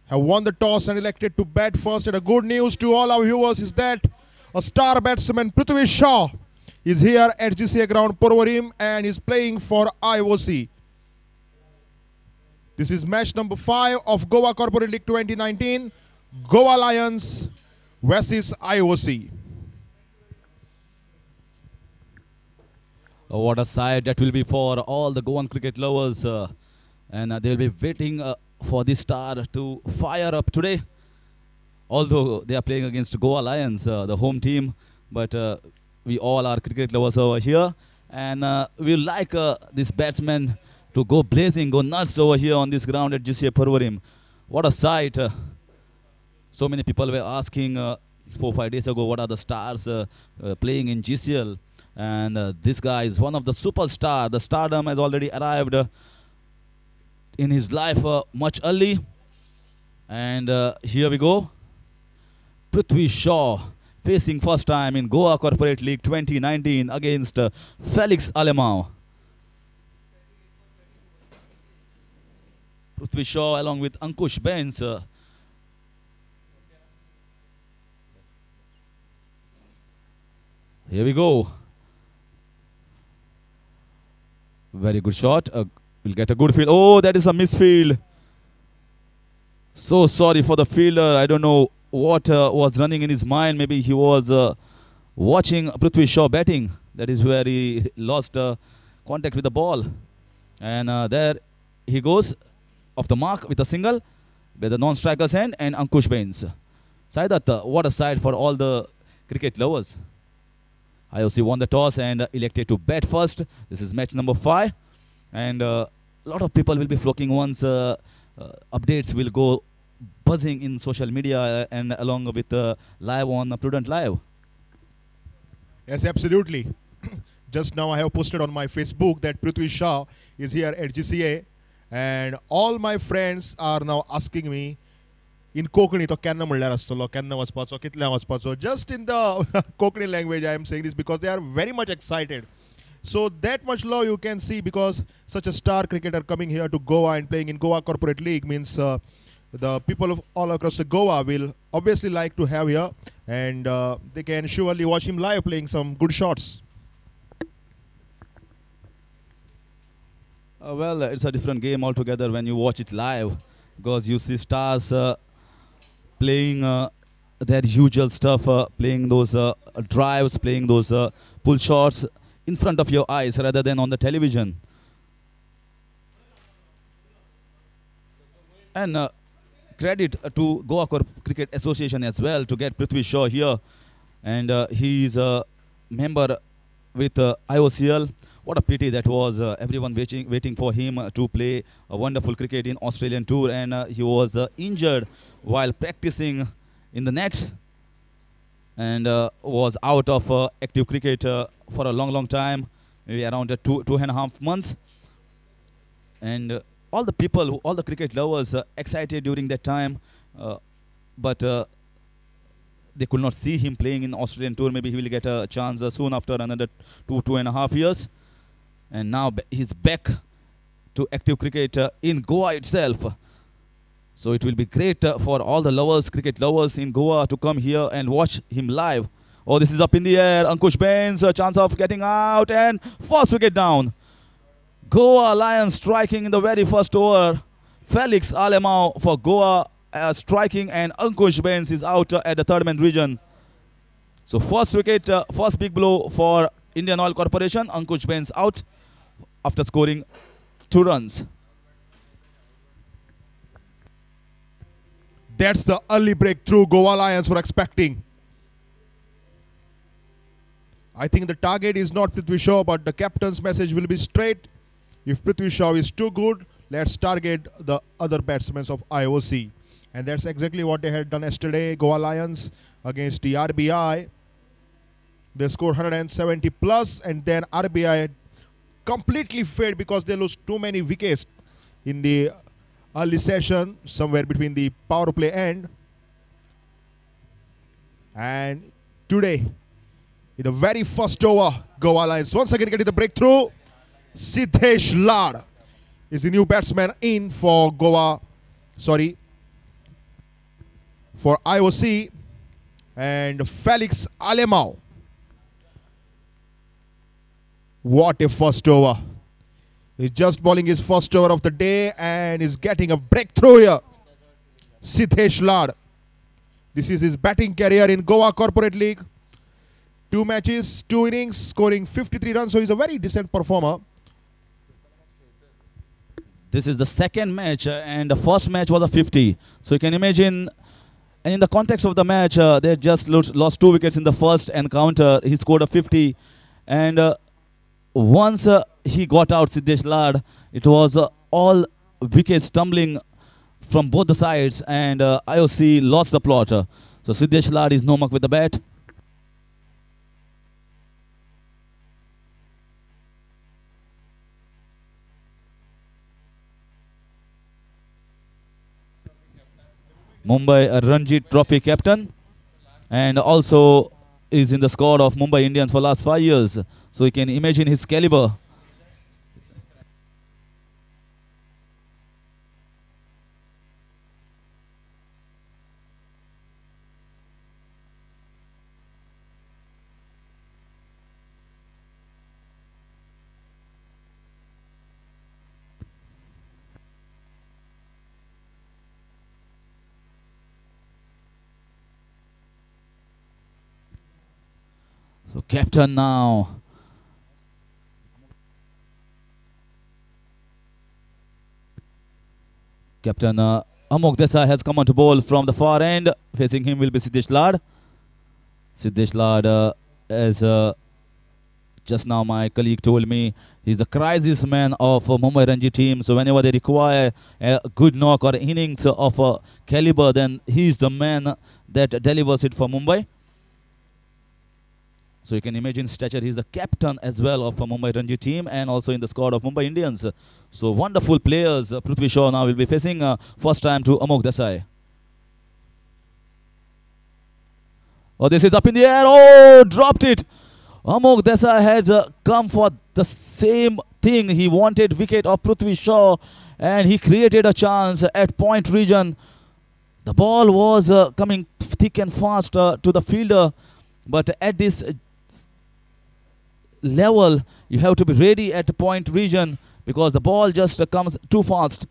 have won the toss and elected to bat first. And the good news to all our viewers is that a star batsman, Prithvi Shaw, is here at GCA ground Porvorim and is playing for IOC. This is match number 5 of Goa Corporate League 2019, Goa Alliance versus IOC. What a sight that will be for all the Goan cricket lovers, and they'll be waiting for this star to fire up today. Although they are playing against Goa Alliance, the home team, but we all are cricket lovers over here, and we like this batsman to go blazing, go nuts over here on this ground at GCA Porvorim. What a sight! So many people were asking 4 or 5 days ago, what are the stars playing in GCL? And this guy is one of the superstars. The stardom has already arrived in his life much early. And here we go. Prithvi Shaw facing first time in Goa Corporate League 2019 against Felix Alemão. Prithvi Shaw along with Ankush Bains. Here we go. Very good shot. We'll get a good field. Oh, that is a misfield. So sorry for the fielder. I don't know what was running in his mind. Maybe he was watching Prithvi Shaw batting. That is where he lost contact with the ball. And there he goes off the mark with a single by the non-striker's hand and Ankush Bains. Saidat, what a sight for all the cricket lovers. IOC won the toss and elected to bat first. This is match number 5. And a lot of people will be flocking once updates will go buzzing in social media and along with live on Prudent Live. Yes, absolutely. Just now I have posted on my Facebook that Prithvi Shaw is here at GCA. And all my friends are now asking me, in Kokani to kenna mullar astolo, kenna waspacho, kitla waspacho. Just in the Kokani language I am saying this because they are very much excited. So that much love you can see because such a star cricketer coming here to Goa and playing in Goa Corporate League means the people of all across the Goa will obviously like to have here and they can surely watch him live playing some good shots. Well, it's a different game altogether when you watch it live because you see stars playing their usual stuff, playing those drives, playing those pull shots in front of your eyes rather than on the television. And credit to Goa Cricket Association as well to get Prithvi Shaw here. And he is a member with IOCL. What a pity that was. Everyone waiting for him to play a wonderful cricket in Australian tour. And he was injured while practicing in the nets. And was out of active cricket for a long time. Maybe around 2.5 months. And all the people, all the cricket lovers excited during that time. But they could not see him playing in Australian tour. Maybe he will get a chance soon after another 2.5 years. And now he's back to active cricket in Goa itself. So it will be great for all the lovers, cricket lovers in Goa to come here and watch him live. Oh, this is up in the air. Ankush Bains, a chance of getting out and first wicket down. Goa Alliance striking in the very first over. Felix Alemão for Goa striking and Ankush Bains is out at the third man region. So first wicket, first big blow for Indian Oil Corporation. Ankush Bains out after scoring 2 runs. That's the early breakthrough Goa Alliance were expecting. I think the target is not Prithvi Shaw, but the captain's message will be straight. If Prithvi Shaw is too good, let's target the other batsmen of IOC. And that's exactly what they had done yesterday. Goa Alliance against the RBI. They scored 170 plus, and then RBI completely failed because they lost too many wickets in the early session, somewhere between the power play end. And today, in the very first over, Goa Alliance once again getting the breakthrough. Siddesh Lad is the new batsman in for Goa. Sorry, for IOC and Felix Alemão. What a first over. He's just bowling his first over of the day and is getting a breakthrough here. Siddesh Lad. This is his batting career in Goa Corporate League. 2 matches, 2 innings, scoring 53 runs. So he's a very decent performer. This is the second match and the first match was a 50. So you can imagine, and in the context of the match, they just lost 2 wickets in the first encounter. He scored a 50. And once he got out, Siddesh Lad, it was all wickets tumbling from both the sides, and IOC lost the plot. So Siddesh Lad is no mark with the bat. Mumbai Ranji Trophy captain, and also is in the squad of Mumbai Indians for last 5 years. So you can imagine his caliber. So captain now. Captain Amok Desai has come on to bowl from the far end. Facing him will be Siddesh Lad. Siddesh Lad, as just now my colleague told me, he's the crisis man of Mumbai Ranji team. So whenever they require a good knock or innings of caliber, then he's the man that delivers it for Mumbai. So you can imagine stature, he's the captain as well of Mumbai Ranji team and also in the squad of Mumbai Indians. So wonderful players. Prithvi Shaw now will be facing first time to Amok Desai. Oh, this is up in the air. Oh, dropped it. Amok Desai has come for the same thing. He wanted wicket of Prithvi Shaw and he created a chance at point region. The ball was coming thick and fast to the fielder, but at this level you have to be ready at the point region because the ball just comes too fast.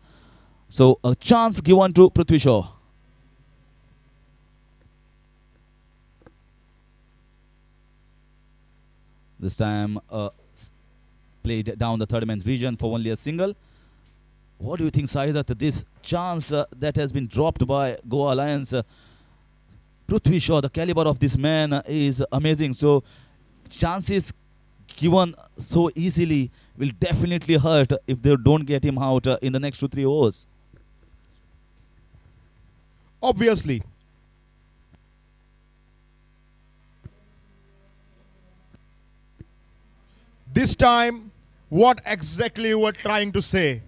So a chance given to Prithvi Shaw. This time played down the third man's region for only a single. What do you think, Sahidat, this chance that has been dropped by Goa Alliance? Prithvi Shaw, the caliber of this man is amazing. So chances given so easily will definitely hurt if they don't get him out in the next 2-3 overs. Obviously. This time, what exactly you were trying to say?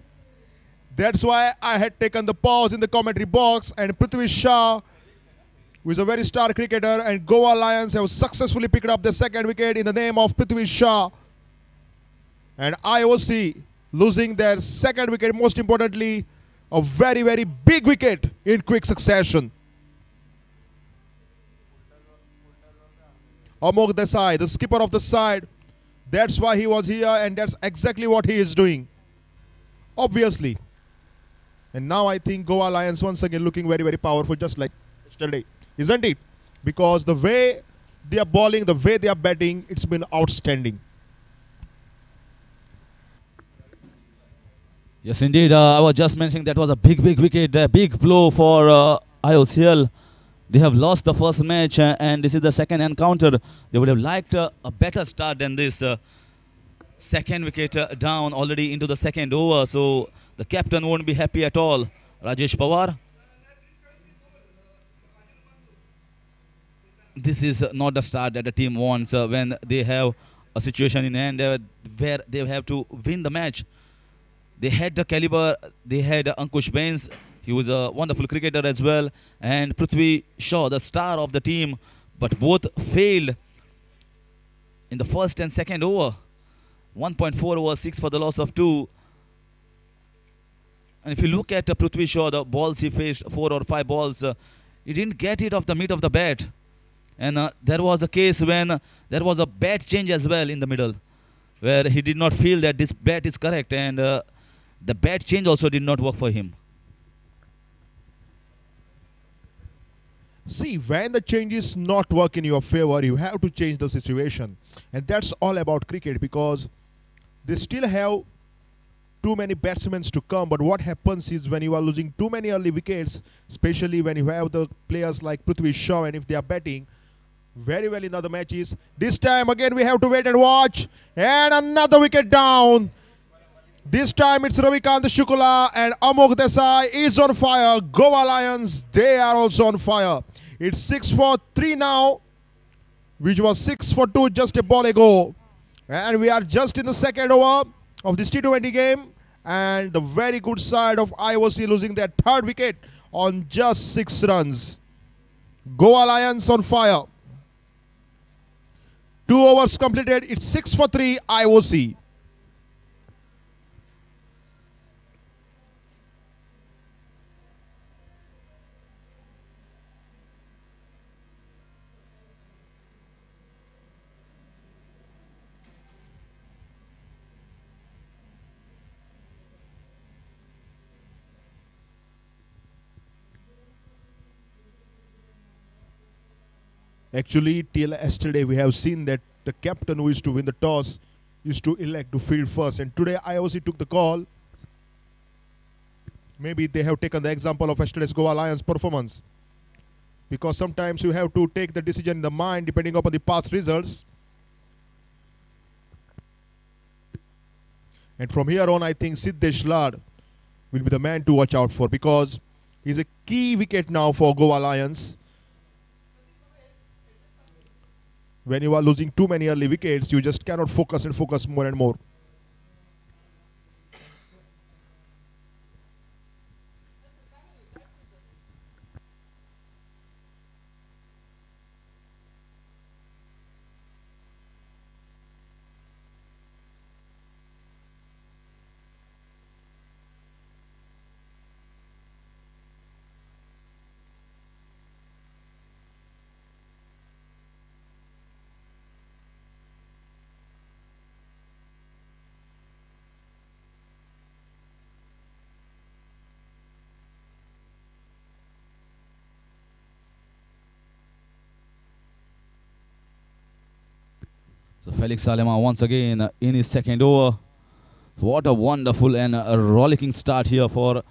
That's why I had taken the pause in the commentary box, and Prithvi Shaw, who is a very star cricketer, and Goa Alliance have successfully picked up the second wicket in the name of Prithvi Shaw. And IOC losing their second wicket, most importantly, a very, very big wicket in quick succession. Amok Desai, the skipper of the side, that's why he was here and that's exactly what he is doing. Obviously. And now I think Goa Alliance once again looking very, very powerful, just like yesterday. Isn't it? Because the way they are bowling, the way they are batting, it's been outstanding. Yes, indeed. I was just mentioning that was a big, big wicket, a big blow for IOCL. They have lost the first match and this is the second encounter. They would have liked a better start than this. Second wicket down already into the second over. So the captain won't be happy at all. Rajesh Pawar. This is not the start that the team wants when they have a situation in hand where they have to win the match. They had the caliber, they had Ankush Bains, he was a wonderful cricketer as well, and Prithvi Shaw, the star of the team, but both failed in the first and second over. 1.4 over 6 for the loss of 2. And if you look at Prithvi Shaw, the balls he faced, 4 or 5 balls, He didn't get it off the meat of the bat. And there was a case when there was a bat change as well in the middle, where he did not feel that this bat is correct, and the bat change also did not work for him. See, when the changes not work in your favor, you have to change the situation. And that's all about cricket, because they still have too many batsmen to come. But what happens is, when you are losing too many early wickets, especially when you have the players like Prithvi Shaw, and if they are batting very well in other matches, this time again we have to wait and watch. And another wicket down. This time it's Ravikant Shukla, and Amok Desai is on fire. Goa Alliance, they are also on fire. It's 6 for 3 now, which was 6 for 2 just a ball ago. And we are just in the second over of this T20 game. And the very good side of IOC losing their third wicket on just 6 runs. Goa Alliance on fire. 2 overs completed. It's 6 for 3 IOC. Actually, till yesterday, we have seen that the captain who used to win the toss used to elect to field first. And today, IOC took the call. Maybe they have taken the example of yesterday's Goa Alliance performance. Because sometimes you have to take the decision in the mind depending upon the past results. And from here on, I think Siddesh Lad will be the man to watch out for, because he's a key wicket now for Goa Alliance. When you are losing too many early wickets, you just cannot focus and focus more and more. So Felix Salema once again in his second over. What a wonderful and rollicking start here for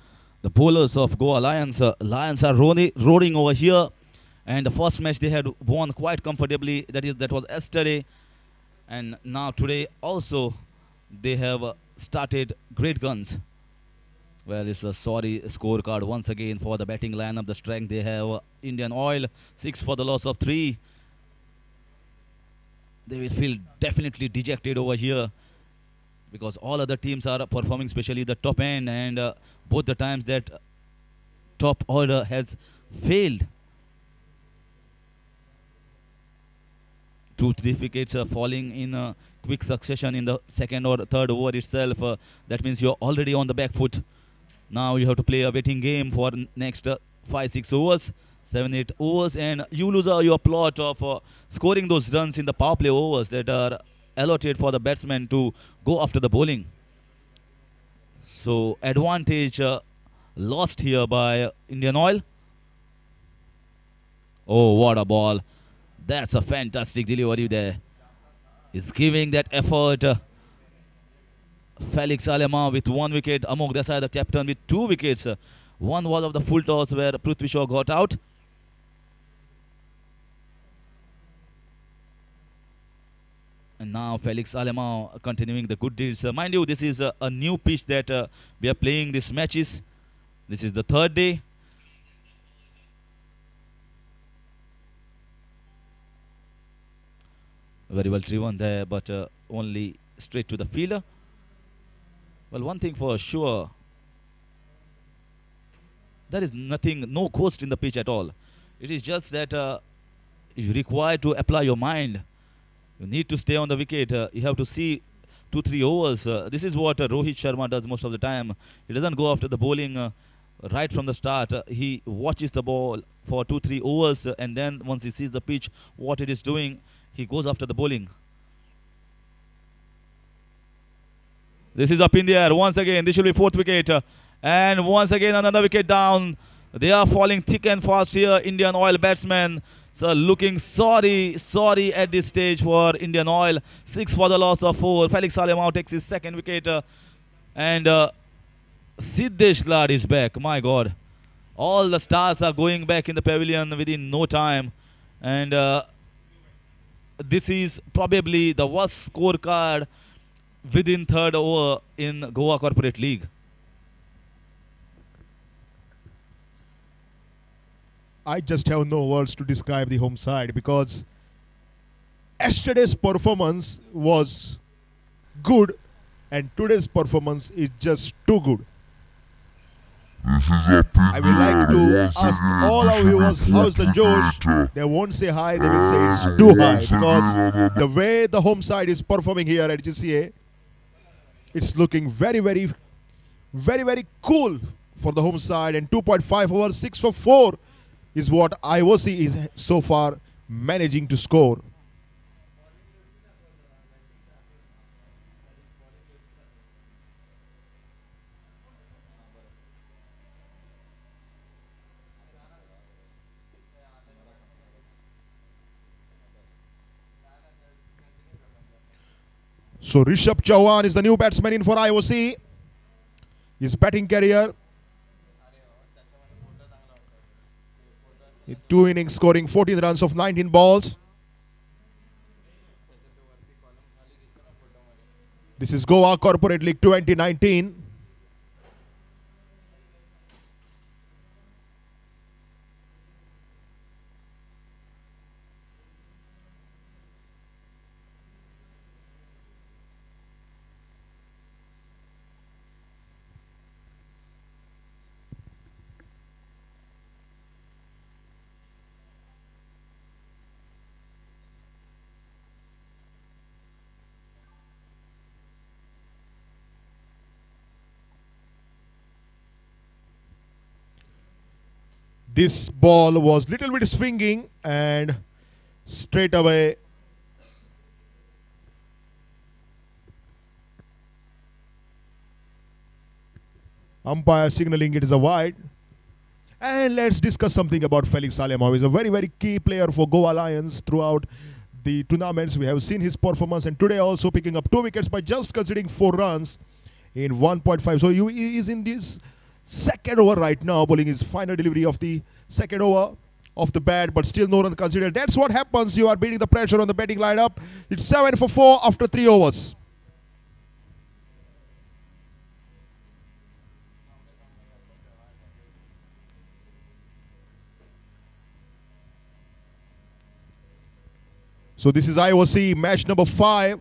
the bowlers of Goa Alliance. Lions are roaring over here, and the first match they had won quite comfortably. That was yesterday, and now today also they have started great guns. Well, it's a sorry scorecard once again for the batting lineup. The strength they have: Indian Oil 6 for the loss of 3. They will feel definitely dejected over here, because all other teams are performing, especially the top end, and both the times that top order has failed. 2-3 wickets falling in quick succession in the second or third over itself. That means you're already on the back foot. Now you have to play a waiting game for next 5-6 overs. 7-8 overs, and you lose your plot of scoring those runs in the power play overs that are allotted for the batsmen to go after the bowling. So advantage lost here by Indian Oil. Oh, what a ball. That's a fantastic delivery there. He's giving that effort. Felix Alema with 1 wicket. Amok Desai, the captain, with 2 wickets. One was of the full toss where Prithvi Shaw got out. And now Felix Alema continuing the good deeds. Mind you, this is a new pitch that we are playing these matches. This is the 3rd day. Very well driven there, but only straight to the fielder. Well, one thing for sure, there is nothing, no ghost in the pitch at all. It is just that you require to apply your mind. You need to stay on the wicket. You have to see 2-3 overs. This is what Rohit Sharma does most of the time. He doesn't go after the bowling right from the start. He watches the ball for 2-3 overs, and then once he sees the pitch, what it is doing, he goes after the bowling. This is up in the air once again. This should be fourth wicket, and once again another wicket down. They are falling thick and fast here, Indian Oil batsmen. So looking sorry at this stage for Indian Oil. 6 for the loss of 4. Felix Salemau takes his second wicket, and Siddesh Lad is back. My God, all the stars are going back in the pavilion within no time, and this is probably the worst scorecard within third over in Goa Corporate League. I just have no words to describe the home side because yesterday's performance was good and today's performance is just too good. I would like to ask all our viewers, how's the Josh? They won't say hi, they will say it's too high because the way the home side is performing here at GCA, it's looking very cool for the home side, and 2.5 overs, 6 for 4 is what IOC is so far managing to score. So Rishabh Chauhan is the new batsman in for IOC. His batting career, in 2 innings scoring 14 runs of 19 balls. This is Goa Corporate League 2019. This ball was little bit swinging and straight away umpire signaling it is a wide. And let's discuss something about Felix Salemau. He's a very key player for Goa Alliance throughout the tournaments. We have seen his performance, and today also picking up 2 wickets by just conceding 4 runs in 1.5. So he is in this second over right now, bowling his final delivery of the second over of the bat, but still no run considered. That's what happens. You are beating the pressure on the batting lineup. It's 7 for 4 after 3 overs. So this is IOC match number 5,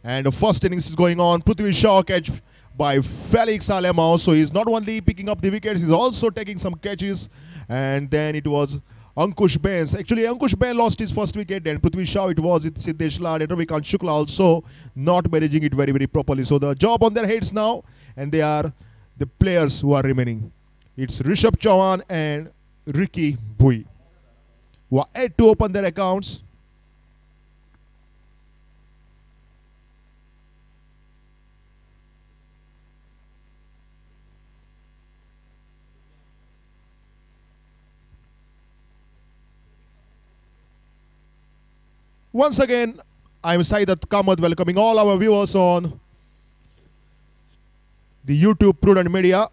and the first innings is going on. Prithvi Shaw catch by Felix Salemau. So he's not only picking up the wickets, he's also taking some catches. And then it was Ankush Bain. Actually, Ankush Bain lost his first wicket. Then Prithvi Shaw, it was Siddesh Lad and Ravikant Shukla also not managing it very properly. So the job on their heads now, and they are the players who are remaining. It's Rishabh Chauhan and Ricky Bui, who are yet to open their accounts. Once again, I'm Saidat Kamath, welcoming all our viewers on the YouTube Prudent Media.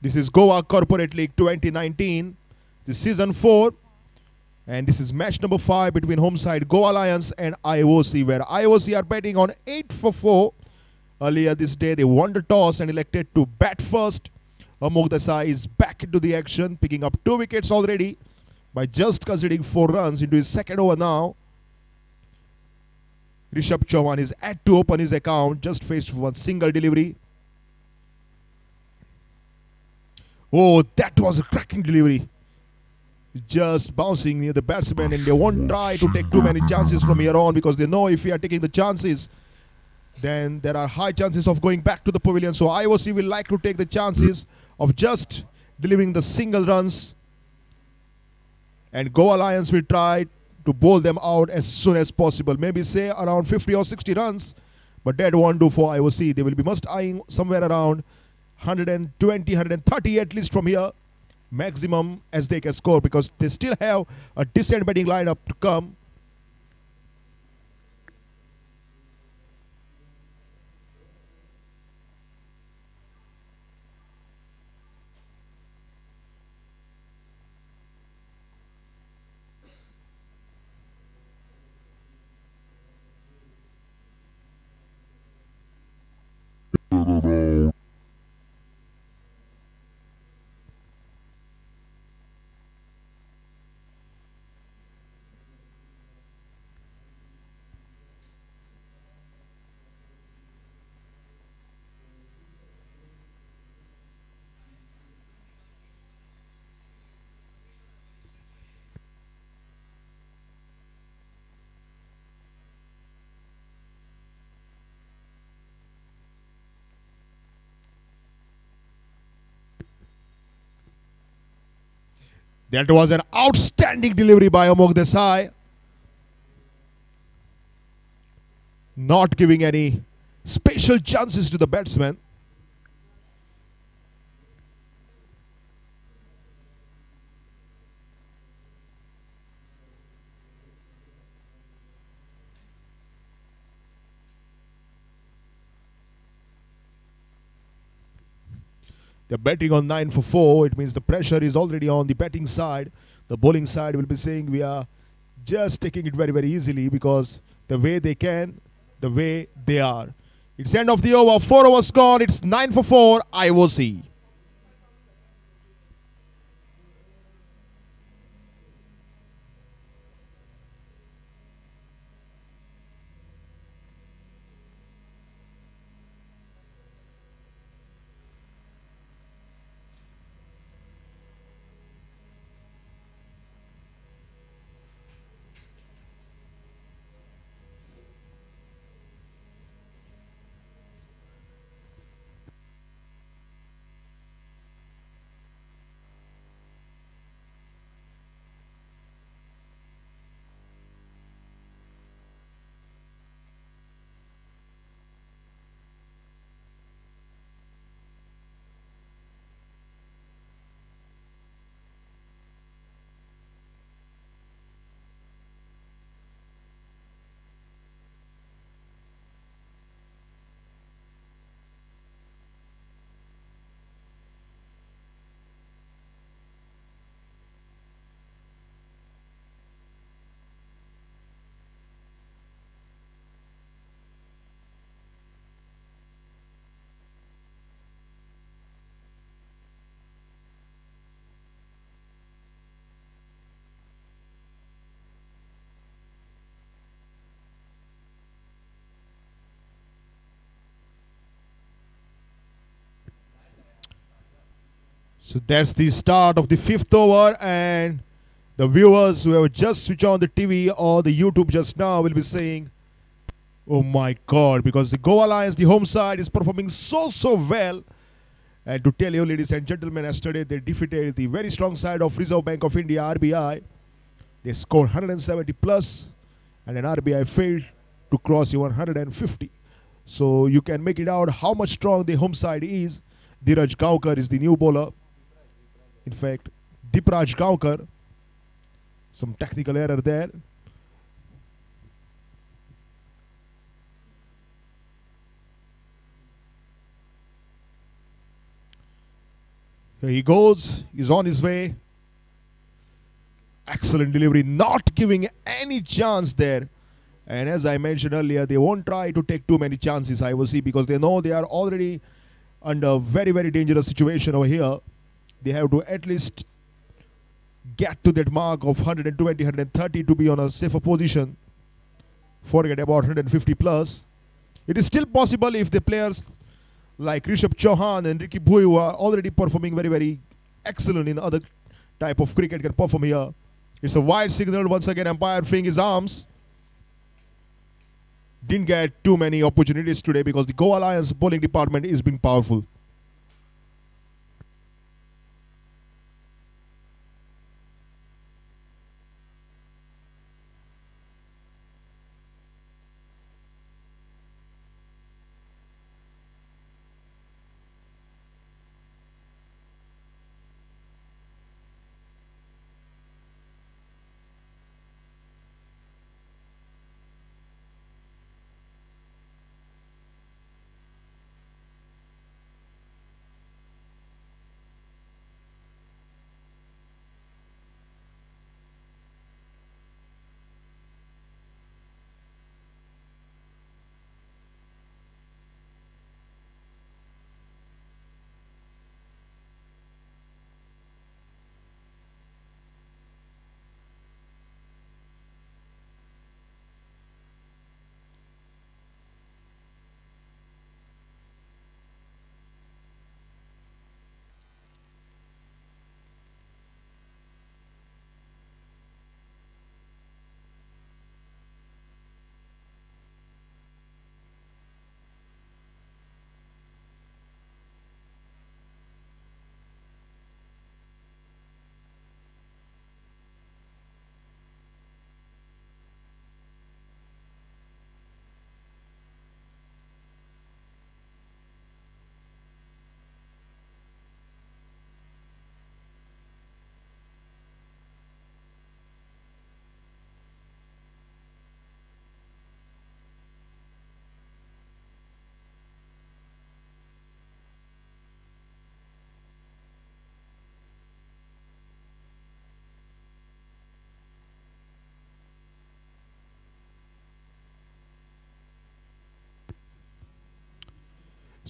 This is Goa Corporate League 2019. This is season 4. And this is match number 5 between home side Goa Alliance and IOC, where IOC are betting on 8 for 4. Earlier this day, they won the toss and elected to bat first. Amog Desai is back into the action, picking up 2 wickets already by just conceding 4 runs into his second over now. Rishabh Chauhan is at to open his account, just faced one single delivery. Oh, that was a cracking delivery. Just bouncing near the batsman, and they won't try to take too many chances from here on, because they know if we are taking the chances, then there are high chances of going back to the pavilion. So IOC will like to take the chances of just delivering the single runs. And Goa Alliance will try to bowl them out as soon as possible. Maybe say around 50 or 60 runs. But that won't do for IOC. They will be must eyeing somewhere around 120, 130 at least from here. Maximum as they can score, because they still have a decent batting lineup to come. That was an outstanding delivery by Amog Desai. Not giving any special chances to the batsman. They're betting on 9 for 4. It means the pressure is already on the batting side. The bowling side will be saying we are just taking it very, very easily, because the way they can, the way they are. It's end of the over. 4 overs gone. It's 9 for 4. IOC. So that's the start of the 5th over, and the viewers who have just switched on the TV or the YouTube just now will be saying, oh my God, because the Goa Alliance, the home side, is performing so well. And to tell you, ladies and gentlemen, yesterday they defeated the very strong side of Reserve Bank of India, RBI. They scored 170 plus, and then RBI failed to cross even 150. So you can make it out how much strong the home side is. Dheeraj Gaonkar is the new bowler. In fact, Dipraj Gaonkar. Some technical error there. Here he goes. He's on his way. Excellent delivery. Not giving any chance there. And as I mentioned earlier, they won't try to take too many chances, IOC, because they know they are already under very, very dangerous situation over here. They have to at least get to that mark of 120, 130 to be on a safer position. Forget about 150 plus. It is still possible if the players like Rishabh Chauhan and Ricky Bhui, who are already performing very, very excellent in other type of cricket, can perform here. It's a wide signal. Once again, umpire freeing his arms. Didn't get too many opportunities today because the Goa Alliance bowling department is being powerful.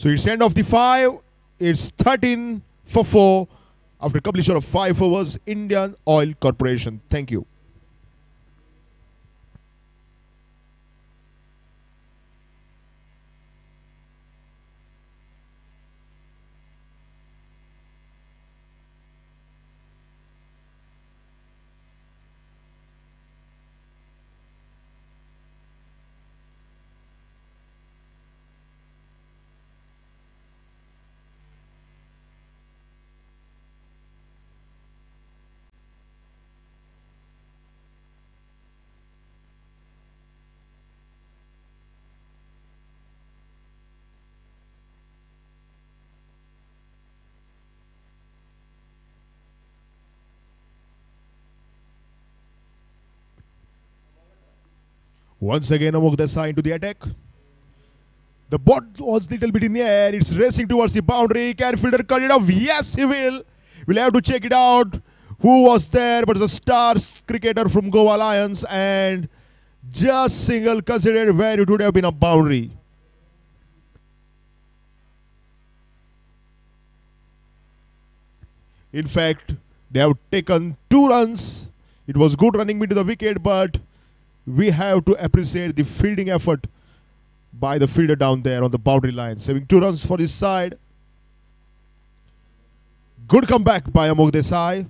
So it's end of the 5. It's 13 for 4 after completion of 5 overs. Indian Oil Corporation. Thank you. Once again, Amok Desai into the attack. The ball was little bit in the air. It's racing towards the boundary. Can fielder cut it off? Yes, he will. We'll have to check it out. Who was there? But it's a star cricketer from Goa Alliance, and just single considered where it would have been a boundary. In fact, they have taken 2 runs. It was good running into the wicket, but we have to appreciate the fielding effort by the fielder down there on the boundary line, saving 2 runs for his side. Good comeback by Amok Desai.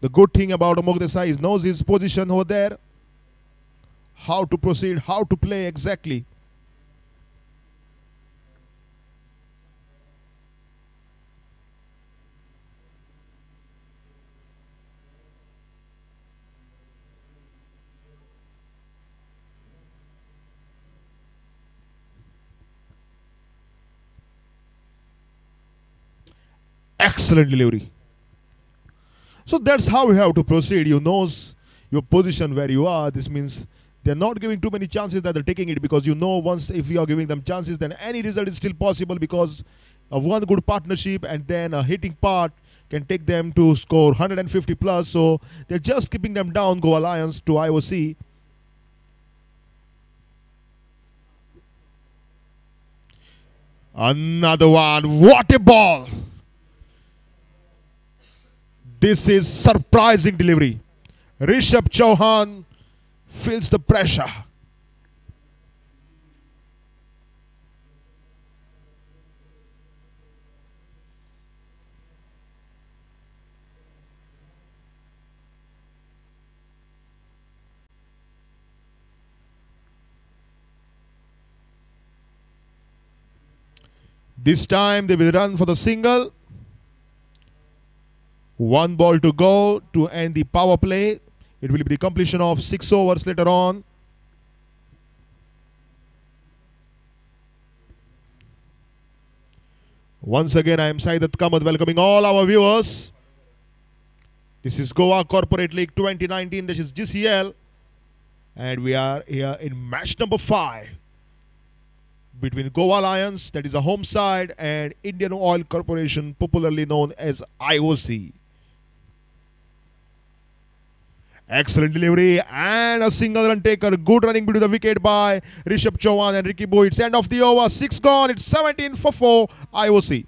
The good thing about Amok Desai is knows his position over there, how to proceed, how to play exactly. Excellent delivery. So that's how you have to proceed. You knows your position where you are. This means they're not giving too many chances that they're taking it, because you know once if you are giving them chances, then any result is still possible because of one good partnership, and then a hitting part can take them to score 150 plus. So they're just keeping them down, Goa Alliance, to IOC. Another one. What a ball! This is surprising delivery. Rishabh Chauhan feels the pressure. This time they will run for the single. 1 ball to go to end the power play. It will be the completion of 6 overs later on. Once again, I am Saidat Kamath welcoming all our viewers. This is Goa Corporate League 2019. This is GCL. And we are here in match number 5 between Goa Alliance, that is a home side, and Indian Oil Corporation, popularly known as IOC. Excellent delivery and a single run taker. Good running between the wicket by Rishabh Chauhan and Ricky Boyd. It's end of the over. 6 gone. It's 17 for 4 IOC.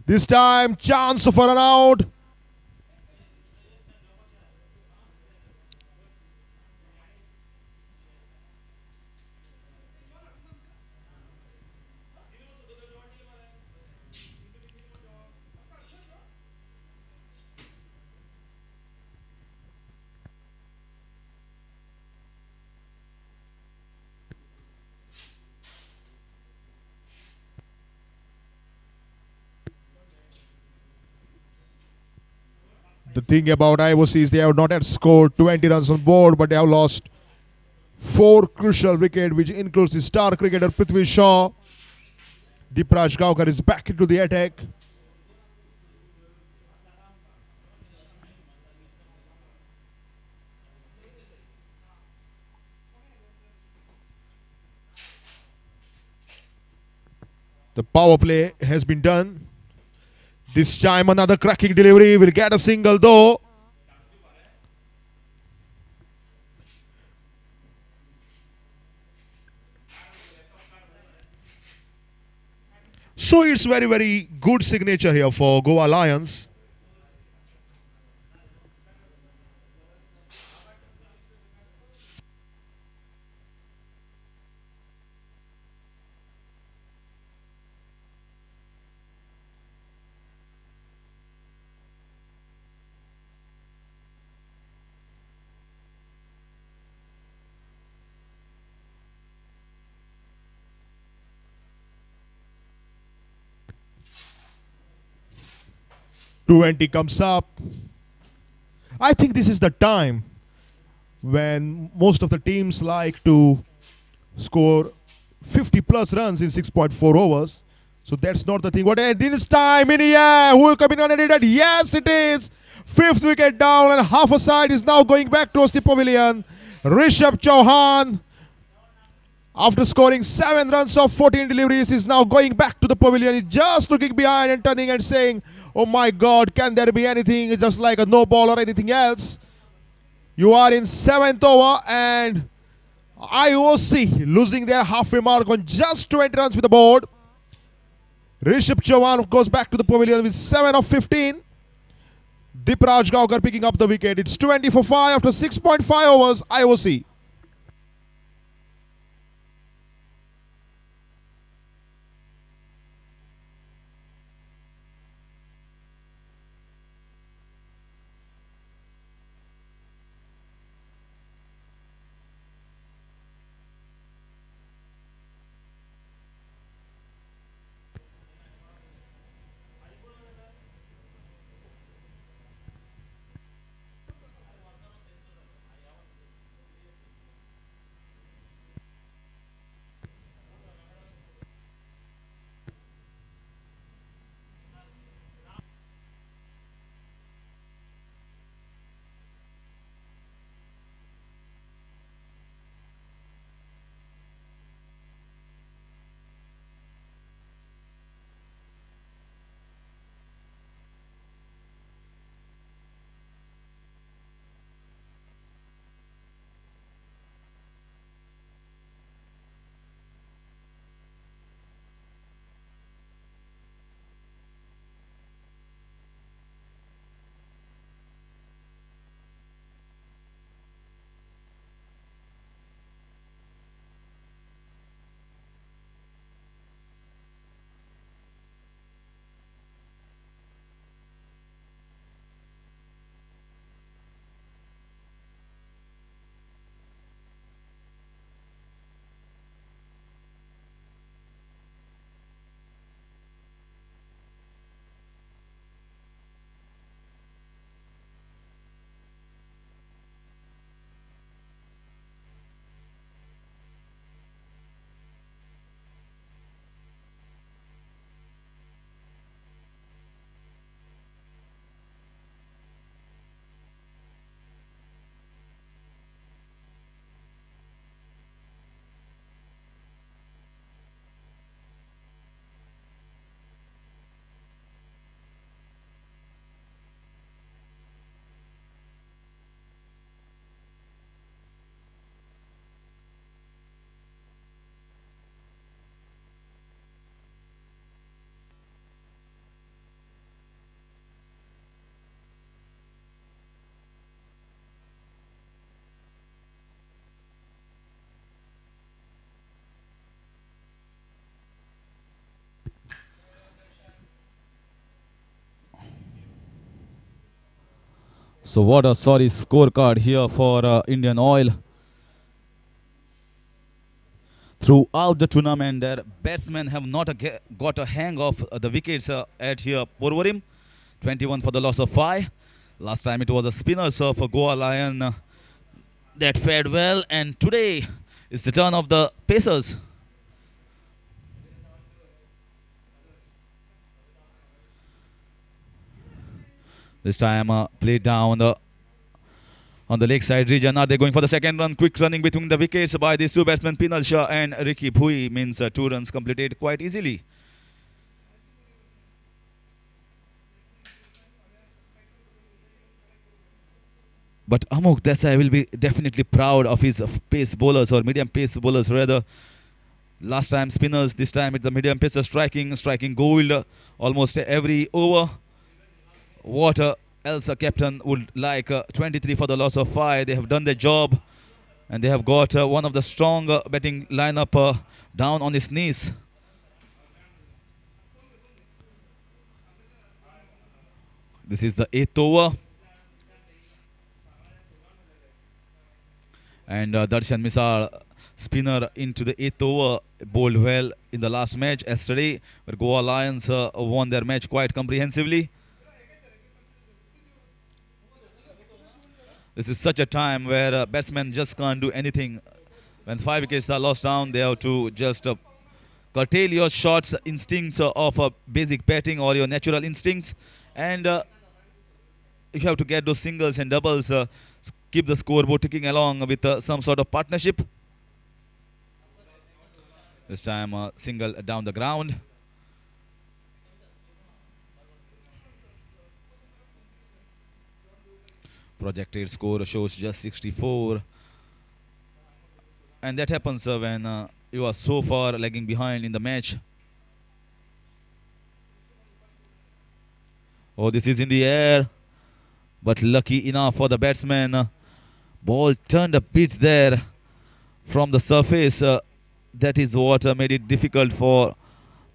This time, chance for an out. The thing about IOC is they have not yet scored 20 runs on board, but they have lost 4 crucial wickets, which includes the star cricketer Prithvi Shaw. Dipraj Gaukar is back into the attack. The power play has been done. This time another cracking delivery, will get a single though. So it's very, very good signature here for Goa Alliance. Twenty comes up. I think this is the time when most of the teams like to score 50 plus runs in 6.4 overs. So that's not the thing. What this time in the air? Who is coming on and that? Yes, it is. 5th wicket down and half a side is now going back towards the pavilion. Rishabh Chauhan, after scoring 7 runs of 14 deliveries, is now going back to the pavilion. He's just looking behind and turning and saying, oh my God, can there be anything just like a no ball or anything else? You are in 7th over and IOC losing their halfway mark on just 20 runs with the board. Rishabh Chauhan goes back to the pavilion with 7 of 15. Dipraj Gaukar picking up the wicket. It's 20 for 5 after 6.5 overs, IOC. So what a sorry scorecard here for Indian Oil. Throughout the tournament, their batsmen have not got a hang of the wickets at here Porvorim. 21 for the loss of 5. Last time it was a spinners of Goa Lion that fared well, and today is the turn of the pacers. This time played down on the leg side region. Are they going for the second run? Quick running between the wickets by these two batsmen, Pinal Shah and Ricky Bhui, means 2 runs completed quite easily. But Amok Desai will be definitely proud of his pace bowlers, or medium pace bowlers rather. Last time spinners, this time it's the medium pacer striking gold almost every over. What else a captain would like? 23 for the loss of 5. They have done their job, and they have got one of the strong batting lineup down on his knees. This is the 8th over. And Darshan Misal, spinner into the 8th over, bowled well in the last match yesterday, where Goa Alliance won their match quite comprehensively. This is such a time where batsmen just can't do anything. When 5 wickets are lost down, they have to just curtail your shots, instincts of basic batting or your natural instincts, and you have to get those singles and doubles, keep the scoreboard ticking along with some sort of partnership. This time single down the ground. Projected score shows just 64. And that happens when you are so far lagging behind in the match. Oh, this is in the air. But lucky enough for the batsman. Ball turned a bit there from the surface. That is what made it difficult for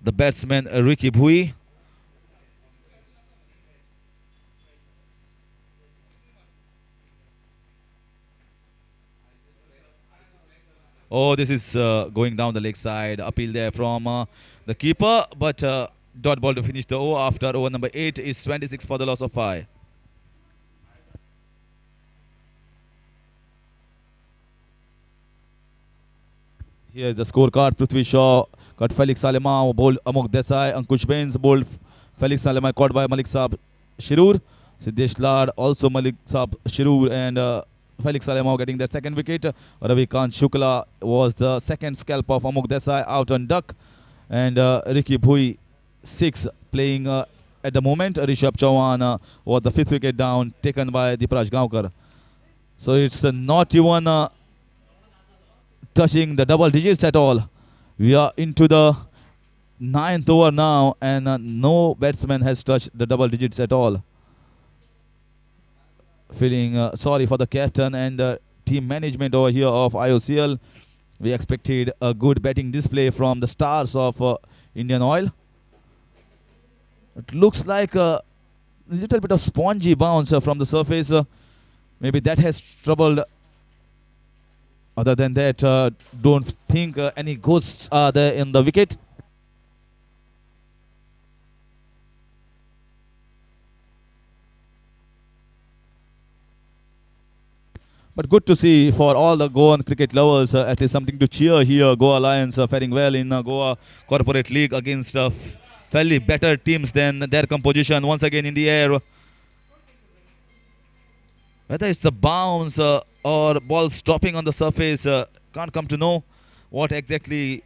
the batsman Ricky Bhui. Oh, this is going down the leg side. Appeal there from the keeper. But dot ball to finish the over after over number 8 is 26 for the loss of 5. Here is the scorecard. Prithvi Shaw got Felix Salema, bowled Amok Desai. Ankush Bains bowled Felix Salema, caught by Malik Saab Shirur. Siddesh Lad also Malik Saab Shirur, and Felix Salema getting their second wicket. Ravikant Shukla was the second scalp of Amok Desai out on duck. And Ricky Bhui 6 playing at the moment. Rishabh Chauhan was the 5th wicket down, taken by Dipraj Gaonkar. So it's not even touching the double digits at all. We are into the 9th over now, and no batsman has touched the double digits at all. Feeling sorry for the captain and the team management over here of IOCL. We expected a good batting display from the stars of Indian Oil. It looks like a little bit of spongy bounce from the surface. Maybe that has troubled. Other than that, don't think any ghosts are there in the wicket. But good to see for all the Goan cricket lovers, at least something to cheer here. Goa Alliance faring well in Goa Corporate League against fairly better teams than their composition. Once again in the air. Whether it's the bounce or ball stopping on the surface, can't come to know what exactly.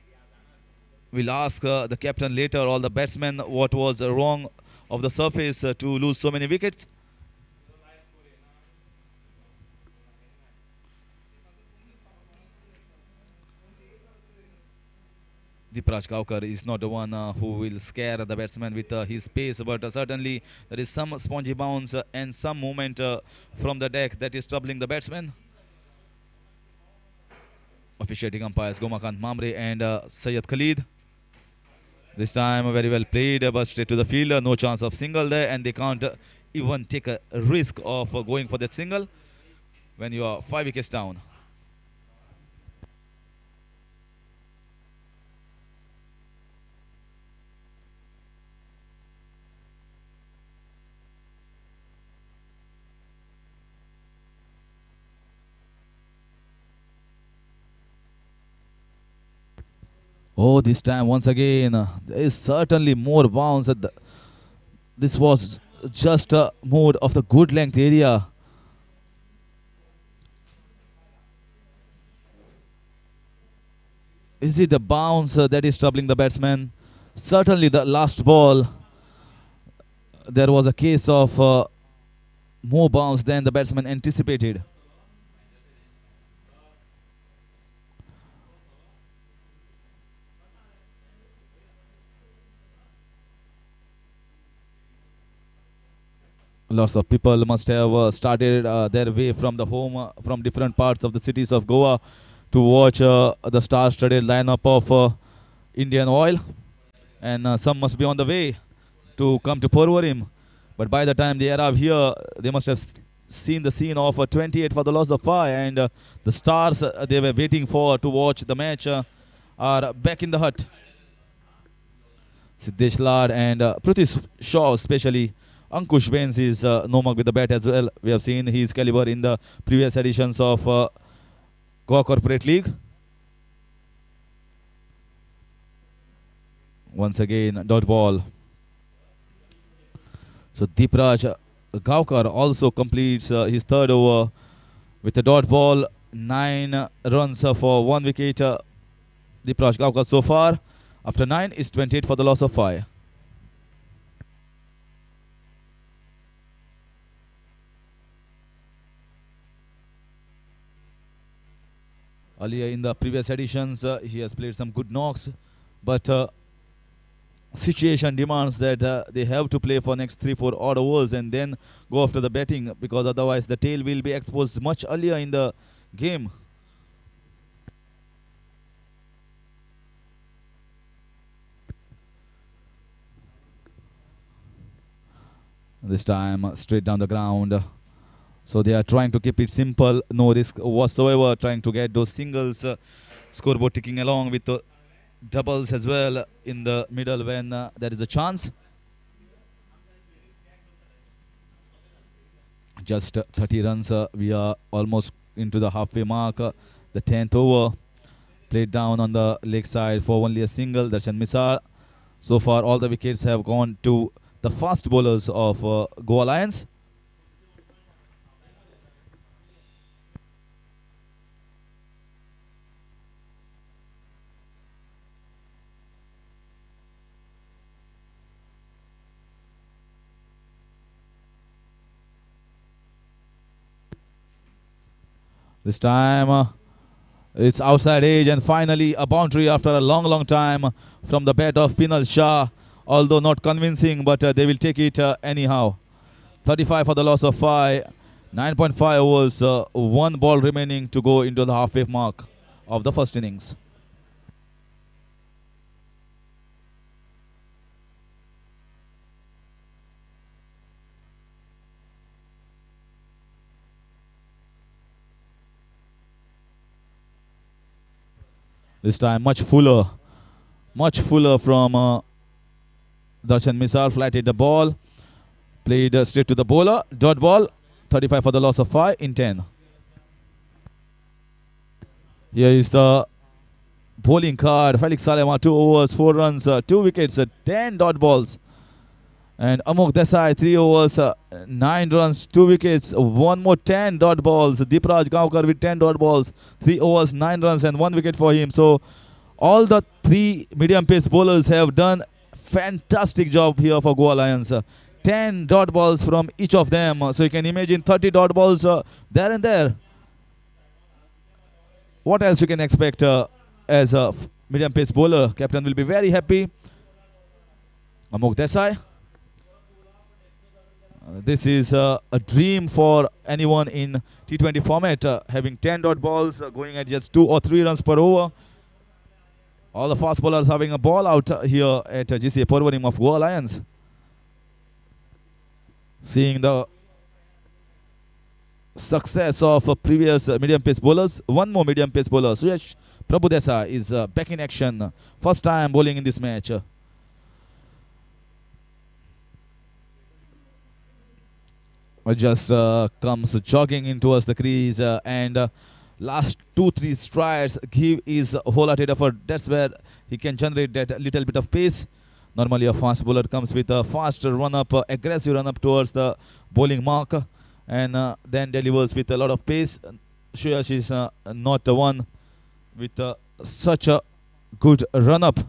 We'll ask the captain later or the batsman what was wrong of the surface to lose so many wickets. Dipraj Gaonkar is not the one who will scare the batsman with his pace, but certainly there is some spongy bounce and some movement from the deck that is troubling the batsman. Officiating umpires Gomakant Mamre and Syed Khalid. This time very well played, but straight to the field. No chance of single there, and they can't even take a risk of going for that single when you are 5 wickets down. Oh, this time once again, there is certainly more bounce. This was just a mode of the good length area. Is it the bounce that is troubling the batsman? Certainly the last ball, there was a case of more bounce than the batsman anticipated. Lots of people must have started their way from the home, from different parts of the cities of Goa to watch the star-studded lineup of Indian Oil. And some must be on the way to come to Porvorim. But by the time they arrive here, they must have seen the scene of 28 for the loss of 5. And the stars they were waiting for to watch the match are back in the hut. Siddesh Lad and Prithvi Shaw especially. Ankush Bains is no mark with the bat as well. We have seen his caliber in the previous editions of Goa Corporate League. Once again, dot ball. So Deepraj Gaukar also completes his third over with a dot ball. 9 runs for 1 wicket. Deepraj Gaukar so far. After 9 is 28 for the loss of 5. Earlier in the previous editions, he has played some good knocks, but situation demands that they have to play for next 3-4 odd overs and then go after the batting, because otherwise the tail will be exposed much earlier in the game. This time straight down the ground. So they are trying to keep it simple, no risk whatsoever, trying to get those singles, scoreboard ticking along with the doubles as well in the middle when there is a chance. Just 30 runs, we are almost into the halfway mark. The 10th over, played down on the leg side for only a single, Darshan Misal. So far all the wickets have gone to the fast bowlers of Goa Alliance. This time it's outside edge, and finally a boundary after a long time from the bat of Pinal Shah. Although not convincing, but they will take it anyhow. 35 for the loss of 5. 9.5 overs, 1 ball remaining to go into the halfway mark of the first innings. This time much fuller from Darshan Misal. Flatted the ball, played straight to the bowler, dot ball. 35 for the loss of 5 in 10. Here is the bowling card. Felix Salema, 2 overs, 4 runs, 2 wickets, 10 dot balls. And Amok Desai, 3 overs, 9 runs, 2 wickets, 1 more 10 dot balls. Deepraj Gaukar with 10 dot balls, 3 overs, 9 runs and 1 wicket for him. So all the 3 medium pace bowlers have done fantastic job here for Goa Alliance. 10 dot balls from each of them. So you can imagine 30 dot balls there and there. What else you can expect as a medium pace bowler? Captain will be very happy. Amok Desai. This is a dream for anyone in T20 format, having 10 dot balls, going at just 2 or 3 runs per over. All the fast bowlers having a ball out here at GCA Porvorim of Goa Alliance. Seeing the success of previous medium pace bowlers, one more medium pace bowler, Suyash Prabhudesa, is back in action. First time bowling in this match. Just comes jogging in towards the crease and last 2-3 strides give his wholehearted effort. That's where he can generate that little bit of pace. Normally, a fast bowler comes with a fast run-up, aggressive run-up towards the bowling mark, and then delivers with a lot of pace. Shreyas is not the one with such a good run-up.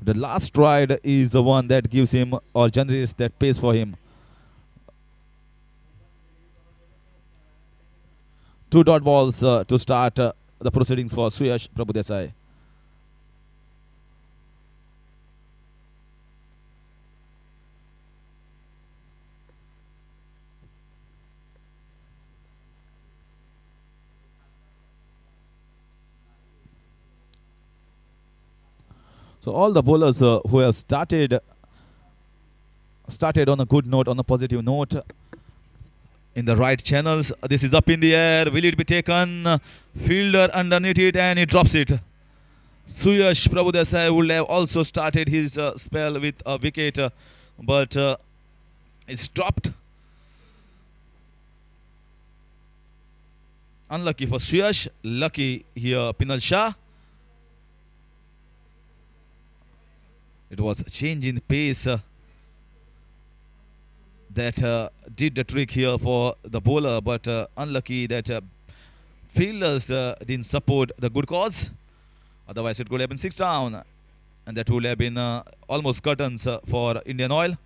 The last stride is the one that gives him or generates that pace for him. 2 dot balls to start the proceedings for Shreyas Prabhudesai. So all the bowlers who have started on a good note, on a positive note, in the right channels. This is up in the air. Will it be taken? Fielder underneath it, and he drops it. Shreyas Prabhudesai would have also started his spell with a wicket, but it's dropped. Unlucky for Shreyas. Lucky here, Pinal Shah. It was a change in pace that did the trick here for the bowler, but unlucky that fielders didn't support the good cause. Otherwise, it could have been 6 down, and that would have been almost curtains for Indian Oil.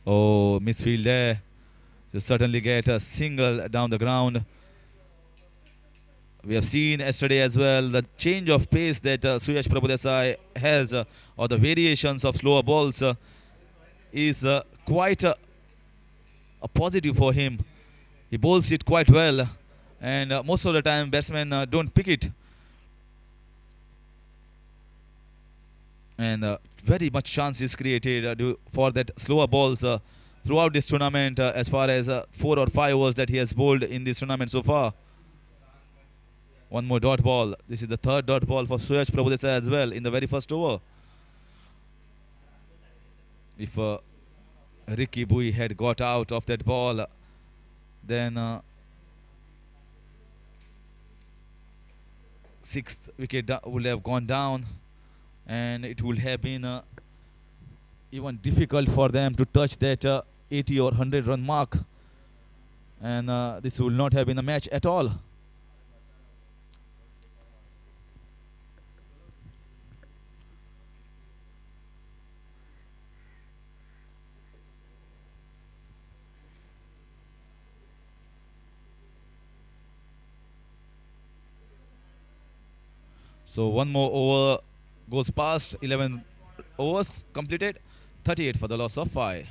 Oh, misfield there. To certainly get a single down the ground. We have seen yesterday as well the change of pace that Shreyas Prabhudesai has, or the variations of slower balls, is quite a positive for him. He bowls it quite well, and most of the time batsmen don't pick it. And very much chance is created for that slower balls throughout this tournament, as far as 4 or 5 overs that he has bowled in this tournament so far. One more dot ball. This is the 3rd dot ball for Shreyas Prabhudesai as well in the very first over. If Ricky Bui had got out of that ball, then 6th wicket would have gone down, and it would have been even difficult for them to touch that 80 or 100 run mark, and this would not have been a match at all. So one more over goes past. 11 overs completed. 38 for the loss of 5.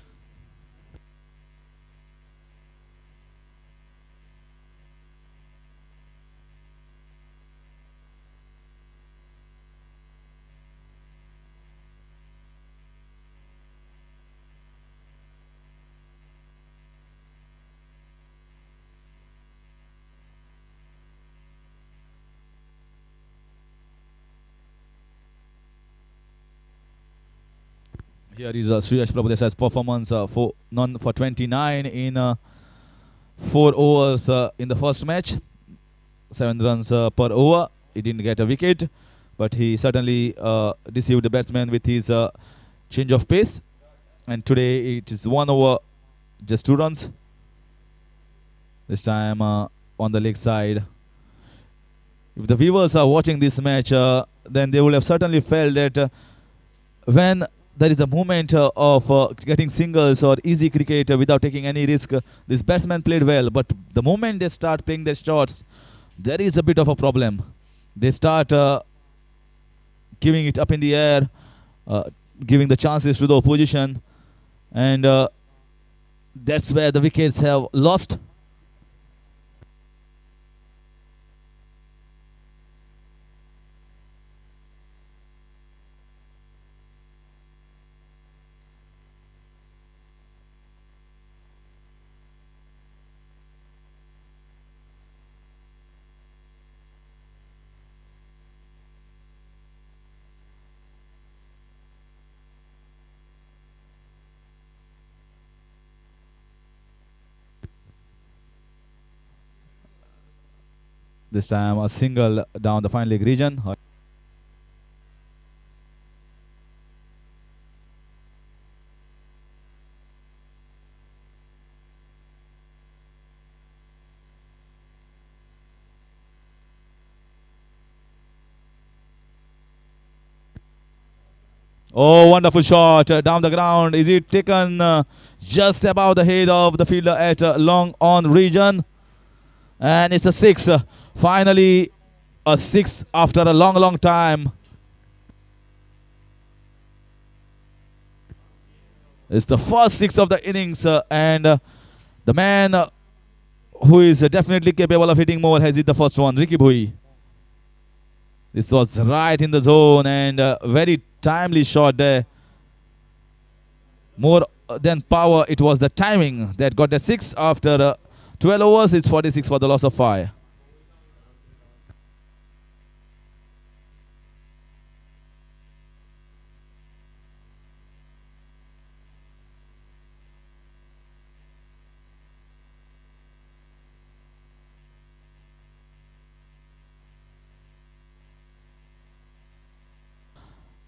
Here is Shreyas Prabhudesai's performance for 29 in 4 overs in the first match. 7 runs per over. He didn't get a wicket, but he certainly deceived the batsman with his change of pace. And today it is 1 over, just 2 runs. This time on the leg side. If the viewers are watching this match, then they will have certainly felt that when there is a movement of getting singles or easy cricket without taking any risk, this batsman played well. But the moment they start playing their shots, there is a bit of a problem. They start giving it up in the air, giving the chances to the opposition, and that's where the wickets have lost. This time a single down the fine leg region. Oh, wonderful shot down the ground. Is it taken just above the head of the fielder at long on region? And it's a six. Finally, a six after a long, long time. It's the first six of the innings, and the man who is definitely capable of hitting more has hit the first one, Ricky Bhui. This was right in the zone and very timely shot there. More than power, it was the timing that got the six after 12 overs. It's 46 for the loss of 5.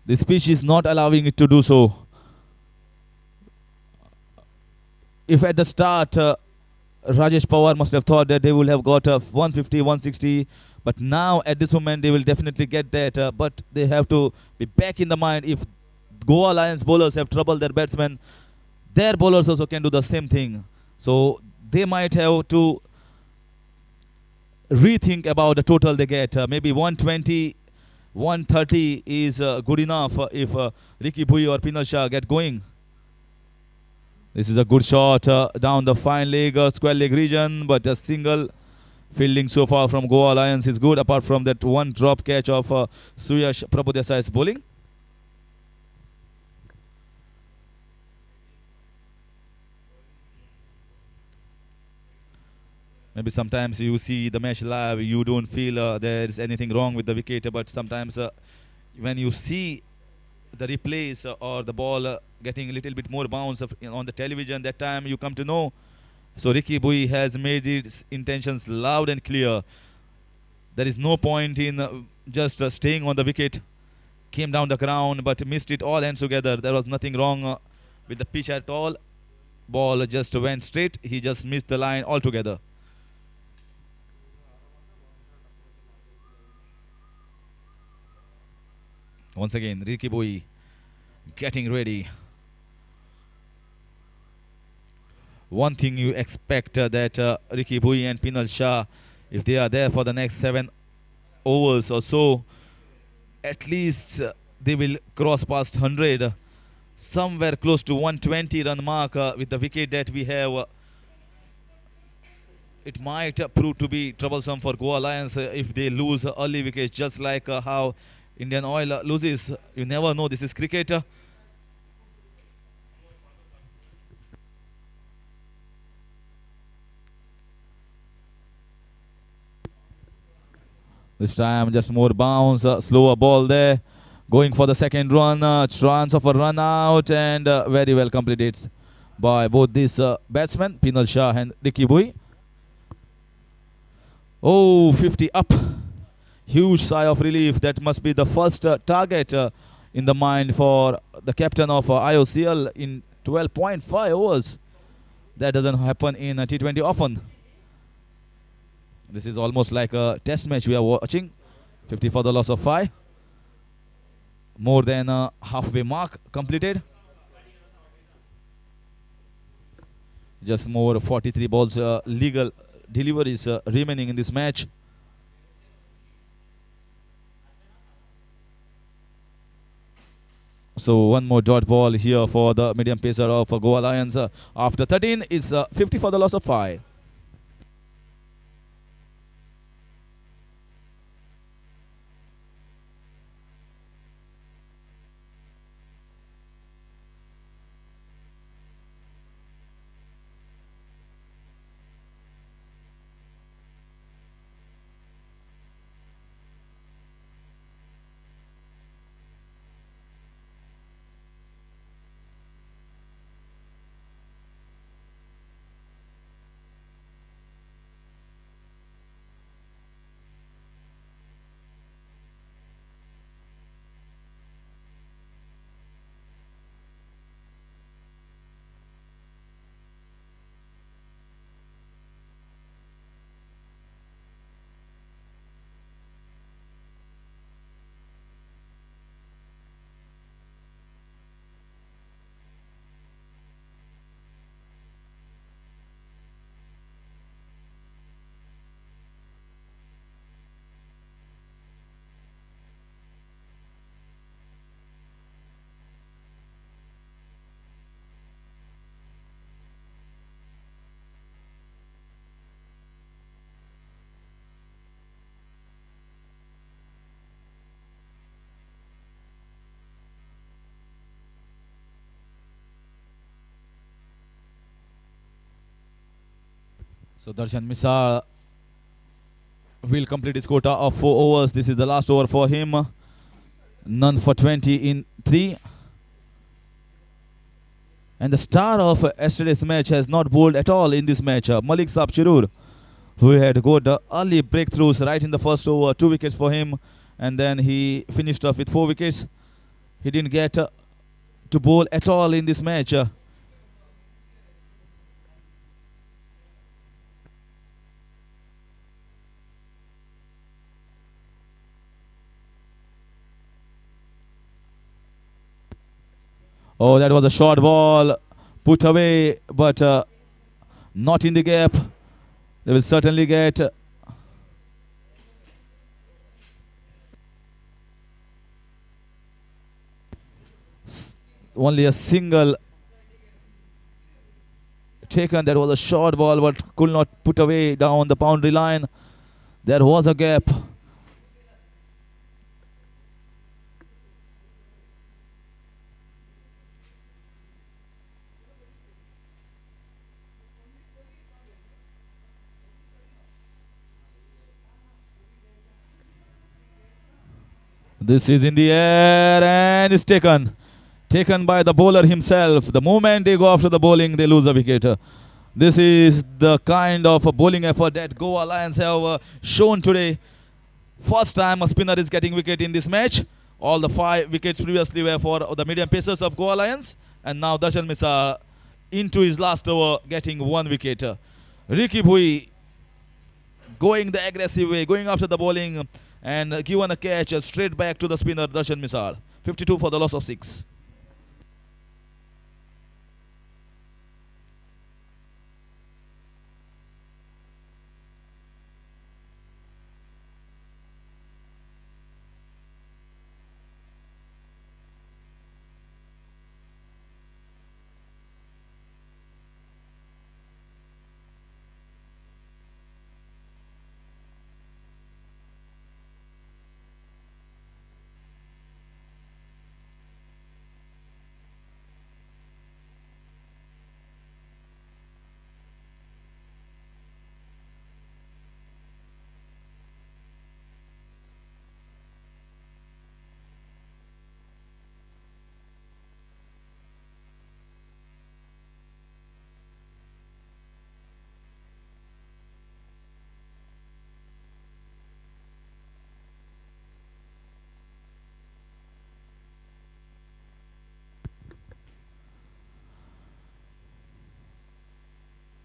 This pitch is not allowing it to do so. If at the start Rajesh Pawar must have thought that they will have got 150, 160, but now at this moment they will definitely get that. But they have to be back in the mind, if Goa Alliance bowlers have troubled their batsmen, their bowlers also can do the same thing. So they might have to rethink about the total they get. Maybe 120, 130 is good enough if Ricky Bhui or Pinal Shah get going. This is a good shot down the fine leg, square leg region, but a single fielding so far from Goa Alliance is good, apart from that one drop catch of Suyash Prabhudesai's bowling. Maybe sometimes you see the match live, you don't feel there is anything wrong with the wicket, but sometimes when you see the replays or the ball getting a little bit more bounce on the television, that time you come to know. So Ricky Bhui has made his intentions loud and clear. There is no point in just staying on the wicket. Came down the ground but missed it all hands together. There was nothing wrong with the pitch at all. Ball just went straight. He just missed the line altogether. Once again, Ricky Bhui getting ready. One thing you expect that Ricky Bhui and Pinal Shah, if they are there for the next 7 overs or so, at least they will cross past 100. Somewhere close to 120 run mark with the wicket that we have. It might prove to be troublesome for Goa Alliance if they lose early wickets, just like how Indian Oil loses. You never know. This is cricket. This time just more bounce, slower ball there. Going for the second run, chance of a run out, and very well completed by both these batsmen, Pinal Shah and Ricky Bhui. Oh, 50 up. Huge sigh of relief. That must be the first target in the mind for the captain of IOCL in 12.5 overs. That doesn't happen in a T20 often. This is almost like a test match we are watching. 50 for the loss of 5. More than a halfway mark completed. Just more 43 balls legal deliveries remaining in this match. So one more dot ball here for the medium pacer of Goa Alliance. After 13, it's 50 for the loss of 5. So Darshan Misal will complete his quota of 4 overs. This is the last over for him. None for 20 in 3. And the star of yesterday's match has not bowled at all in this match. Malik Saab Chirur, who had got early breakthroughs right in the first over. 2 wickets for him. And then he finished off with 4 wickets. He didn't get to bowl at all in this match. Oh, that was a short ball put away, but not in the gap. They will certainly get only a single taken. That was a short ball, but could not put away down the boundary line. There was a gap. This is in the air and is taken. Taken by the bowler himself. The moment they go after the bowling, they lose a wicket. This is the kind of a bowling effort that Goa Alliance have shown today. First time a spinner is getting wicket in this match. All the 5 wickets previously were for the medium pacers of Goa Alliance. And now Darshan Misal into his last over getting 1 wicket. Ricky Bhui going the aggressive way, going after the bowling and given a catch straight back to the spinner Darshan Misal. 52 for the loss of 6.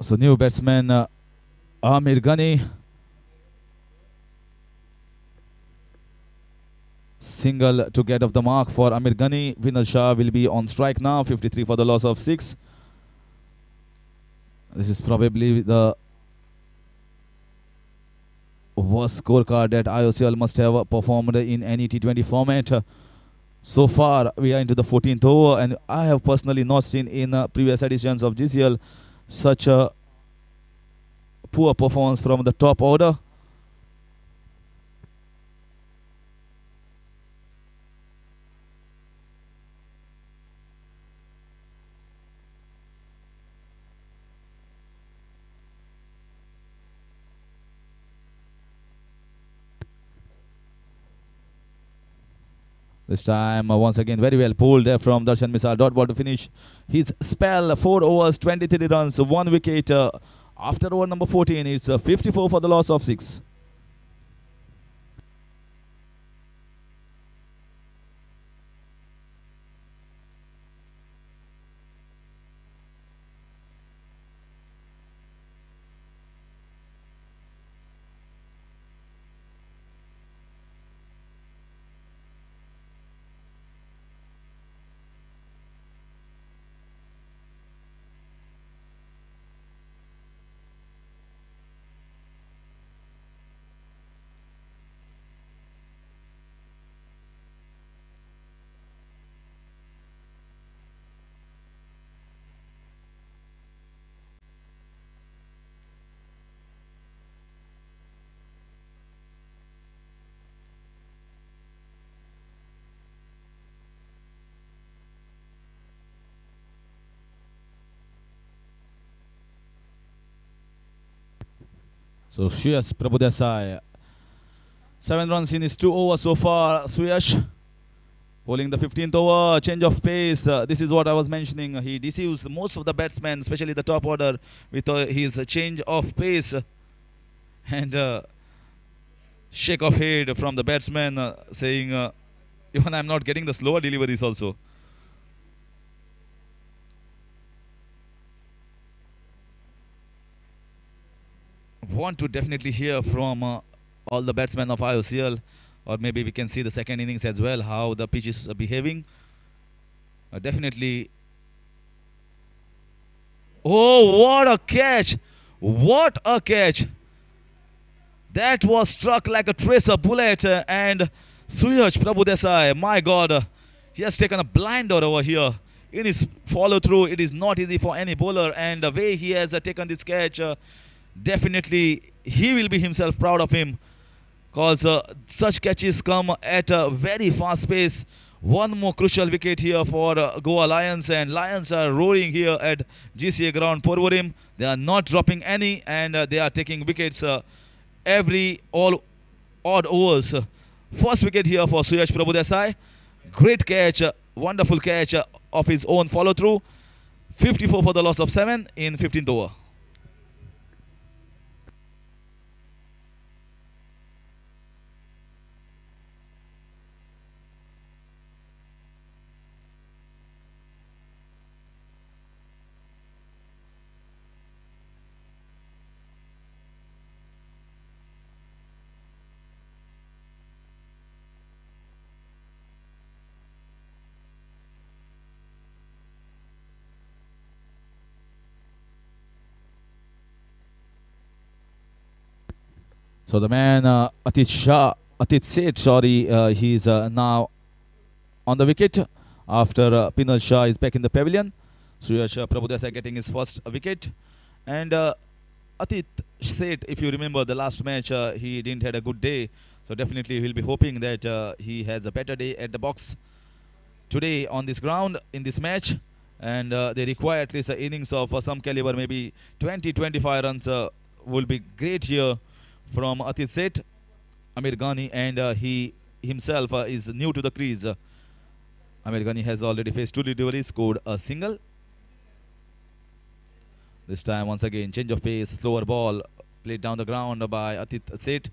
So new batsman Amir Ghani. Single to get off the mark for Amir Ghani. Vinal Shah will be on strike now. 53 for the loss of 6. This is probably the worst scorecard that IOCL must have performed in any T20 format. So far, we are into the 14th over, and I have personally not seen in previous editions of GCL such a poor performance from the top order. This time, once again, very well pulled there from Darshan Misal. Dot ball to finish his spell. 4 overs, 23 runs, 1 wicket. After over number 14, it's 54 for the loss of 6. So Suyash Prabhudesai, 7 runs in his 2 overs so far. Suyash bowling the 15th over, change of pace. This is what I was mentioning. He deceives most of the batsmen, especially the top order, with his change of pace. And shake of head from the batsman saying, even I'm not getting the slower deliveries also. Want to definitely hear from all the batsmen of IOCL, or maybe we can see the second innings as well, how the pitch is behaving. Definitely. Oh, what a catch! What a catch! That was struck like a tracer bullet, and Suyash Prabhudesai, my God, he has taken a blinder over here. In his follow through, it is not easy for any bowler, and the way he has taken this catch, definitely he will be himself proud of him, because such catches come at a very fast pace. One more crucial wicket here for Goa Alliance, and Lions are roaring here at GCA ground Porvorim. They are not dropping any, and they are taking wickets every all odd overs. First wicket here for Suyash Prabhudesai. Great catch, wonderful catch of his own follow through. 54 for the loss of 7 in 15th over. So the man Atit Seth, sorry, he's now on the wicket after Pinal Shah is back in the pavilion. Suyash Prabhudesai getting his first wicket, and Atit Seth, if you remember the last match, he didn't had a good day, so definitely he'll be hoping that he has a better day at the box today on this ground in this match, and they require at least an innings of some caliber, maybe 20-25 runs will be great here from Atit Seth, Amir Ghani, and he himself is new to the crease. Amir Ghani has already faced 2 deliveries, scored a single. This time once again change of pace, slower ball played down the ground by Atit Seth.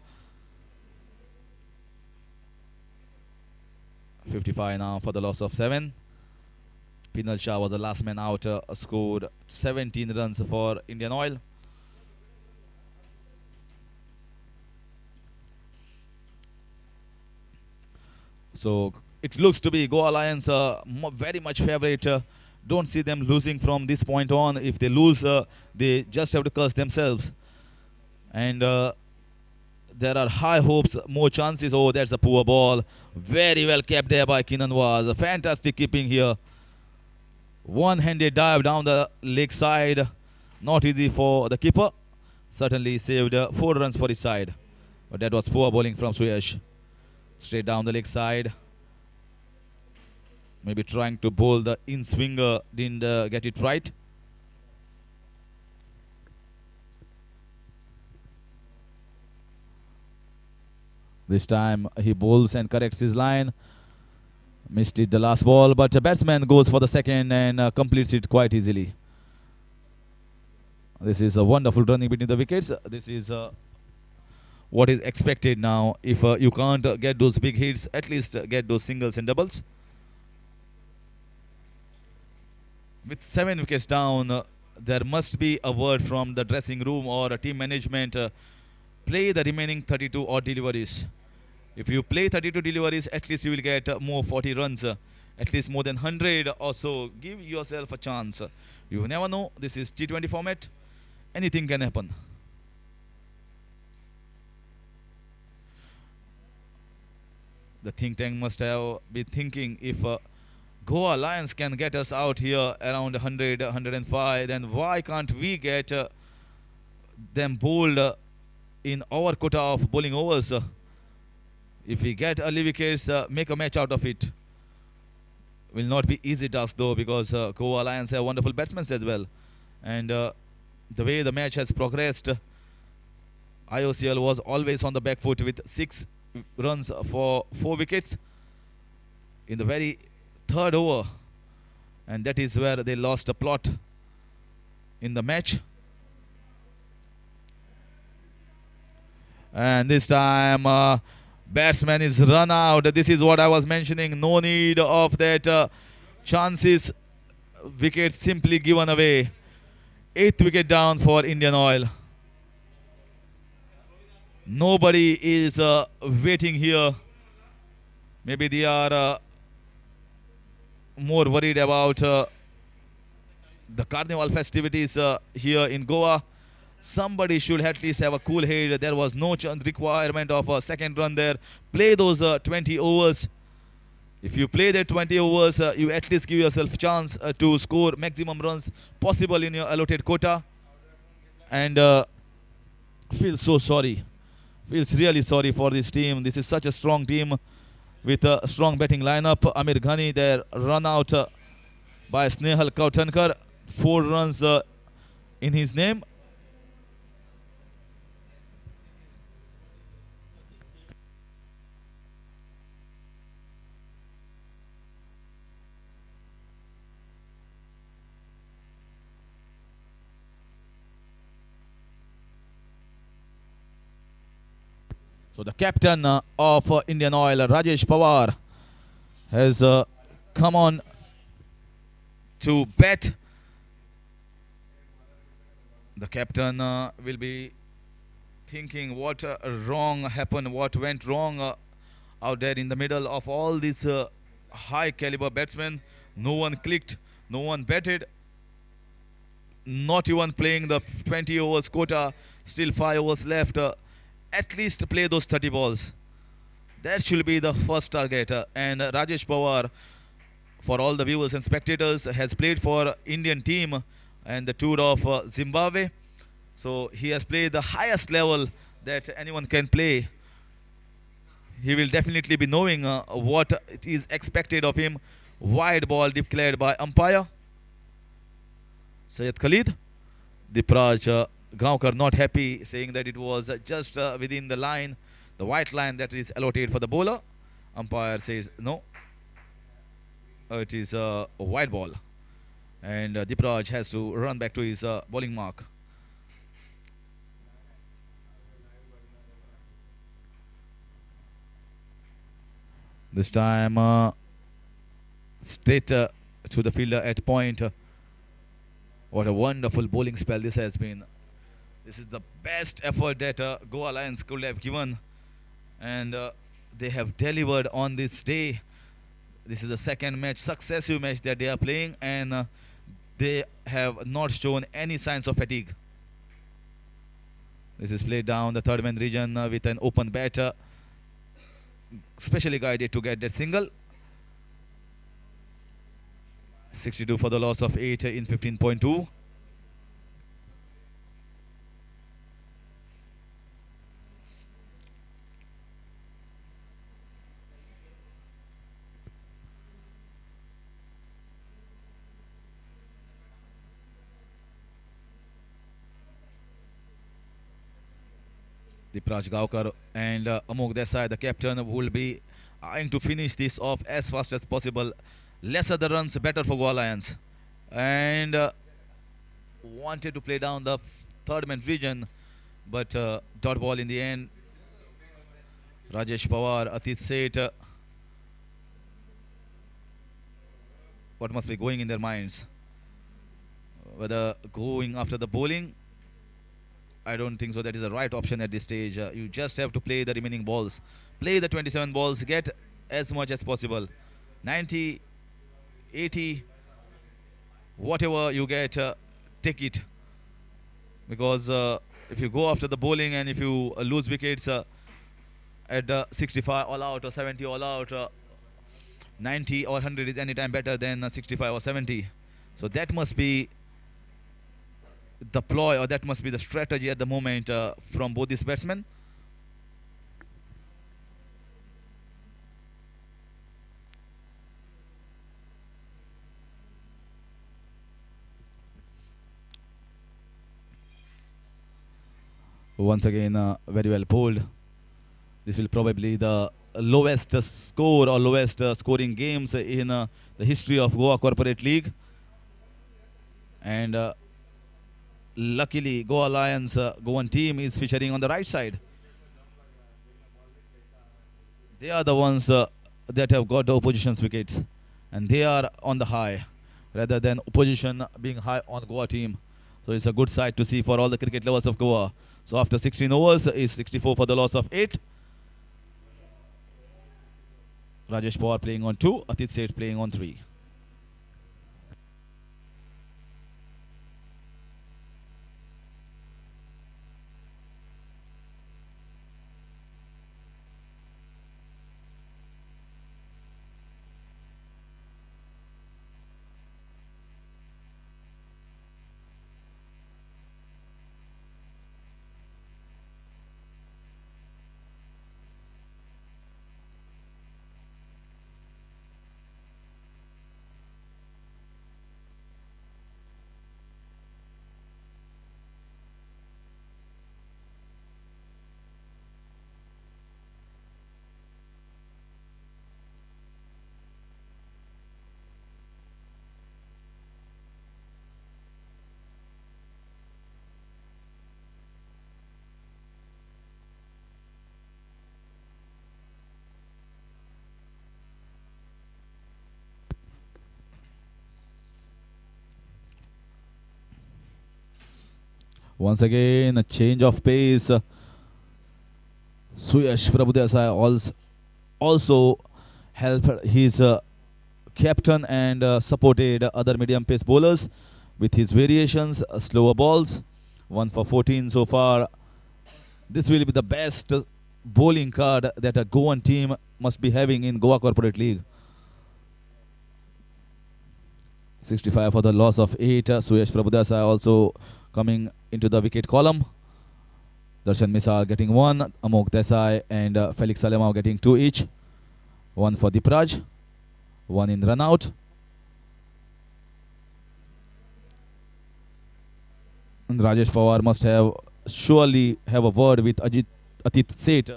55 now for the loss of 7. Pinal Shah was the last man out, scored 17 runs for Indian Oil. So it looks to be Goa Alliance very much favorite. Don't see them losing from this point on. If they lose, they just have to curse themselves. And there are high hopes, more chances. Oh, that's a poor ball. Very well kept there by Kinan Was. A fantastic keeping here. One-handed dive down the leg side. Not easy for the keeper. Certainly saved 4 runs for his side. But that was poor bowling from Suyash. Straight down the leg side. Maybe trying to bowl the in-swinger, didn't get it right. This time he bowls and corrects his line. Missed it the last ball, but the batsman goes for the second and completes it quite easily. This is a wonderful running between the wickets. This is what is expected now. If you can't get those big hits, at least get those singles and doubles. With 7 wickets down, there must be a word from the dressing room or a team management. Play the remaining 32 odd deliveries. If you play 32 deliveries, at least you will get more 40 runs, at least more than 100 or so. Give yourself a chance. You never know. This is T20 format. Anything can happen. The think tank must have been thinking, if Goa Alliance can get us out here around 100, 105, then why can't we get them bowled in our quota of bowling overs? If we get early wickets, make a match out of it. Will not be easy task though, because Goa Alliance have wonderful batsmen as well. And the way the match has progressed, IOCL was always on the back foot with 6 runs for 4 wickets in the very third over, and that is where they lost a plot in the match. And this time batsman is run out. This is what I was mentioning. No need of that chances. Wicket simply given away. 8th wicket down for Indian Oil. Nobody is waiting here. Maybe they are more worried about the carnival festivities here in Goa. Somebody should at least have a cool head. There was no requirement of a second run there. Play those 20 overs. If you play that 20 overs, you at least give yourself chance to score maximum runs possible in your allotted quota. And feel so sorry. Feels really sorry for this team. This is such a strong team with a strong batting lineup. Amir Ghani there run out by Snehal Kautankar. 4 runs in his name. So the captain of Indian Oil, Rajesh Pawar, has come on to bat. The captain will be thinking what wrong happened, what went wrong out there in the middle of all these high caliber batsmen. No one clicked, no one batted, not even playing the 20 overs quota, still 5 overs left. At least play those 30 balls. That should be the first target. And Rajesh Pawar, for all the viewers and spectators, has played for Indian team and the tour of Zimbabwe. So he has played the highest level that anyone can play. He will definitely be knowing what is expected of him. Wide ball declared by umpire Syed Khalid. Dipraj Gaonkar not happy, saying that it was just within the line, the white line that is allotted for the bowler. Umpire says no, it is a wide ball, and Dipraj has to run back to his bowling mark. This time straight to the fielder at point. What a wonderful bowling spell this has been. This is the best effort that Goa Alliance could have given, and they have delivered on this day. This is the second match, successive match that they are playing, and they have not shown any signs of fatigue. This is played down the third man region with an open batter, specially guided to get that single. 62 for the loss of 8 in 15.2. Dipraj Gaonkar and Amog Desai, the captain, will be eyeing to finish this off as fast as possible. Lesser the runs, better for Goa Alliance. And wanted to play down the third man region, but dot ball in the end. Rajesh Pawar, Atit Seth, what must be going in their minds? Whether going after the bowling, I don't think so. That is the right option at this stage. You just have to play the remaining balls. Play the 27 balls. Get as much as possible. 90, 80, whatever you get, take it. Because if you go after the bowling and if you lose wickets at 65 all out or 70 all out, 90 or 100 is anytime better than 65 or 70. So that must be the ploy, or that must be the strategy at the moment from both these batsmen. Once again, very well pulled. This will probably the lowest score or lowest scoring games in the history of Goa Corporate League. And luckily, Goa Alliance Goan team is featuring on the right side. They are the ones that have got the opposition's wickets, and they are on the high rather than opposition being high on Goa team. So it's a good sight to see for all the cricket lovers of Goa. So after 16 overs is 64 for the loss of 8. Rajesh Pawar playing on 2, Atit Seth playing on 3. Once again, a change of pace. Suyash Prabhudesai also helped his captain and supported other medium pace bowlers with his variations, slower balls. 1 for 14 so far. This will be the best bowling card that a Goan team must be having in Goa Corporate League. 65 for the loss of 8. Suyash Prabhudesai also coming into the wicket column. Darshan Misal getting 1. Amok Desai and Felix Salemau getting 2 each. 1 for Dipraj. 1 in run out. And Rajesh Pawar must surely have a word with Atit Seth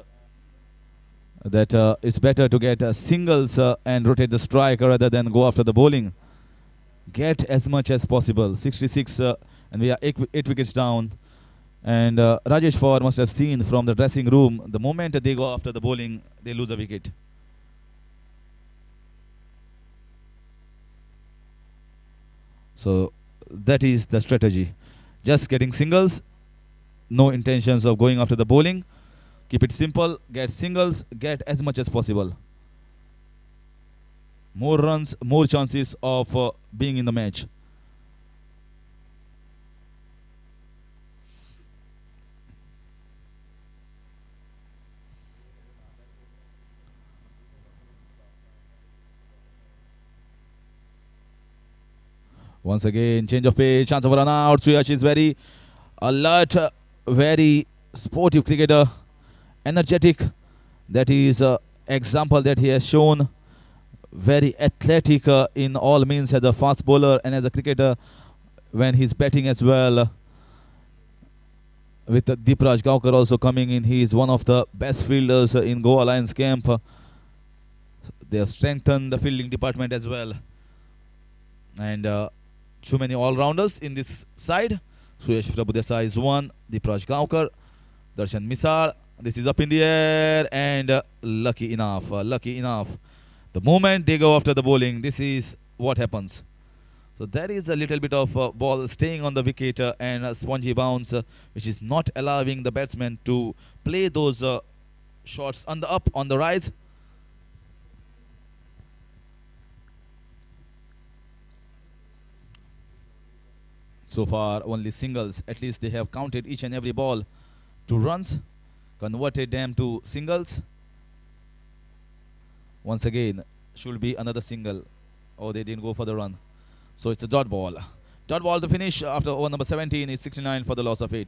that it's better to get singles and rotate the strike rather than go after the bowling. Get as much as possible. 66 and we are 8 wickets down. And Rajesh Pawar must have seen from the dressing room, the moment they go after the bowling, they lose a wicket. So that is the strategy. Just getting singles, no intentions of going after the bowling. Keep it simple, get singles, get as much as possible. More runs, more chances of being in the match. Once again, change of pace, chance of a run out. Suyash is very alert, very sportive cricketer, energetic. That is an example that he has shown. Very athletic in all means as a fast bowler and as a cricketer when he's batting as well. With Dipraj Gaukar also coming in, he is one of the best fielders in Goa Alliance camp. They have strengthened the fielding department as well. And too many all-rounders in this side. Suyash Prabhudesai is 1. Dipraj Gaukar. Darshan Misal. This is up in the air and lucky enough. The moment they go after the bowling, this is what happens. So there is a little bit of ball staying on the wicket and a spongy bounce, which is not allowing the batsman to play those shots on the up, on the rise. So far, only singles. At least they have counted each and every ball to runs, converted them to singles. Once again, should be another single. Oh, they didn't go for the run. So it's a dot ball. Dot ball to finish after over number 17 is 69 for the loss of 8.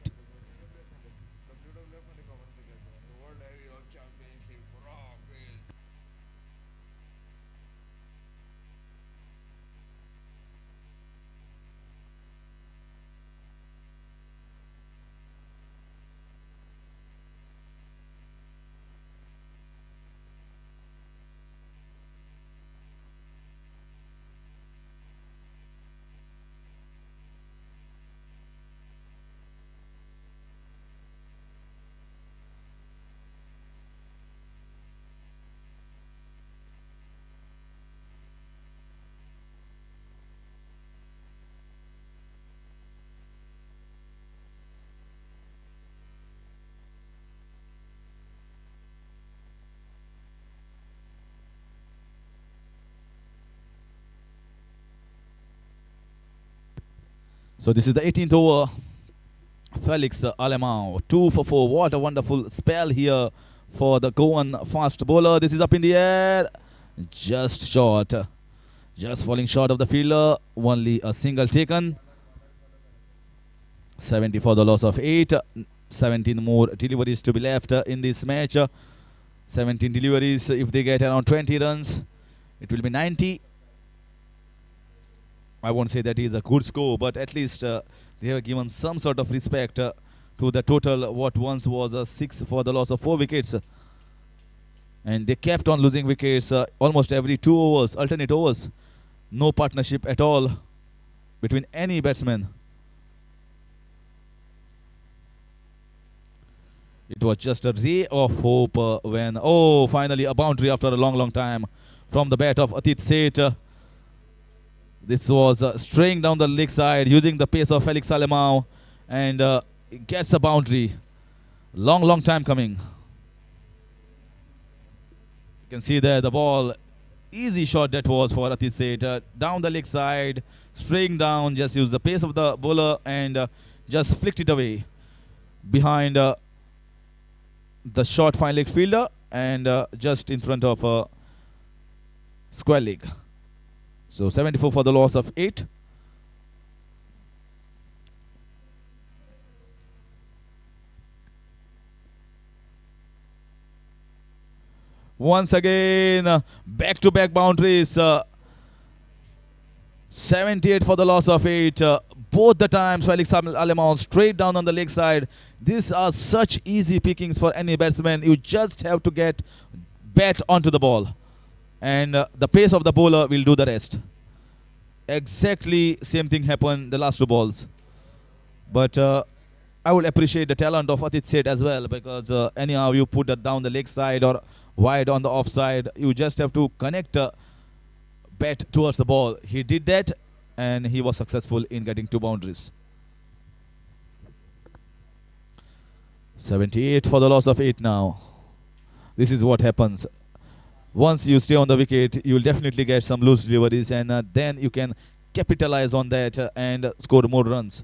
So this is the 18th over. Felix Alemão, 2 for 4. What a wonderful spell here for the Goan fast bowler. This is up in the air. Just short. Just falling short of the fielder. Only a single taken. 70 for the loss of 8. 17 more deliveries to be left in this match. 17 deliveries. If they get around 20 runs, it will be 90. I won't say that is a good score, but at least they have given some sort of respect to the total what once was a 6 for the loss of 4 wickets. And they kept on losing wickets almost every 2 overs, alternate overs. No partnership at all between any batsman. It was just a ray of hope when, finally a boundary after a long time from the bat of Atit Seth. This was straying down the leg side using the pace of Felix Alemão and gets a boundary. Long time coming. You can see there the ball. Easy shot that was for Atit Seth. Down the leg side, straying down, just used the pace of the bowler and just flicked it away behind the short fine leg fielder and just in front of square leg. So 74 for the loss of 8. Once again, back-to-back boundaries. 78 for the loss of 8. Both the times Felix Alemão straight down on the leg side. These are such easy pickings for any batsman. You just have to get bat onto the ball. And the pace of the bowler will do the rest. Exactly same thing happened the last 2 balls. But I would appreciate the talent of Atit Seth as well, because anyhow you put that down the leg side or wide on the offside, you just have to connect bat towards the ball. He did that and he was successful in getting 2 boundaries. 78 for the loss of 8 now. This is what happens. Once you stay on the wicket, you will definitely get some loose deliveries and then you can capitalize on that and score more runs.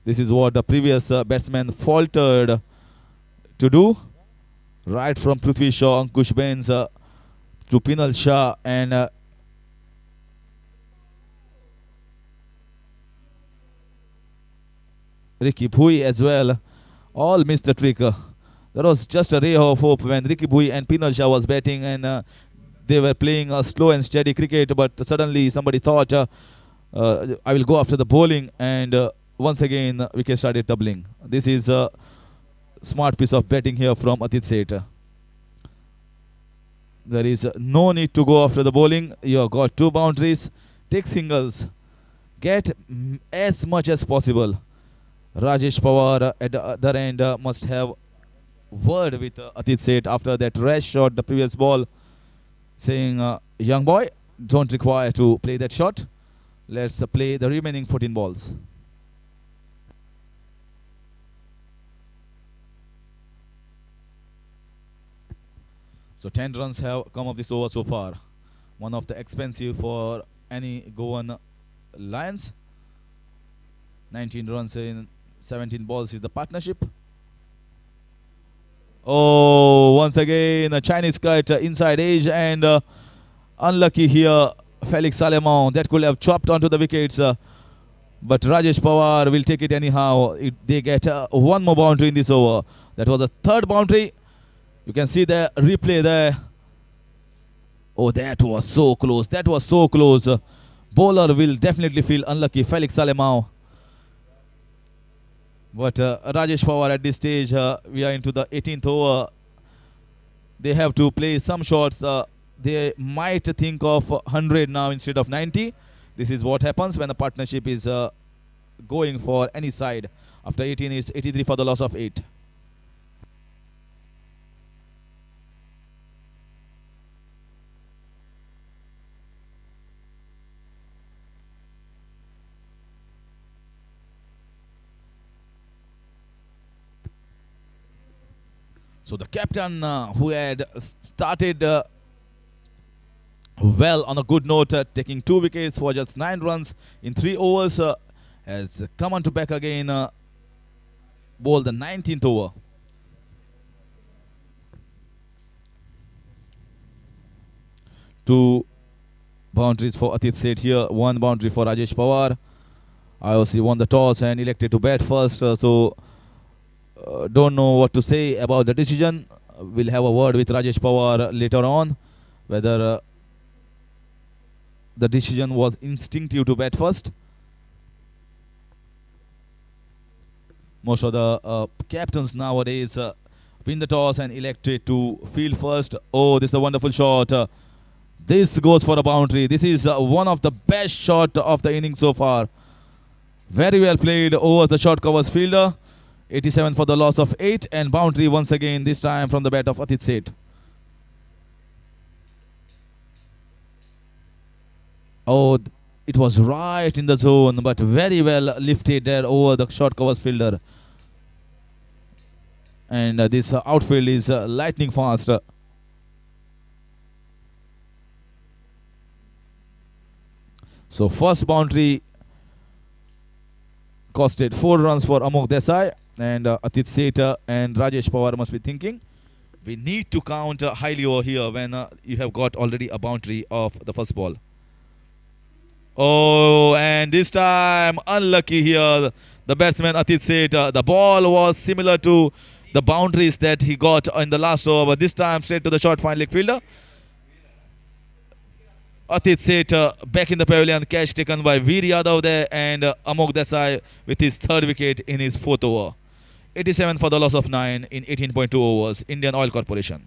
This is what the previous batsman faltered to do. Right from Prithvi Shaw, Ankush Bains to Pinal Shah and Ricky Bhui as well. All missed the trick. There was just a ray of hope when Ricky Bhui and Pinal Shah was batting and they were playing a slow and steady cricket, but suddenly somebody thought, I will go after the bowling, and once again wicket started doubling. This is a smart piece of batting here from Atit Seth. There is no need to go after the bowling. You have got 2 boundaries. Take singles. Get as much as possible. Rajesh Pawar at the other end must have word with Atit Seth after that rash shot the previous ball, saying, young boy, don't require to play that shot. Let's play the remaining 14 balls. So 10 runs have come of this over so far. One of the expensive for any Goan Lions. 19 runs in 17 balls is the partnership. Oh, once again a Chinese cut inside edge and unlucky here Felix Alemão. That could have chopped onto the wickets, but Rajesh Pawar will take it anyhow. They get 1 more boundary in this over. That was a 3rd boundary. You can see the replay there. Oh, that was so close. That was so close. Bowler will definitely feel unlucky, Felix Alemão. But Rajesh Pawar at this stage, we are into the 18th over. They have to play some shots. They might think of 100 now instead of 90. This is what happens when a partnership is going for any side. After 18, it's 83 for the loss of 8. So the captain who had started well on a good note, taking 2 wickets for just 9 runs in 3 overs, has come on to back again, bowl the 19th over. Two boundaries for Atit Seth here, 1 boundary for Rajesh Pawar. IOC won the toss and elected to bat first, so don't know what to say about the decision. We'll have a word with Rajesh Pawar later on, whether the decision was instinctive to bat first. Most of the captains nowadays win the toss and elected to field first. Oh, this is a wonderful shot. This goes for a boundary. This is one of the best shots of the inning so far. Very well played over the short covers fielder. 87 for the loss of 8, and boundary once again, this time from the bat of Atit Seth. Oh, it was right in the zone, but very well lifted there over the short covers fielder. And this outfield is lightning fast. So first boundary costed 4 runs for Amok Desai, and Atit Seth and Rajesh Pawar must be thinking, we need to count highly over here when you have got already a boundary of the first ball. Oh, and this time unlucky here, the batsman Atit Seth. The ball was similar to the boundaries that he got in the last over, but this time straight to the short fine leg fielder. Atit Seth back in the pavilion, catch taken by Veer Yadav there, and Amok Desai with his 3rd wicket in his 4th over. 87 for the loss of 9 in 18.2 overs, Indian Oil Corporation.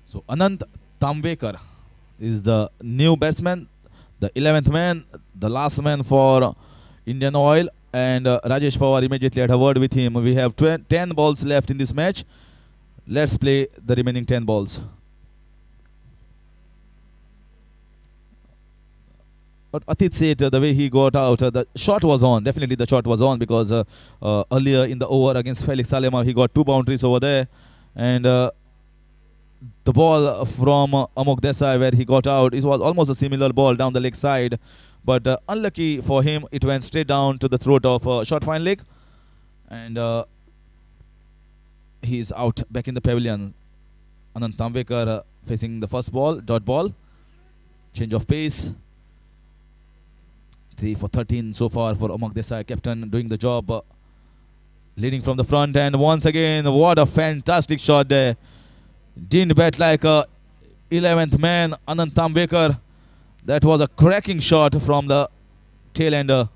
So Anant Tamvekar is the new batsman, the 11th man, the last man for Indian Oil, and Rajesh Pawar immediately had a word with him. We have 10 balls left in this match. Let's play the remaining 10 balls. But Atit Seth, the way he got out, the shot was on. Definitely the shot was on, because earlier in the over against Felix Salema, he got 2 boundaries over there. And the ball from Amok Desai where he got out, it was almost a similar ball down the leg side, but unlucky for him, it went straight down to the throat of short fine leg, and he's out back in the pavilion. Anant Tamvekar facing the first ball, dot ball, change of pace. 3 for 13 so far for Amok Desai, captain doing the job, leading from the front, and once again, what a fantastic shot there. Didn't bat like a 11th man, Anant Tamvekar. That was a cracking shot from the tail ender.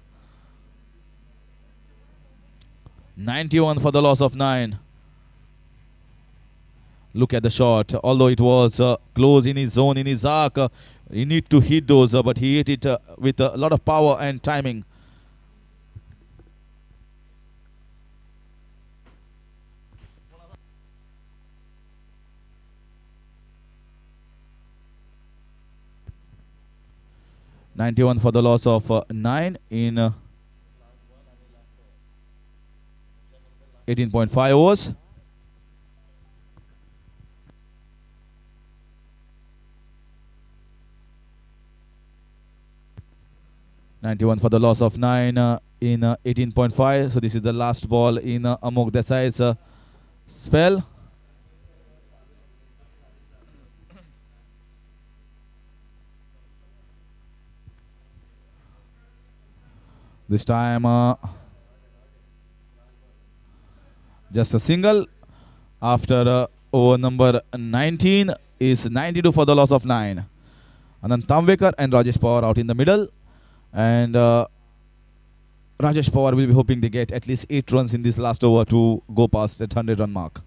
91 for the loss of 9. Look at the shot. Although it was close in his zone, in his arc, you need to hit those, but he hit it with a lot of power and timing. .91 for the loss of 9 in 18.5 overs. .91 for the loss of 9 in 18.5. So this is the last ball in Amok Desai's spell. This time just a single after over number 19 is 92 for the loss of 9. Anant Tamvekar and Rajesh Pawar out in the middle, and Rajesh Pawar will be hoping they get at least 8 runs in this last over to go past that 100-run mark.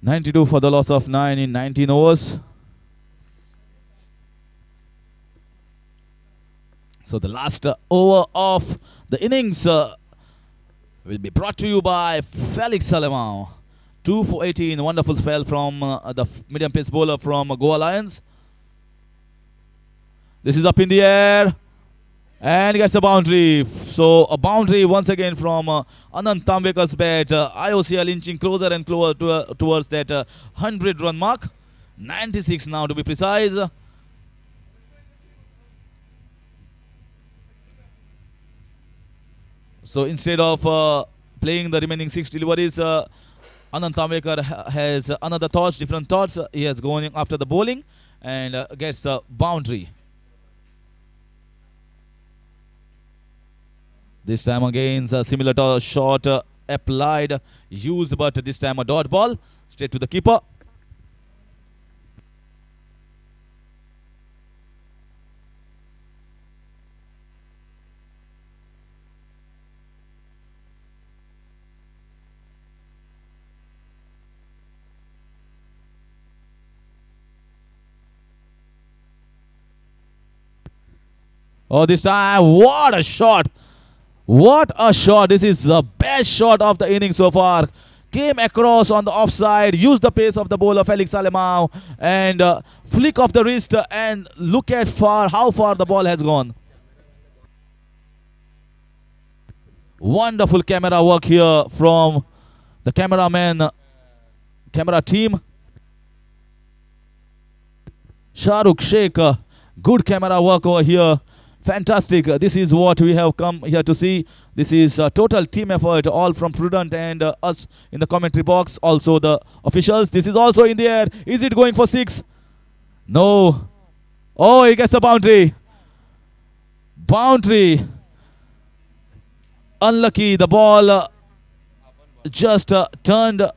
92 for the loss of 9 in 19 overs. So the last over of the innings will be brought to you by Felix Salimao. 2 for 18. Wonderful spell from the medium pace bowler from Goa Alliance. This is up in the air. And gets a boundary. So a boundary once again from Anand Tambekar's bat. IOC are inching closer and closer towards that 100-run mark. 96 now to be precise. So instead of playing the remaining 6 deliveries, Anand Tambekar has another thoughts, different thoughts. He has going after the bowling and gets a boundary. This time again, a similar shot applied, used, but this time a dot ball straight to the keeper. Oh, this time, what a shot! What a shot. This is the best shot of the inning so far. Came across on the offside, used the pace of the bowler Felix Salimao and flick of the wrist and look at how far the ball has gone. Wonderful camera work here from the camera team. Shahrukh Sheikh, good camera work over here. Fantastic. This is what we have come here to see. This is a total team effort, all from Prudent and us in the commentary box. Also the officials. This is also in the air. Is it going for 6? No. Oh, he gets a boundary. Boundary. Unlucky. The ball just turned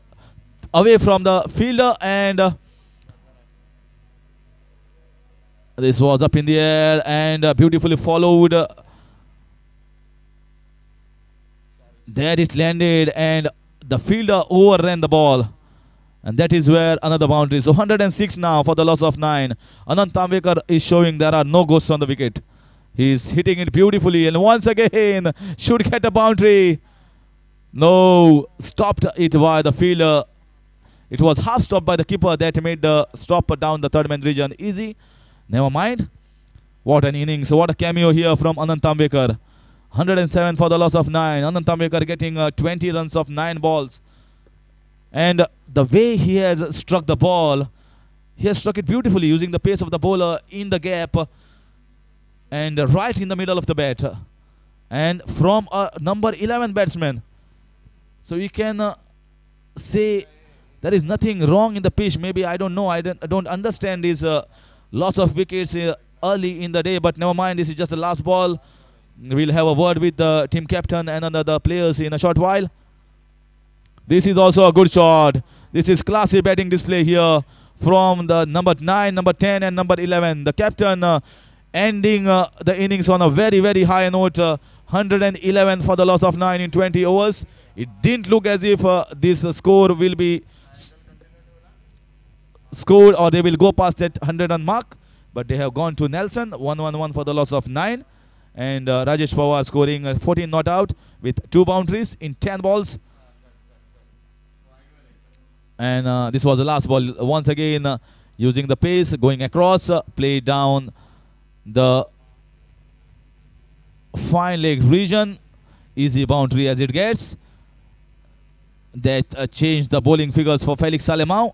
away from the fielder and this was up in the air and beautifully followed. There it landed and the fielder overran the ball. And that is where another boundary. So 106 now for the loss of 9. Anand Tambekar is showing there are no ghosts on the wicket. He is hitting it beautifully and once again should get a boundary. No, stopped it by the fielder. It was half stopped by the keeper that made the stop down the third man region easy. Never mind. What an innings. What a cameo here from Anand Tambekar. 107 for the loss of 9. Anand Tambekar getting 20 runs of 9 balls. And the way he has struck the ball, he has struck it beautifully using the pace of the bowler in the gap and right in the middle of the bat. And from a number 11 batsman. So you can say there is nothing wrong in the pitch. Maybe, I don't know. I don't understand his loss of wickets early in the day, but never mind. This is just the last ball. We'll have a word with the team captain and the players in a short while. This is also a good shot. This is classy batting display here from the number 9, number 10 and number 11. The captain ending the innings on a very, very high note. 111 for the loss of 9 in 20 overs. It didn't look as if this score will be scored or they will go past that 100-run mark, but they have gone to Nelson. 1-1-1 for the loss of 9 and Rajesh Pawar scoring 14 not out with 2 boundaries in 10 balls. And this was the last ball. Once again using the pace, going across, play down the fine leg region. Easy boundary as it gets. That changed the bowling figures for Felix Salimao.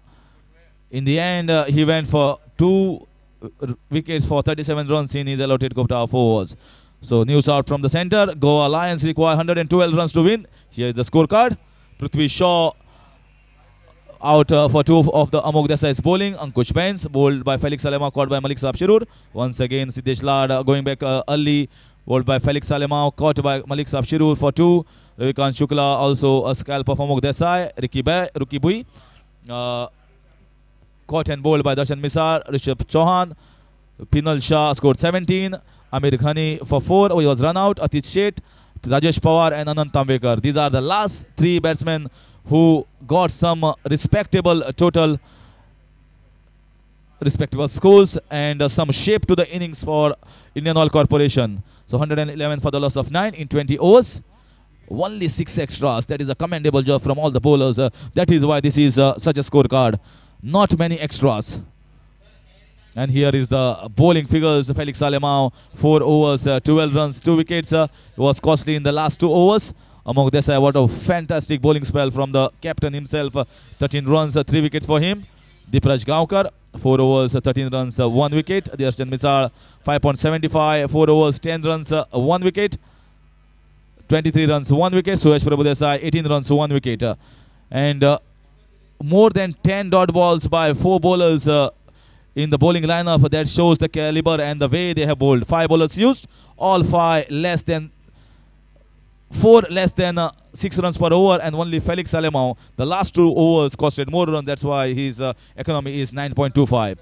In the end, he went for 2 wickets for 37 runs in his allotted quota of 4 overs. So news out from the center. Goa Alliance require 112 runs to win. Here is the scorecard. Prithvi Shaw out for 2 of the Amok Desai's bowling. Ankush Pence bowled by Felix Salimao, caught by Malik Saab Shirur. Once again, Siddesh Lad going back early, bowled by Felix Salimao, caught by Malik Saab Shirur for 2. Ravikant Shukla also a scalp of Amok Desai. Ruki Bui. Caught and bowled by Darshan Misar, Rishabh Chauhan. Pinal Shah scored 17. Amir Khani for 4. He was run out. Atit Sheth, Rajesh Pawar and Anand Tambekar. These are the last 3 batsmen who got some respectable scores and some shape to the innings for Indian Oil Corporation. So 111 for the loss of 9 in 20 overs. Only 6 extras. That is a commendable job from all the bowlers. That is why this is such a scorecard. Not many extras. And here is the bowling figures. Felix Alemão, 4 overs, 12 runs, 2 wickets. Was costly in the last 2 overs. Among Desai, what a fantastic bowling spell from the captain himself. 13 runs, 3 wickets for him. Dipraj Gaonkar, 4 overs, 13 runs, 1 wicket. Darshan Misal, 5.75, 4 overs, 10 runs, 1 wicket. 23 runs, 1 wicket. Suyash Prabhu Desai, 18 runs, 1 wicket. And more than 10 dot balls by 4 bowlers in the bowling lineup. That shows the caliber and the way they have bowled. 5 bowlers used, all 4 less than 6 runs per over, and only Felix Alemão, the last 2 overs costed more runs. That's why his economy is 9.25.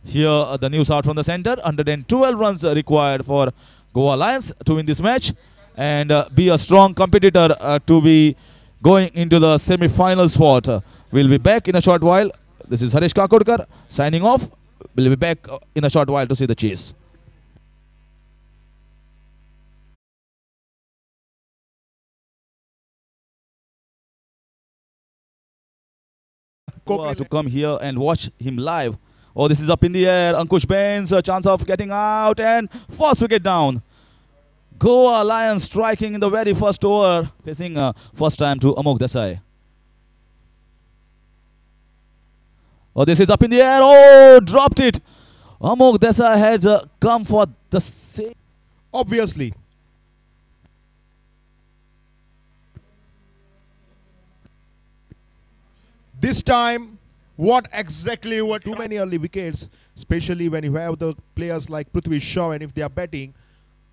Here the news out from the center. 112 runs required for Goa Alliance to win this match and be a strong competitor to be going into the semi-final spot. We'll be back in a short while. This is Harish Kakodkar signing off. We'll be back in a short while to see the chase. To come here and watch him live. Oh, this is up in the air. Ankush Bains, a chance of getting out, and first wicket down. Goa Alliance striking in the very first over, facing first time to Amok Desai. Oh, this is up in the air. Oh, dropped it. Amok Desai has come for the save. Obviously. This time, what exactly were too many early wickets, especially when you have the players like Prithvi Shaw, and if they are batting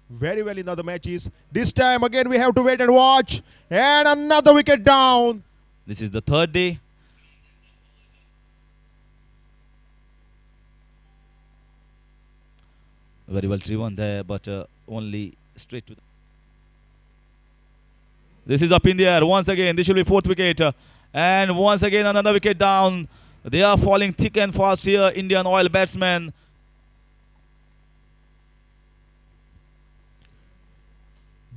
very well in other matches. This time again we have to wait and watch, and another wicket down. This is the third day. Very well driven there, but only straight to the... This is up in the air once again. This should be 4th wicket. And once again another wicket down. They are falling thick and fast here, Indian Oil batsmen.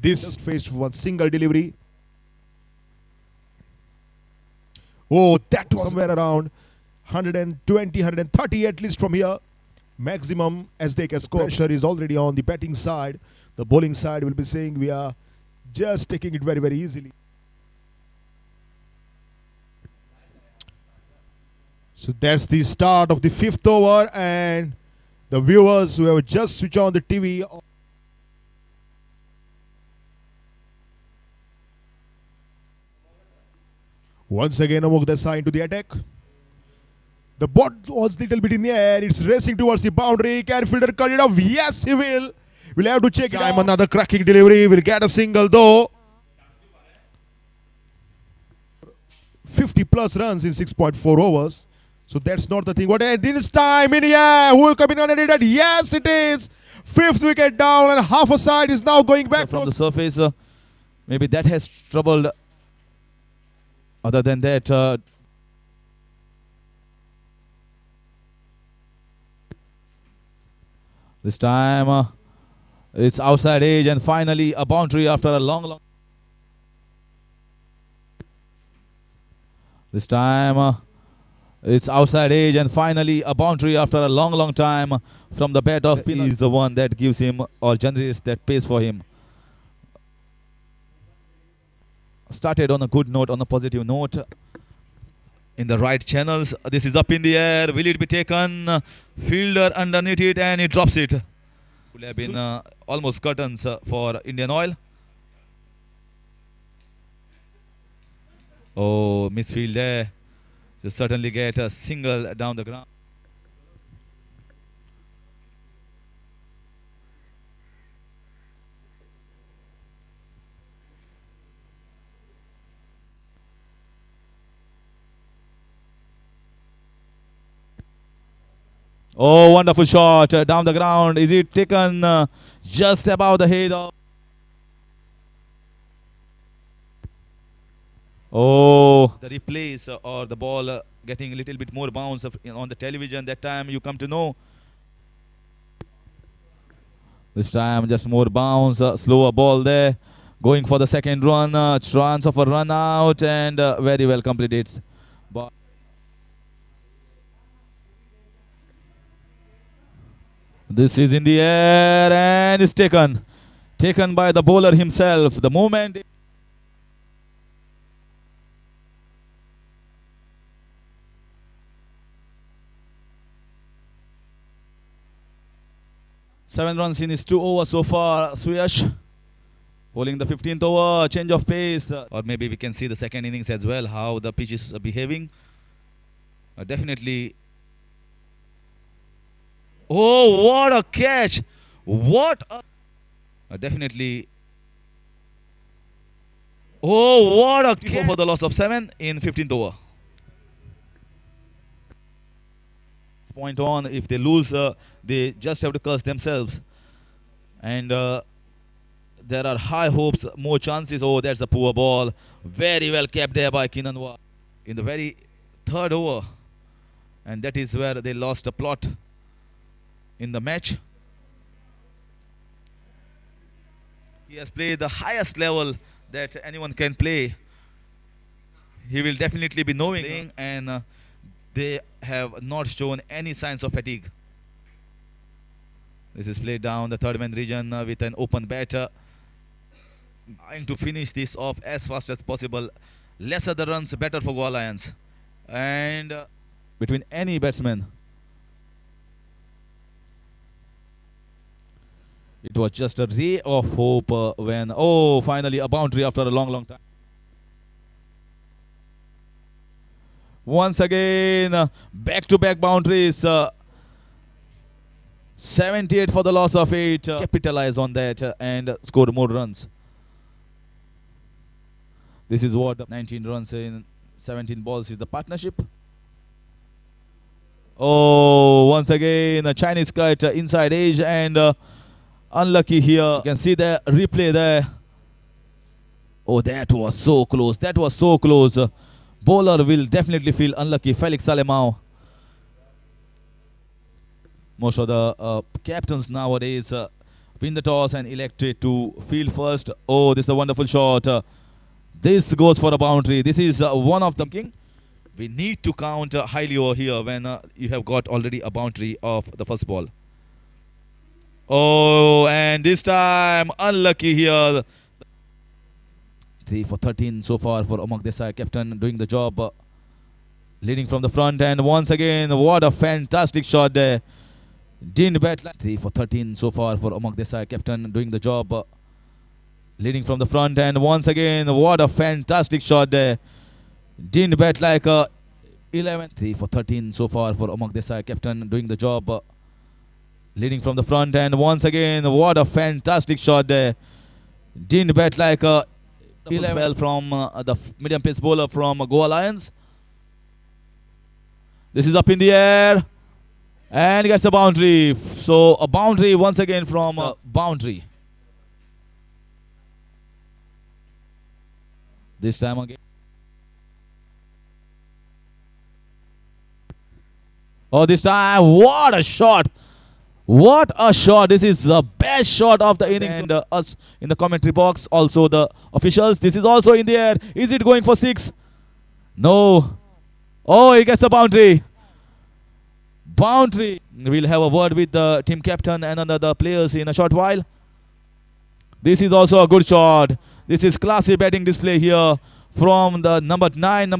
This faced one single delivery. Oh, that was somewhere around 120, 130 at least from here. Maximum as they can score. Pressure is already on the batting side. The bowling side will be saying we are just taking it very, very easily. So that's the start of the 5th over, and the viewers who have just switched on the TV. Once again, Amok Desai into the attack. The ball was a little bit in the air. It's racing towards the boundary. Can fielder cut it off? Yes, he will. We'll have to check it out. Another cracking delivery. Will get a single though. 50 plus runs in 6.4 overs. So that's not the thing. What this time in the air? Who will come in on it? Yes, it is. 5th wicket down, and half a side is now going back from the surface. Maybe that has troubled. Other than that, this time it's outside edge, and finally a boundary after a long. This time it's outside edge, and finally a boundary after a long time from the bat of Pillai. Is the one that gives him or generates that pace for him. Started on a good note, on a positive note, in the right channels. This is up in the air. Will it be taken? Fielder underneath it, and he drops it. Would have been almost curtains for Indian Oil. Oh, misfield there. To certainly get a single down the ground. Oh, wonderful shot down the ground. Is it taken just above the head of... Oh, the replays or the ball getting a little bit more bounce on the television. That time you come to know. This time just more bounce, slower ball there. Going for the second run, chance of a run out, and very well completed. But this is in the air and is taken. Taken by the bowler himself. The moment. 7 runs in his 2 overs so far. Suyash bowling the 15th over, change of pace. Or maybe we can see the second innings as well, how the pitch is behaving. Definitely. Oh, what a catch! What a... definitely. Oh, what a catch for the loss of 7 in 15th over. Point on, if they lose, they just have to curse themselves. And there are high hopes, more chances. Oh, that's a poor ball. Very well kept there by Kinanwa in the very 3rd over. And that is where they lost a plot in the match. He has played the highest level that anyone can play. He will definitely be knowing, and they have not shown any signs of fatigue. This is played down the 3rd man region with an open batter. Trying to finish this off as fast as possible. Lesser the runs, better for Goa Alliance. And between any batsman, it was just a ray of hope when, oh, finally a boundary after a long time. Once again, back-to-back boundaries. 78 for the loss of 8. Capitalize on that and score more runs. This is what 19 runs in 17 balls is the partnership. Oh, once again a Chinese cut inside edge and unlucky here. You can see the replay there. Oh, that was so close. That was so close. Bowler will definitely feel unlucky. Felix Salemao. Most of the captains nowadays win the toss and elected to field first. Oh, this is a wonderful shot. This goes for a boundary. This is one of them. We need to count highly over here when you have got already a boundary of the first ball. Oh, and this time unlucky here. 3 for 13 so far for Amak Desai, captain doing the job, leading from the front, and once again what a fantastic shot there. Didn't bat 3 for 13 so far for Amak Desai, captain doing the job, leading from the front, and once again what a fantastic shot there. Didn't bat like 11. 3 for 13 so far for Amak Desai, captain doing the job, leading from the front, and once again what a fantastic shot there. Didn't bat like 11. Fell from the medium pace bowler from Goa Alliance. This is up in the air and gets a boundary. So a boundary once again from boundary. This time again. Oh, this time what a shot. What a shot. This is the best shot of the innings. And us in the commentary box, also the officials. This is also in the air. Is it going for 6? No. Oh, he gets a boundary. Boundary. We'll have a word with the team captain and another players in a short while. This is also a good shot. This is classy batting display here from the number 9,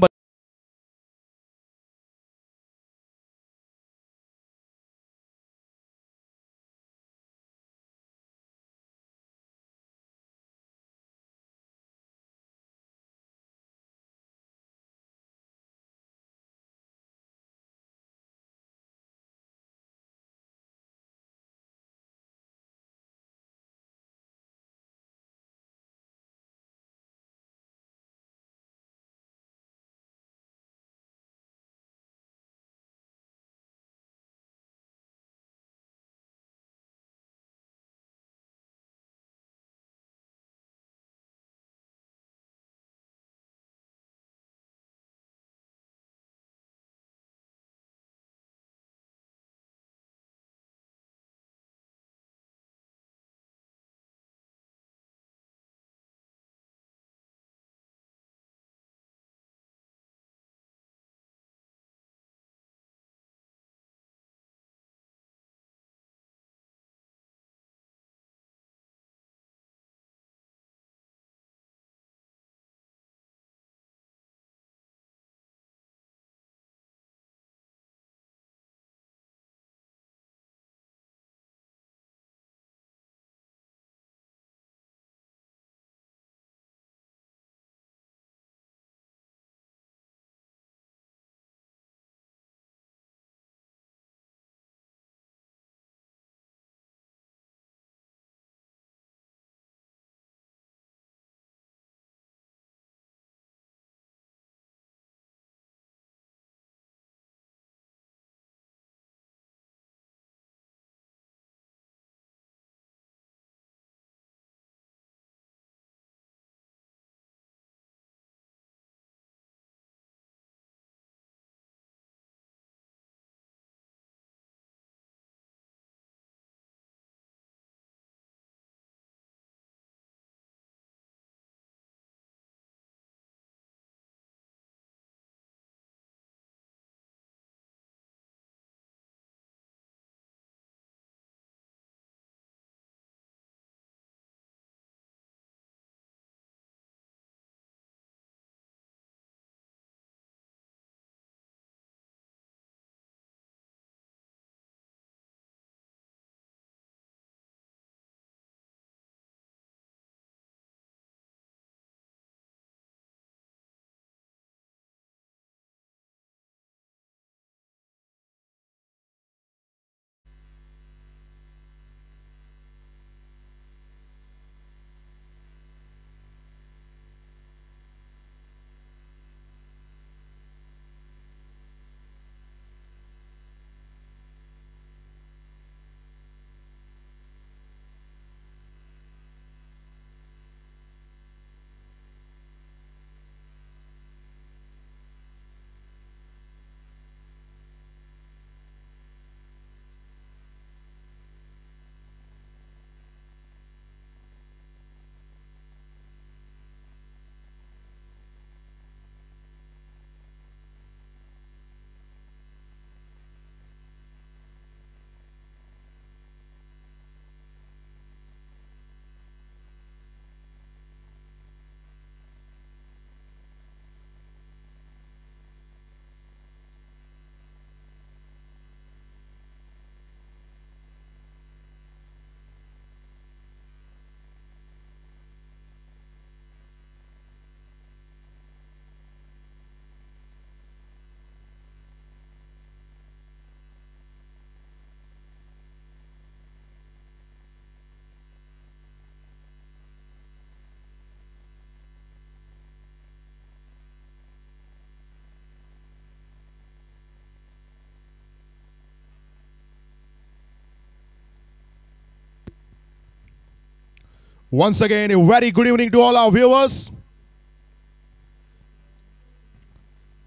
Once again, a very good evening to all our viewers.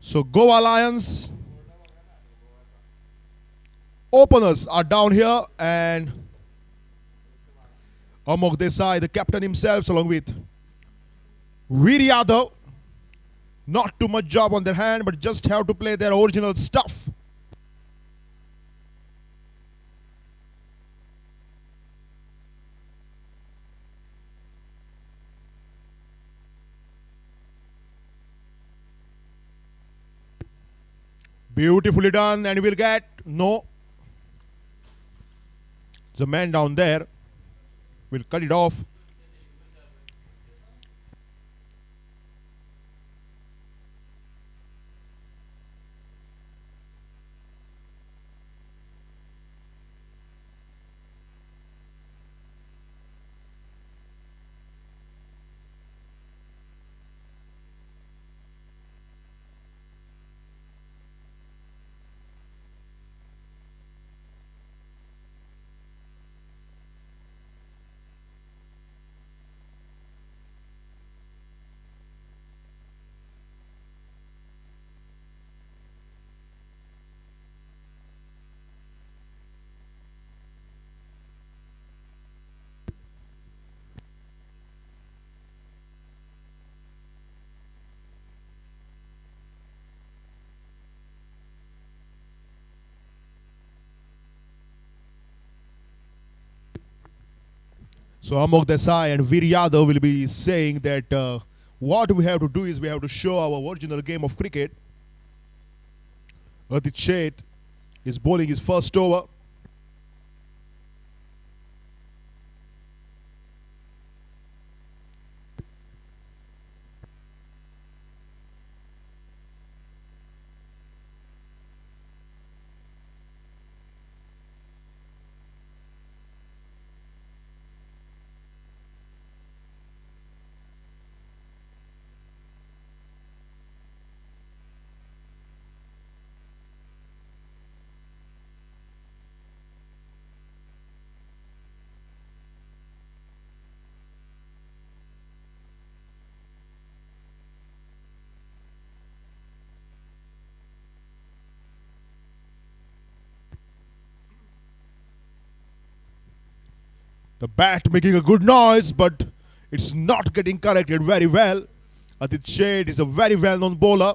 So, Goa Alliance openers are down here, and Amok Desai, the captain himself, along with Veer Yadav. Not too much job on their hand, but just have to play their original stuff. Beautifully done, and we'll get no. The man down there will cut it off. So Amok Desai and Veer Yadav will be saying that what we have to do is we have to show our original game of cricket. Adit Sheth is bowling his first over. The bat making a good noise, but it's not getting corrected very well. Adit Sheth is a very well-known bowler.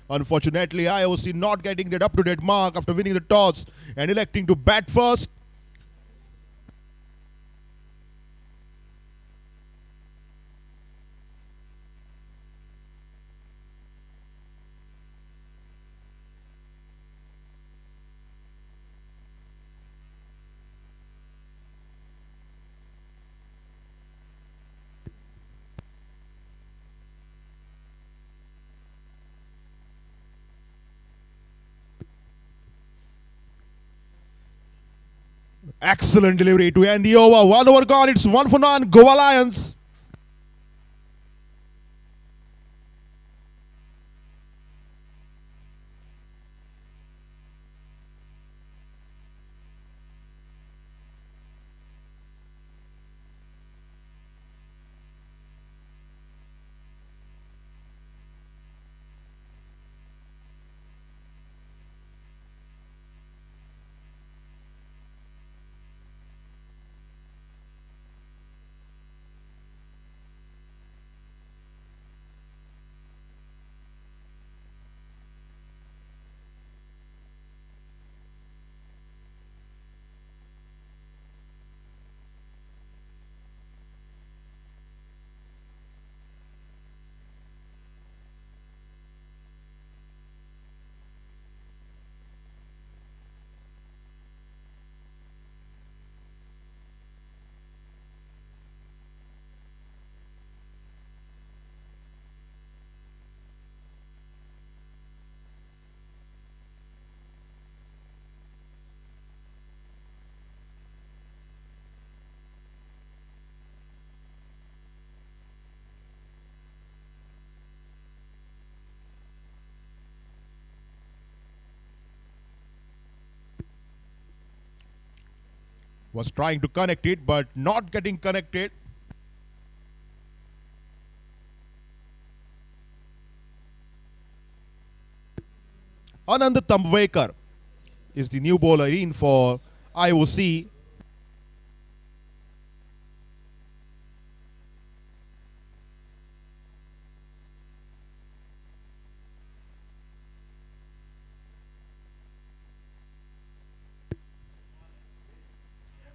Unfortunately, IOC not getting that up-to-date mark after winning the toss and electing to bat first. Excellent delivery to end the over. 1 over gone. It's 1 for none. Goa Alliance. Was trying to connect it, but not getting connected. Anand Tambwekar is the new bowler in for IOC.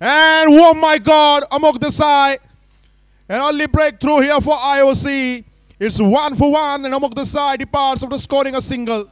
And oh my God, Amok Desai. An early breakthrough here for IOC. It's 1 for 1 and Amok Desai departs after scoring a single.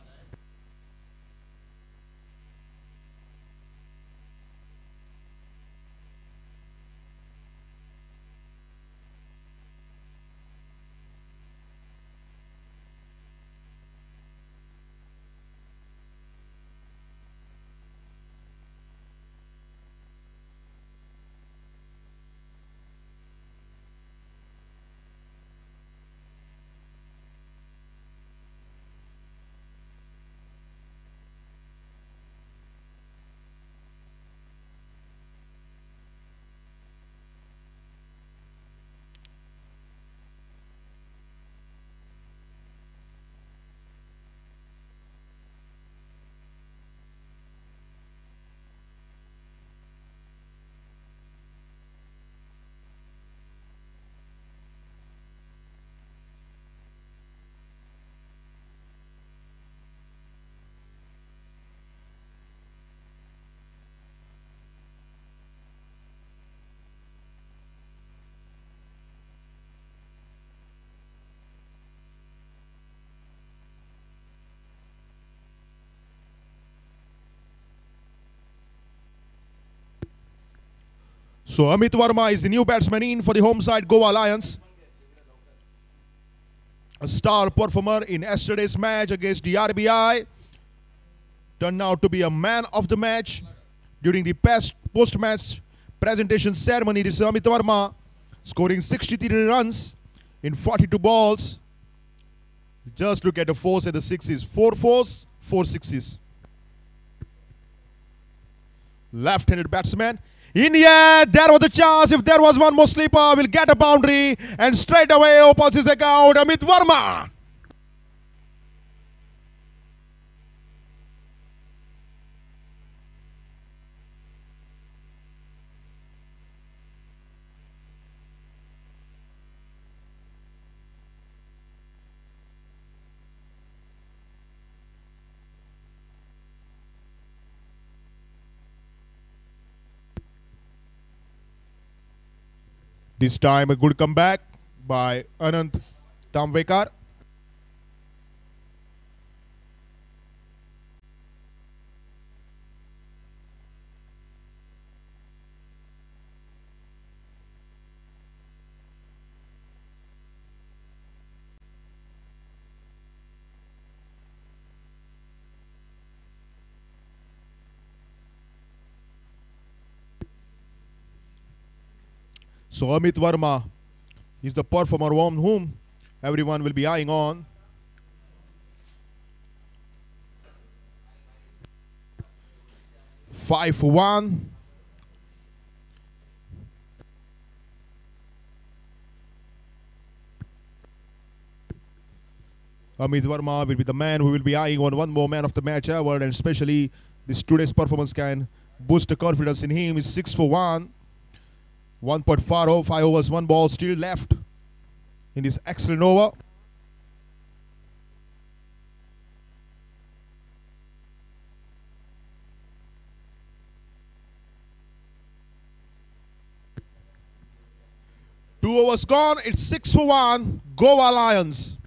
So Amit Verma is the new batsman in for the home side Goa Alliance. A star performer in yesterday's match against the RBI. Turned out to be a man of the match. During the post-match presentation ceremony, this is Amit Verma scoring 63 runs in 42 balls. Just look at the fours and the sixes. 4 fours, 4 sixes. Left-handed batsman. In here, there was a chance. If there was one more sleeper, we'll get a boundary. And straight away opens his account, Amit Verma. This time a good comeback by Anand Tambwekar. So Amit Verma is the performer on whom everyone will be eyeing on. Five for 1. Amit Verma will be the man who will be eyeing on one more man of the match award, and especially this today's performance can boost the confidence in him. Is 6 for 1. 1.40, 5 overs, 1 ball still left in this excellent over. Two overs gone, it's 6 for 1, Goa Alliance.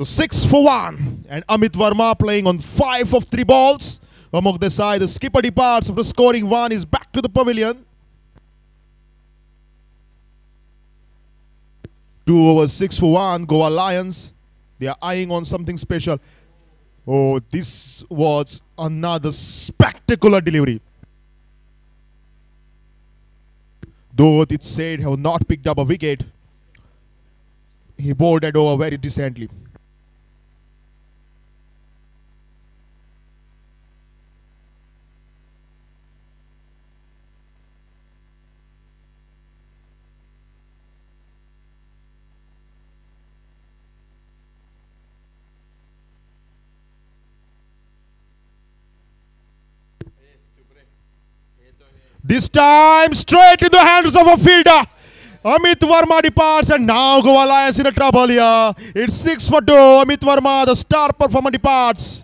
So 6 for 1. And Amit Verma playing on 5 of 3 balls. Among the side, the skipper departs after scoring 1, is back to the pavilion. 2 overs, 6 for 1. Goa Alliance. They are eyeing on something special. Oh, this was another spectacular delivery. Though it said have not picked up a wicket, he bowled that over very decently. This time straight in the hands of a fielder. Amit Verma departs and now Goa Alliance in a trouble here. It's 6 for 2. Amit Verma, the star performer, departs.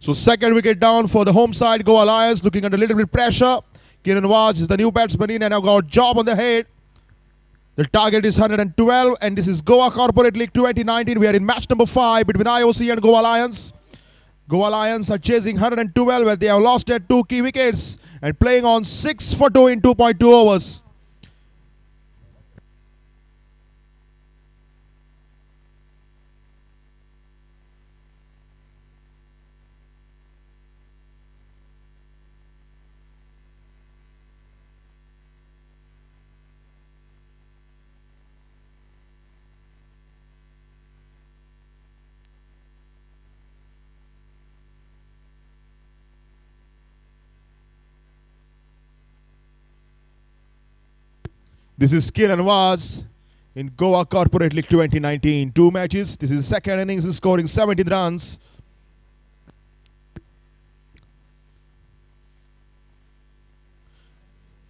So second wicket down for the home side. Goa Alliance looking under a little bit pressure. Kiran Vaz is the new batsman in and now got a job on the head. The target is 112 and this is Goa Corporate League 2019. We are in match number 5 between IOC and Goa Alliance. Goa Alliance are chasing 112 where they have lost their 2 key wickets and playing on 6 for 2 in 2.2 overs. This is Kiran Vaz in Goa Corporate League 2019. 2 matches. This is second innings, scoring 17 runs.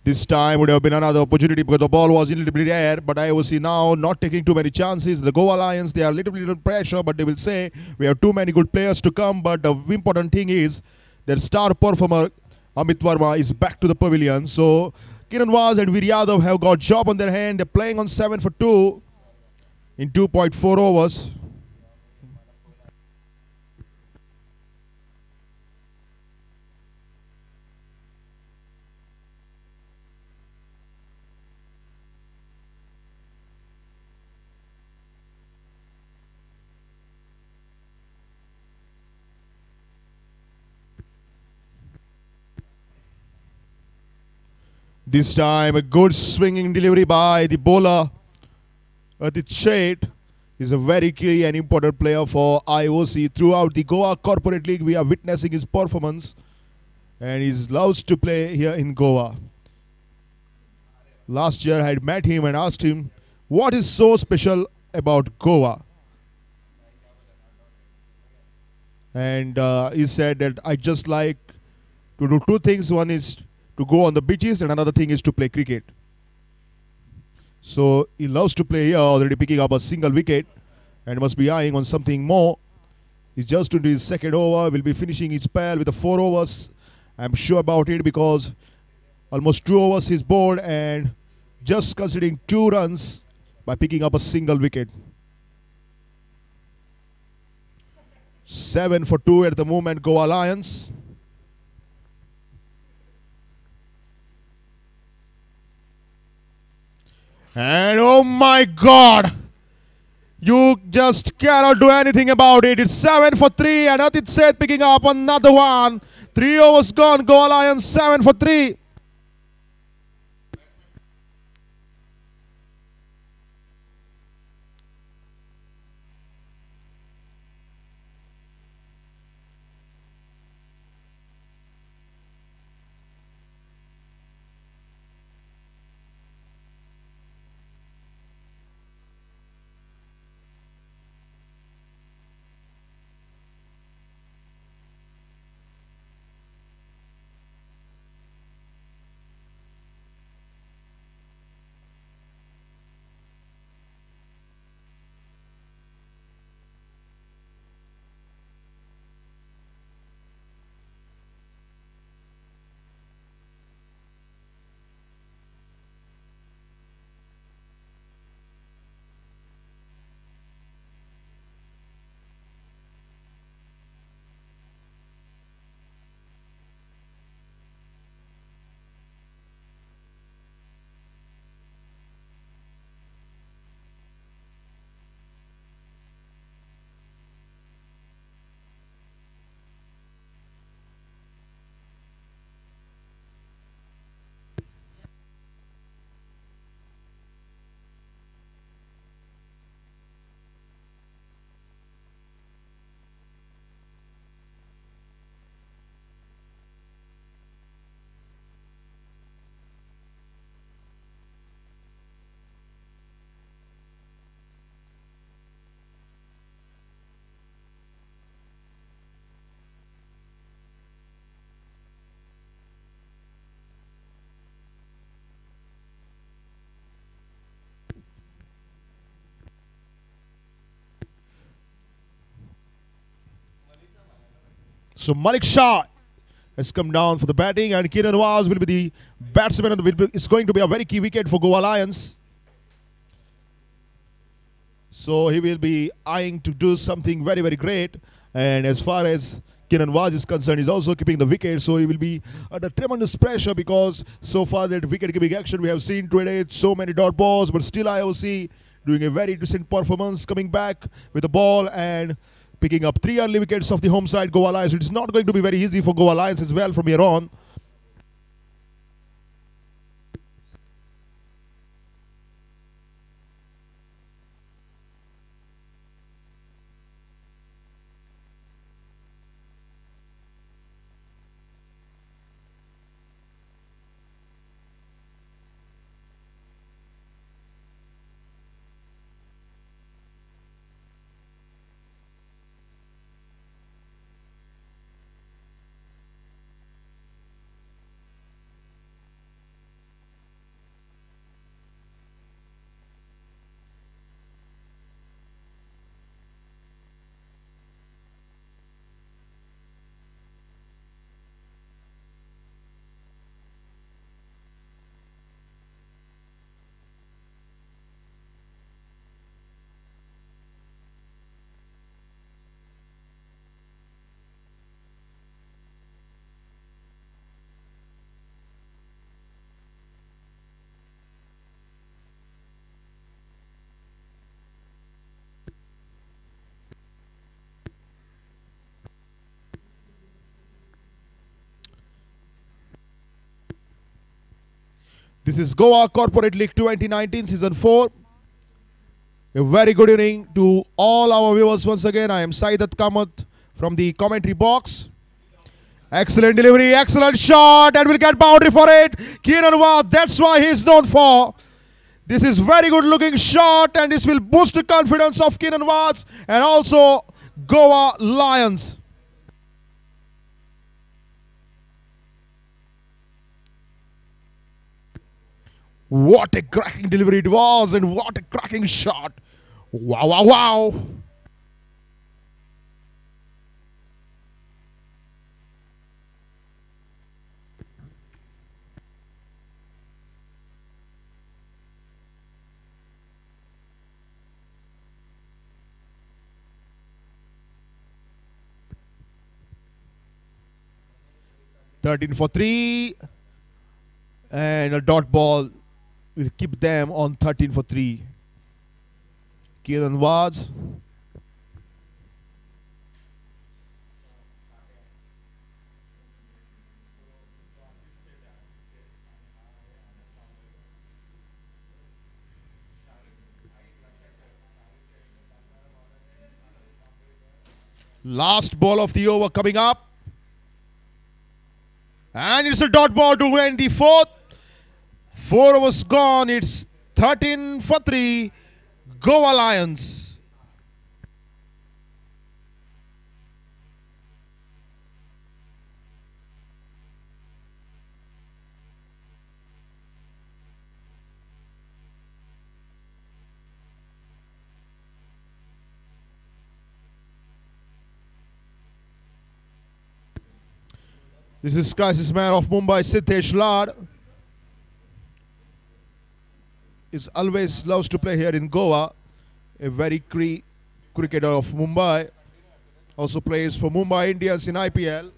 This time would have been another opportunity because the ball was in a little bit air, but IOC now not taking too many chances. The Goa Alliance, they are a little bit under pressure, but they will say we have too many good players to come. But the important thing is their star performer Amit Verma is back to the pavilion. So Kiran Vaz and Veer Yadav have got job on their hand. They're playing on 7 for 2 in 2.4 overs. This time a good swinging delivery by the bowler. Adit Sheth is a very key and important player for IOC. Throughout the Goa Corporate League, we are witnessing his performance and he loves to play here in Goa. Last year I had met him and asked him what is so special about Goa. And he said that I just like to do 2 things. One is to go on the beaches and another thing is to play cricket. So he loves to play here, already picking up a single wicket and must be eyeing on something more. He's just into his second over, will be finishing his spell with the 4 overs. I'm sure about it because almost 2 overs he's bowled and just considering 2 runs by picking up a single wicket. 7 for 2 at the moment, Goa Alliance. And oh my God, you just cannot do anything about it. It's 7 for 3 and Atit Seth picking up another one. 3 overs gone, Goa Alliance 7 for 3. So Malik Shah has come down for the batting, and Kieran Nawaz will be the batsman, and it's going to be a very key wicket for Goa Alliance. So he will be eyeing to do something very, very great. And as far as Kieran Nawaz is concerned, he's also keeping the wicket, so he will be under tremendous pressure because so far that wicket-keeping action we have seen today, so many dot balls, but still IOC doing a very decent performance, coming back with the ball and picking up 3 early wickets of the home side Goa Alliance. It's not going to be very easy for Goa Alliance as well from here on. This is Goa Corporate League 2019 Season 4. A very good evening to all our viewers once again. I am Saidat Kamath from the commentary box. Excellent delivery, excellent shot, and we'll get boundary for it. Kieran Nawaz, that's why he's known for. This is very good looking shot, and this will boost the confidence of Kieran Nawaz and also Goa Lions. What a cracking delivery it was, and what a cracking shot. Wow, wow, wow. 13 for 3. And a dot ball will keep them on 13 for 3. Kiran Waz. Last ball of the over coming up. And it's a dot ball to win the fourth. 4 overs gone. It's 13 for 3. Goa Alliance. This is crisis man of Mumbai, Siddesh Lad. Is always loves to play here in Goa. A very cricketer of Mumbai. Also plays for Mumbai Indians in IPL.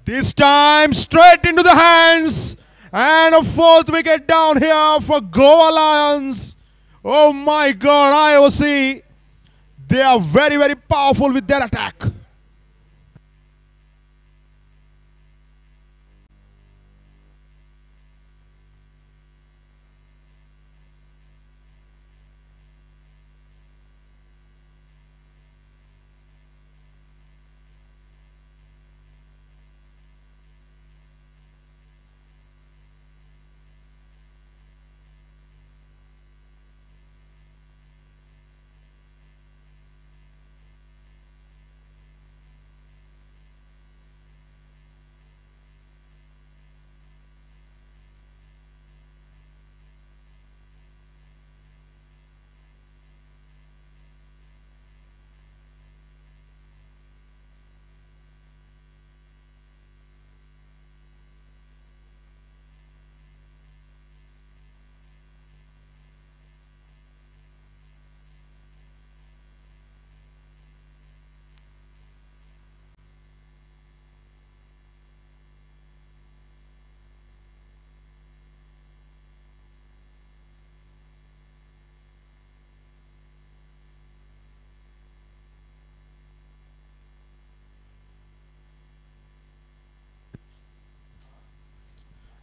This time straight into the hands. And a fourth wicket down here for Goa Alliance. Oh my God, IOC. They are very, very powerful with their attack.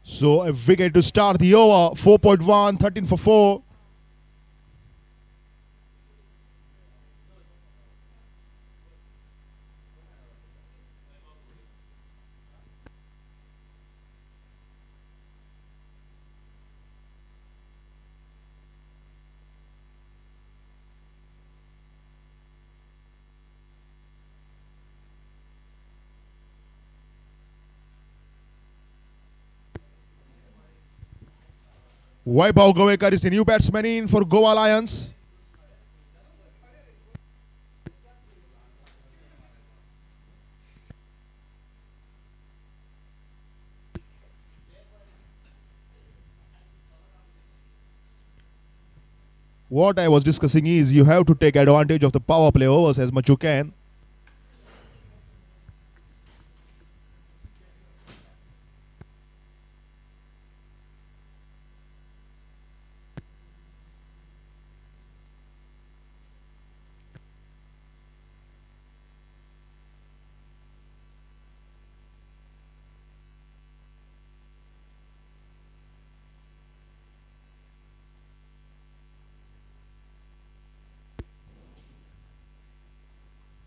So a wicket to start the over. 4.1, 13 for 4. Vaibhav Govekar is the new batsman in for Goa Alliance. what I was discussing is you have to take advantage of the power play overs as much you can.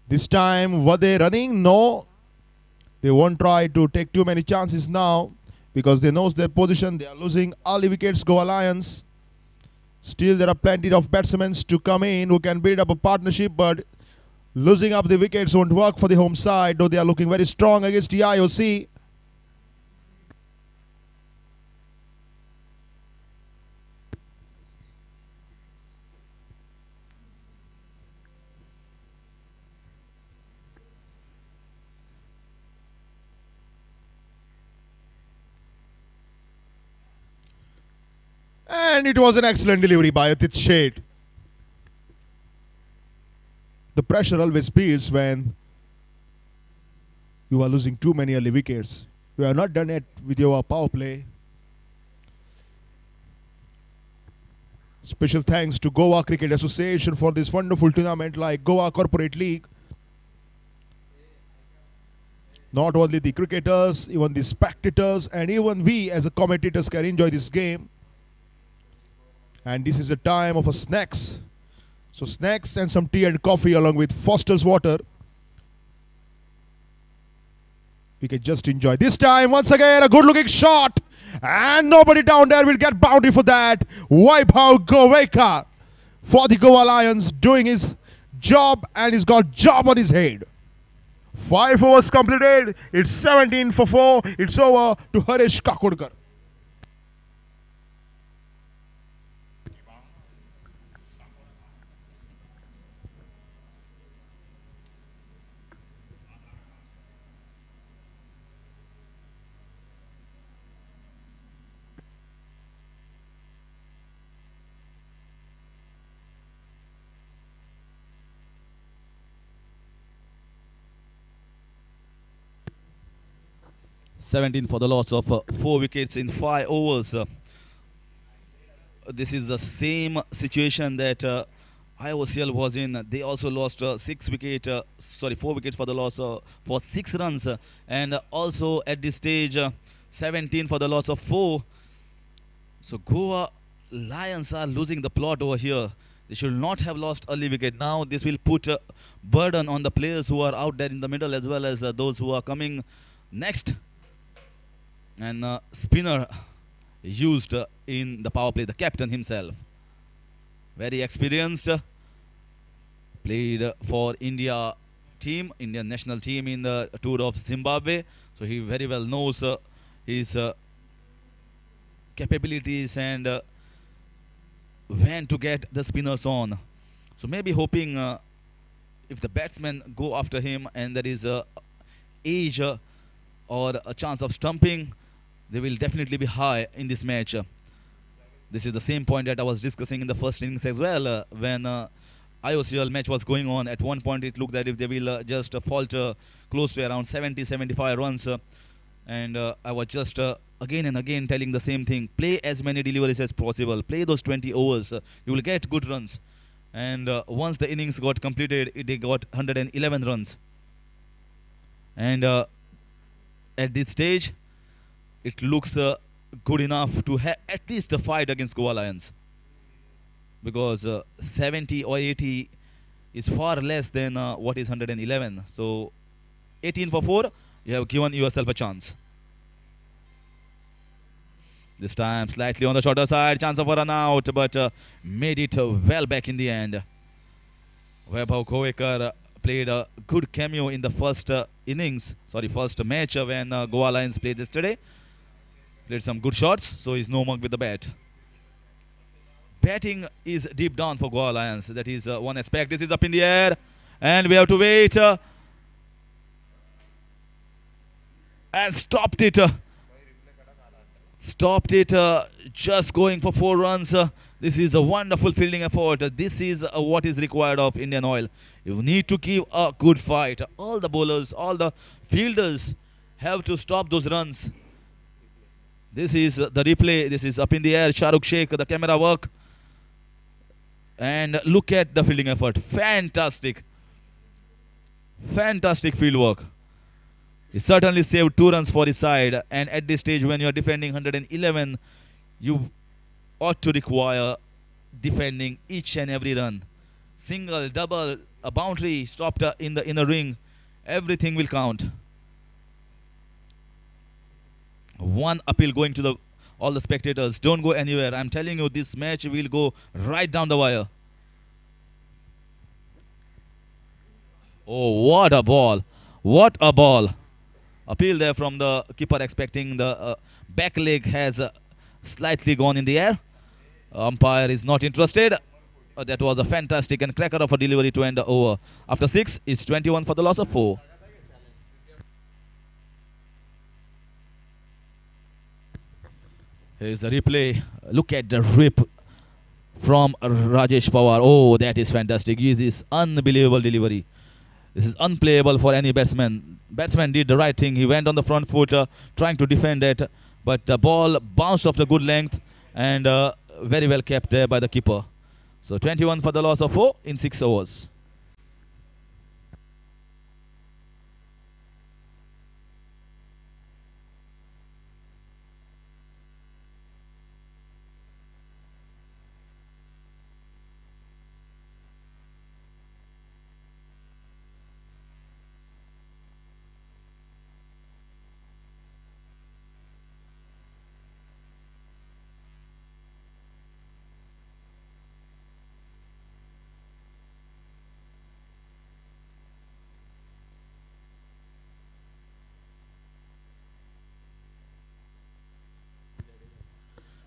This time, were they running? No. They won't try to take too many chances now because they know their position. They are losing early wickets, Goa Alliance. Still, there are plenty of batsmen to come in who can build up a partnership, but losing up the wickets won't work for the home side, though they are looking very strong against the IOC. And it was an excellent delivery by Atit Sheth. The pressure always builds when you are losing too many early wickets. You have not done it with your power play. Special thanks to Goa Cricket Association for this wonderful tournament like Goa Corporate League. Not only the cricketers, even the spectators and even we as a commentators can enjoy this game. And this is a time of a snacks. So snacks and some tea and coffee along with Foster's water. We can just enjoy. This time, once again, a good looking shot. And nobody down there will get boundary for that. Vaibhav Govekar for the Goa Alliance doing his job, and he's got job on his head. 5 overs completed. It's 17 for 4. It's over to Harish Kakurkar. $17 for the loss of 4 wickets in 5 overs. This is the same situation that IOCL was in. They also lost 4 wickets for the loss for 6 runs. And also at this stage, 17 for the loss of 4. So Goa Lions are losing the plot over here. They should not have lost early wicket. Now this will put a burden on the players who are out there in the middle as well as those who are coming next. And spinner used in the power play, the captain himself. Very experienced. Played for Indian national team in the tour of Zimbabwe. So he very well knows his capabilities and when to get the spinners on. So maybe hoping if the batsmen go after him and there is a age or a chance of stumping, they will definitely be high in this match. This is the same point that I was discussing in the first innings as well. When IOCL match was going on, at one point it looked as if they will just falter close to around 70-75 runs. And I was just again and again telling the same thing. Play as many deliveries as possible. Play those 20 overs. You will get good runs. And once the innings got completed, they got 111 runs. And at this stage, it looks good enough to have at least a fight against Goa Alliance. Because 70 or 80 is far less than what is 111. So 18 for 4, you have given yourself a chance. This time slightly on the shorter side, chance of a run out, but made it well back in the end. Vaibhav Govekar played a good cameo in the first first match when Goa Alliance played yesterday. Played some good shots, so he's no mug with the bat. Batting is deep down for Goa Alliance. That is one aspect. This is up in the air, and we have to wait. And stopped it. Just going for 4 runs. This is a wonderful fielding effort. This is what is required of Indian Oil. You need to give a good fight. All the bowlers, all the fielders have to stop those runs. This is the replay. This is up in the air. Shahrukh Sheikh, the camera work. And look at the fielding effort. Fantastic. Fantastic field work. He certainly saved 2 runs for his side. And at this stage, when you are defending 111, you ought to require defending each and every run. Single, double, a boundary stopped in the ring. Everything will count. One appeal going to all the spectators. Don't go anywhere. I'm telling you, this match will go right down the wire. Oh, what a ball. What a ball. Appeal there from the keeper, expecting the back leg has slightly gone in the air. Umpire is not interested. That was a fantastic and cracker of a delivery to end the over. After 6, it's 21 for the loss of 4. Here's the replay. Look at the rip from Rajesh Pawar. Oh, that is fantastic. This is unbelievable delivery. This is unplayable for any batsman. Batsman did the right thing. He went on the front foot trying to defend it. But the ball bounced off the good length and very well kept there by the keeper. So 21 for the loss of 4 in 6 overs.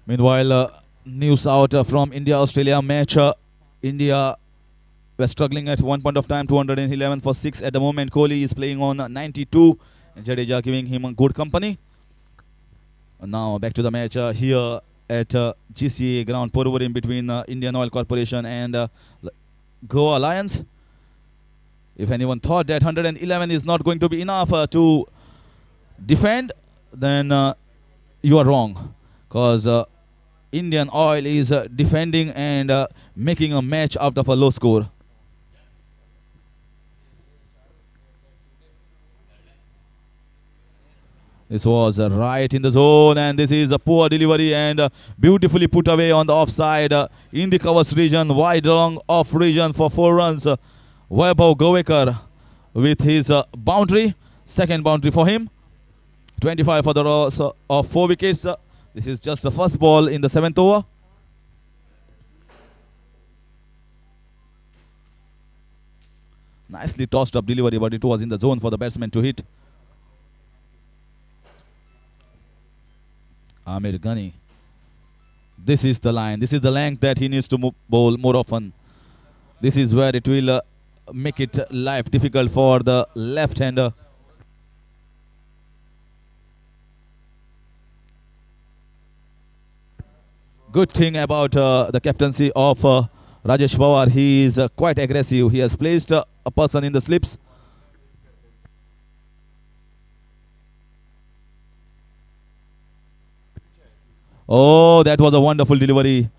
Meanwhile, news out from India-Australia match. India were struggling at one point of time, 211 for 6 at the moment. Kohli is playing on 92, and Jadeja giving him a good company. Now back to the match here at GCA ground, Porvorim, between Indian Oil Corporation and Goa Alliance. If anyone thought that 111 is not going to be enough to defend, then you are wrong, because Indian Oil is defending and making a match out of a low score. This was right in the zone, and this is a poor delivery and beautifully put away on the offside in the covers region, wide long off region for 4 runs. Vaibhav Govekar with his boundary, second boundary for him. 25 for the loss of 4 wickets. This is just the first ball in the 7th over. Nicely tossed up delivery, but it was in the zone for the batsman to hit. Amir Ghani. This is the line. This is the length that he needs to bowl more often. This is where it will make it life difficult for the left-hander. Good thing about the captaincy of Rajesh Pawar, he is quite aggressive. He has placed a person in the slips. Oh, that was a wonderful delivery.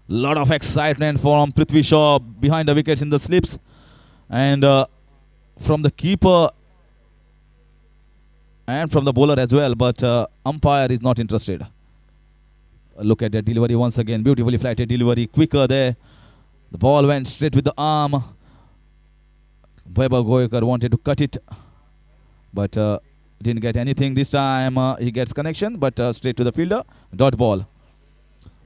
Lot of excitement from Prithvi Shaw behind the wickets in the slips. And from the keeper and from the bowler as well. But umpire is not interested. Look at that delivery once again. Beautifully flighted delivery. Quicker there. The ball went straight with the arm. Vaibhav Govekar wanted to cut it, but didn't get anything this time. He gets connection, but straight to the fielder. Dot ball.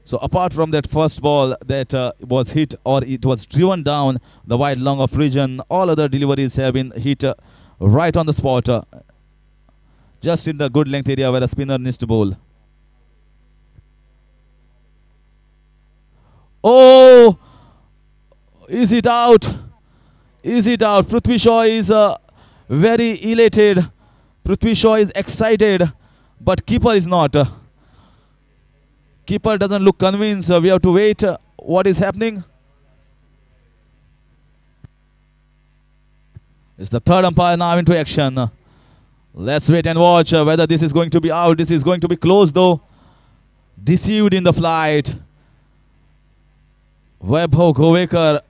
So apart from that first ball that was hit, or it was driven down the wide long of region, all other deliveries have been hit right on the spot. Just in the good length area where a spinner needs to bowl. Oh, is it out? Is it out? Prithvi Shaw is very elated. Prithvi Shaw is excited, but keeper is not. Keeper doesn't look convinced. We have to wait what is happening? It's the third umpire now into action. Let's wait and watch whether this is going to be out. This is going to be close though. Deceived in the flight. Vaibhav Govekar.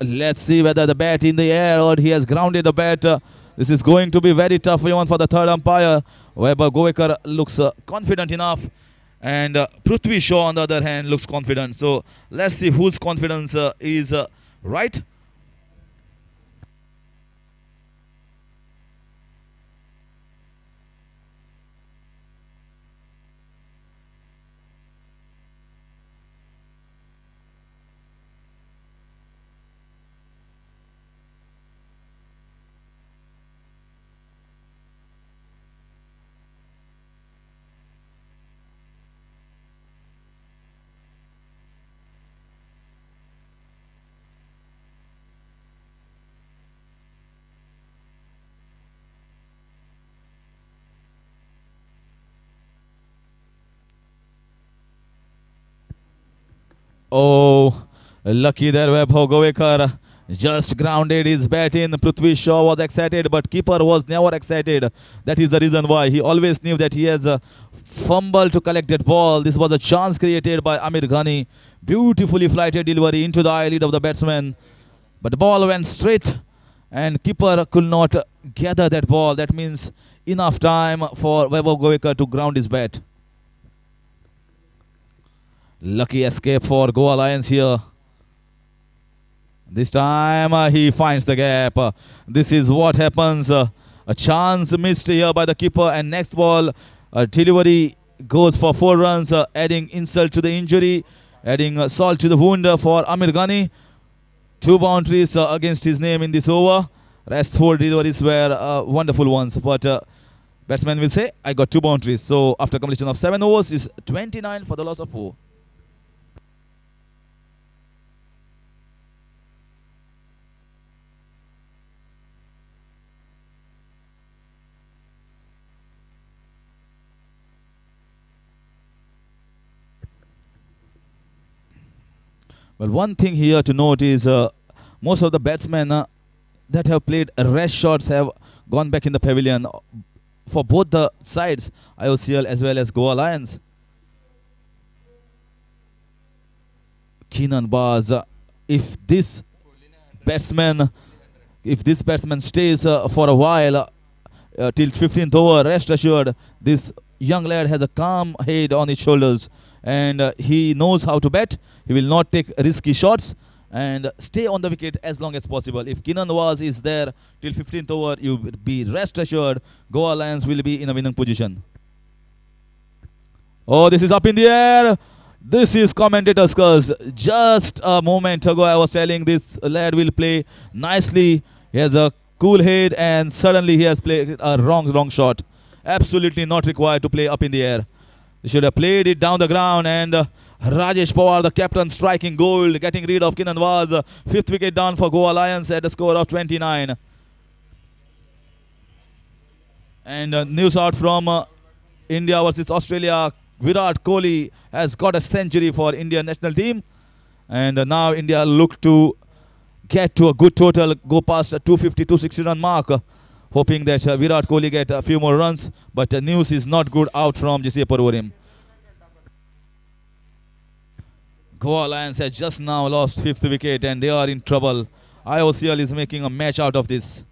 Let's see whether the bat in the air or he has grounded the bat. This is going to be very tough even for the third umpire. Vaibhav Govekar looks confident enough. And Prithvi Shaw on the other hand looks confident. So let's see whose confidence is right. Oh, lucky there Vaibhav Govekar just grounded his bat in. Prithvi Shaw was excited, but keeper was never excited. That is the reason why. He always knew that he has a fumble to collect that ball. This was a chance created by Amir Ghani. Beautifully flighted delivery into the eyelid of the batsman. But the ball went straight and keeper could not gather that ball. That means enough time for Vaibhav Govekar to ground his bat. Lucky escape for Goa Alliance here. This time he finds the gap. This is what happens. A chance missed here by the keeper, and next ball delivery goes for 4 runs, adding insult to the injury, adding salt to the wound for Amir Ghani. 2 boundaries against his name in this over. Rest 4 deliveries were wonderful ones, but batsman will say, I got 2 boundaries. So after completion of 7 overs is 29 for the loss of 4. Well, one thing here to note is most of the batsmen that have played rest shots have gone back in the pavilion for both the sides, IOCL as well as Goa Alliance. Keenan Baz, if this batsman stays for a while till 15th over, rest assured this young lad has a calm head on his shoulders. And he knows how to bat. He will not take risky shots and stay on the wicket as long as possible. If Keenan Nawaz is there till 15th over, you be rest assured Goa Alliance will be in a winning position. Oh, this is up in the air. This is commentator's curse. Just a moment ago, I was telling this lad will play nicely. He has a cool head, and suddenly he has played a wrong shot. Absolutely not required to play up in the air. He should have played it down the ground, and Rajesh Pawar, the captain, striking gold, getting rid of Keenan Nawaz. 5th wicket down for Goa Alliance at a score of 29. And news out from India versus Australia. Virat Kohli has got a century for Indian national team. And now India look to get to a good total, go past a 250, 260 run mark. Hoping that Virat Kohli get a few more runs, but news is not good out from JCA Parvarim. Goa Alliance has just now lost 5th wicket and they are in trouble. IOCL is making a match out of this.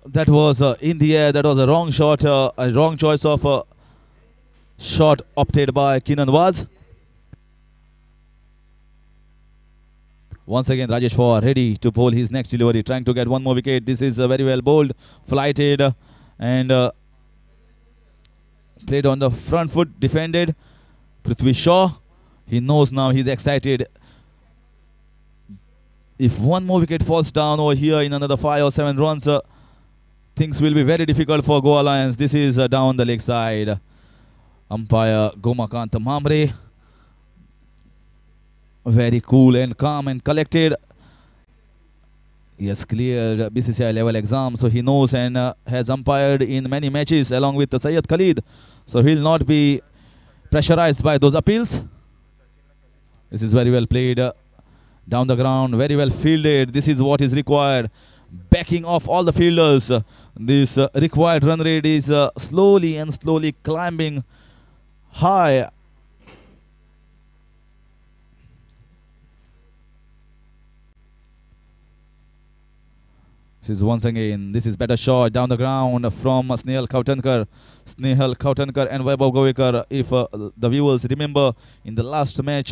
That was in the air. That was a wrong shot, a wrong choice of shot opted by Keenan Nawaz. Once again, Rajesh Pawar ready to bowl his next delivery, trying to get one more wicket. This is very well bowled, flighted, and played on the front foot, defended. Prithvi Shaw, he knows now, he's excited. If one more wicket falls down over here in another 5 or 7 runs, things will be very difficult for Goa Alliance. This is down the leg side. Umpire Gomakant Mamre, very cool and calm and collected. He has cleared BCCI level exam, so he knows and has umpired in many matches along with Syed Khalid. So he'll not be pressurized by those appeals. This is very well played down the ground, very well fielded. This is what is required. Backing off all the fielders. This required run rate is slowly climbing high. This is once again, this is better shot down the ground from Snehal Kautankar. Snehal Kautankar and Vaibhav Govekar. If the viewers remember, in the last match,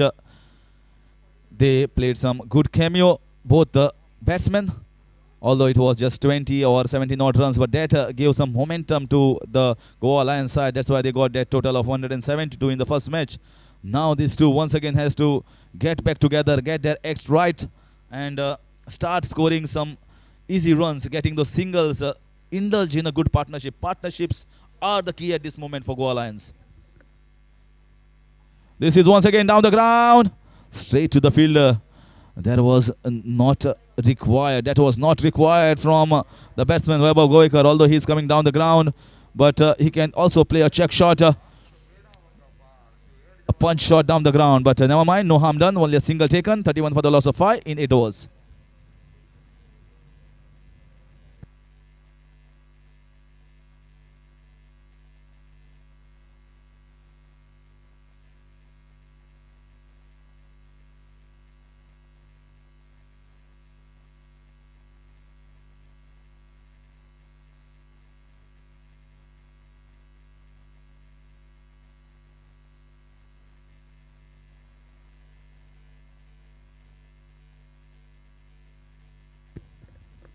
they played some good cameo, both the batsmen, although it was just 20 or 17 odd runs, but that gave some momentum to the Goa Alliance side. That's why they got that total of 172 in the first match. Now these two once again has to get back together, get their act right, and start scoring some easy runs, getting those singles, indulge in a good partnership. Partnerships are the key at this moment for Goa Alliance. This is once again down the ground, straight to the fielder. That was not required. That was not required from the batsman Vaibhav Govekar, although he's coming down the ground. But he can also play a check shot, a punch shot down the ground. But never mind, no harm done. Only a single taken. 31 for the loss of 5 in 8 overs.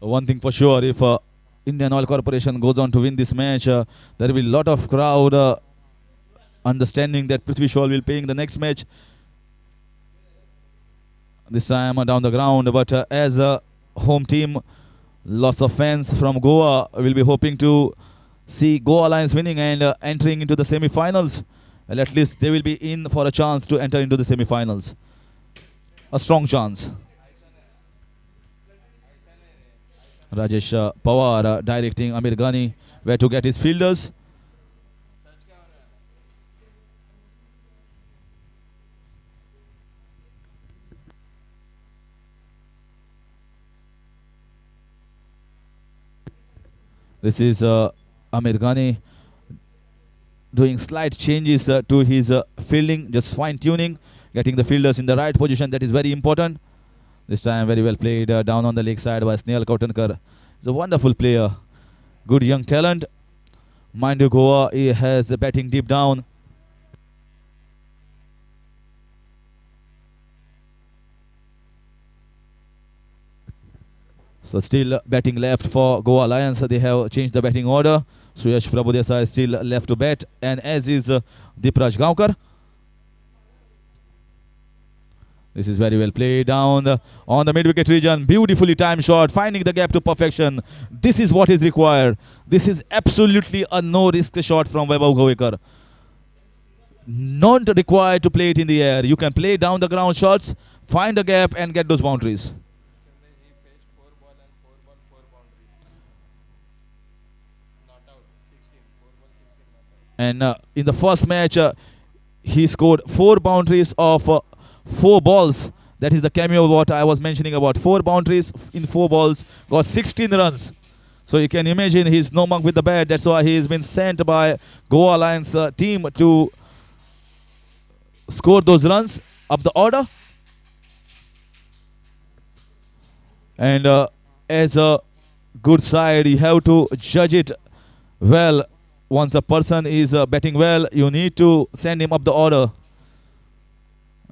One thing for sure, if Indian Oil Corporation goes on to win this match, there will be a lot of crowd understanding that Prithvi Shaw will play in the next match. This time down the ground, but as a home team, lots of fans from Goa will be hoping to see Goa Alliance winning and entering into the semi-finals. Well, at least they will be in for a chance to enter into the semi-finals. A strong chance. Rajesh Pawar directing Amir Ghani where to get his fielders. This is Amir Ghani doing slight changes to his fielding, just fine-tuning, getting the fielders in the right position. That is very important. This time very well played down on the leg side by Snehal Kautankar. He's a wonderful player. Good young talent. Mind you, Goa he has the batting deep down. So still batting left for Goa Alliance. They have changed the batting order. Suyash Prabhudesa is still left to bat, and as is Dipraj Gaonkar. This is very well played down on the mid-wicket region. Beautifully timed shot, finding the gap to perfection. This is what is required. This is absolutely a no-risk shot from Vaibhav Govekar. Not required to play it in the air. You can play down the ground shots, find a gap and get those boundaries. And in the first match, he scored 4 boundaries of 4 balls. That is the cameo what I was mentioning about. 4 boundaries in 4 balls, got 16 runs. So you can imagine he's no mug with the bat. That's why he has been sent by Goa Alliance team to score those runs up the order. And as a good side, you have to judge it well. Once a person is batting well, you need to send him up the order.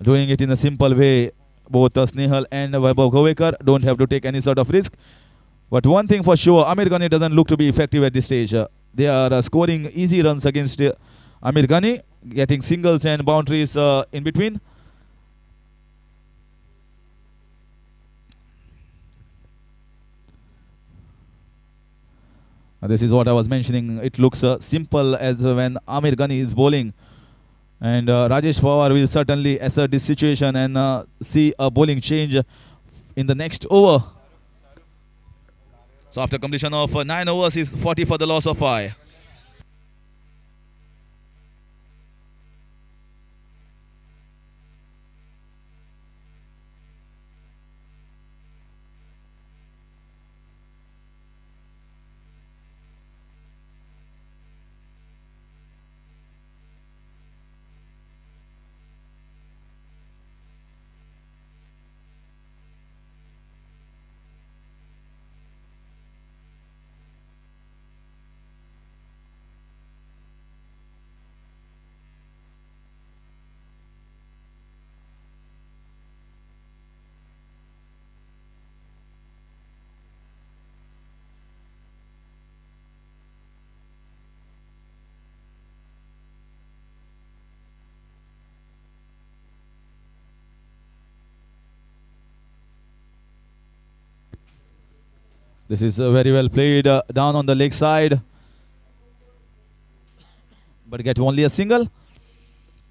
Doing it in a simple way. Both Snehal and Vaibhav Govekar don't have to take any sort of risk. But one thing for sure, Amir Ghani doesn't look to be effective at this stage. They are scoring easy runs against Amir Ghani getting singles and boundaries in between. This is what I was mentioning. It looks simple as when Amir Ghani is bowling. And Rajesh Pawar will certainly assert this situation and see a bowling change in the next over. So after completion of 9 overs, is 40 for the loss of 5. This is very well played down on the leg side. But get only a single.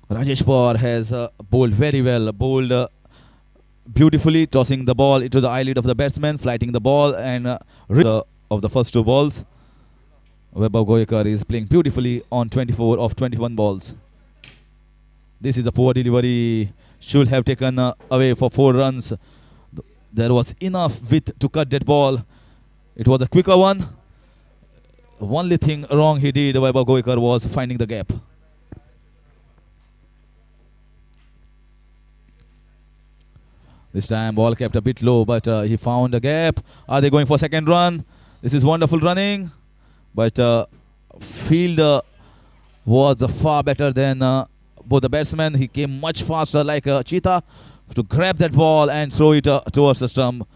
Rajesh Pawar has bowled very well. Bowled beautifully, tossing the ball into the eyelid of the batsman, flighting the ball and of the first 2 balls. Vaibhav Goekar is playing beautifully on 24 of 21 balls. This is a poor delivery. Should have taken away for 4 runs. There was enough width to cut that ball. It was a quicker one. Only thing wrong he did, Vaibhav Goekar, was finding the gap. This time ball kept a bit low, but he found a gap. Are they going for second run? This is wonderful running. But field was far better than both the batsmen. He came much faster like a cheetah to grab that ball and throw it towards the stump.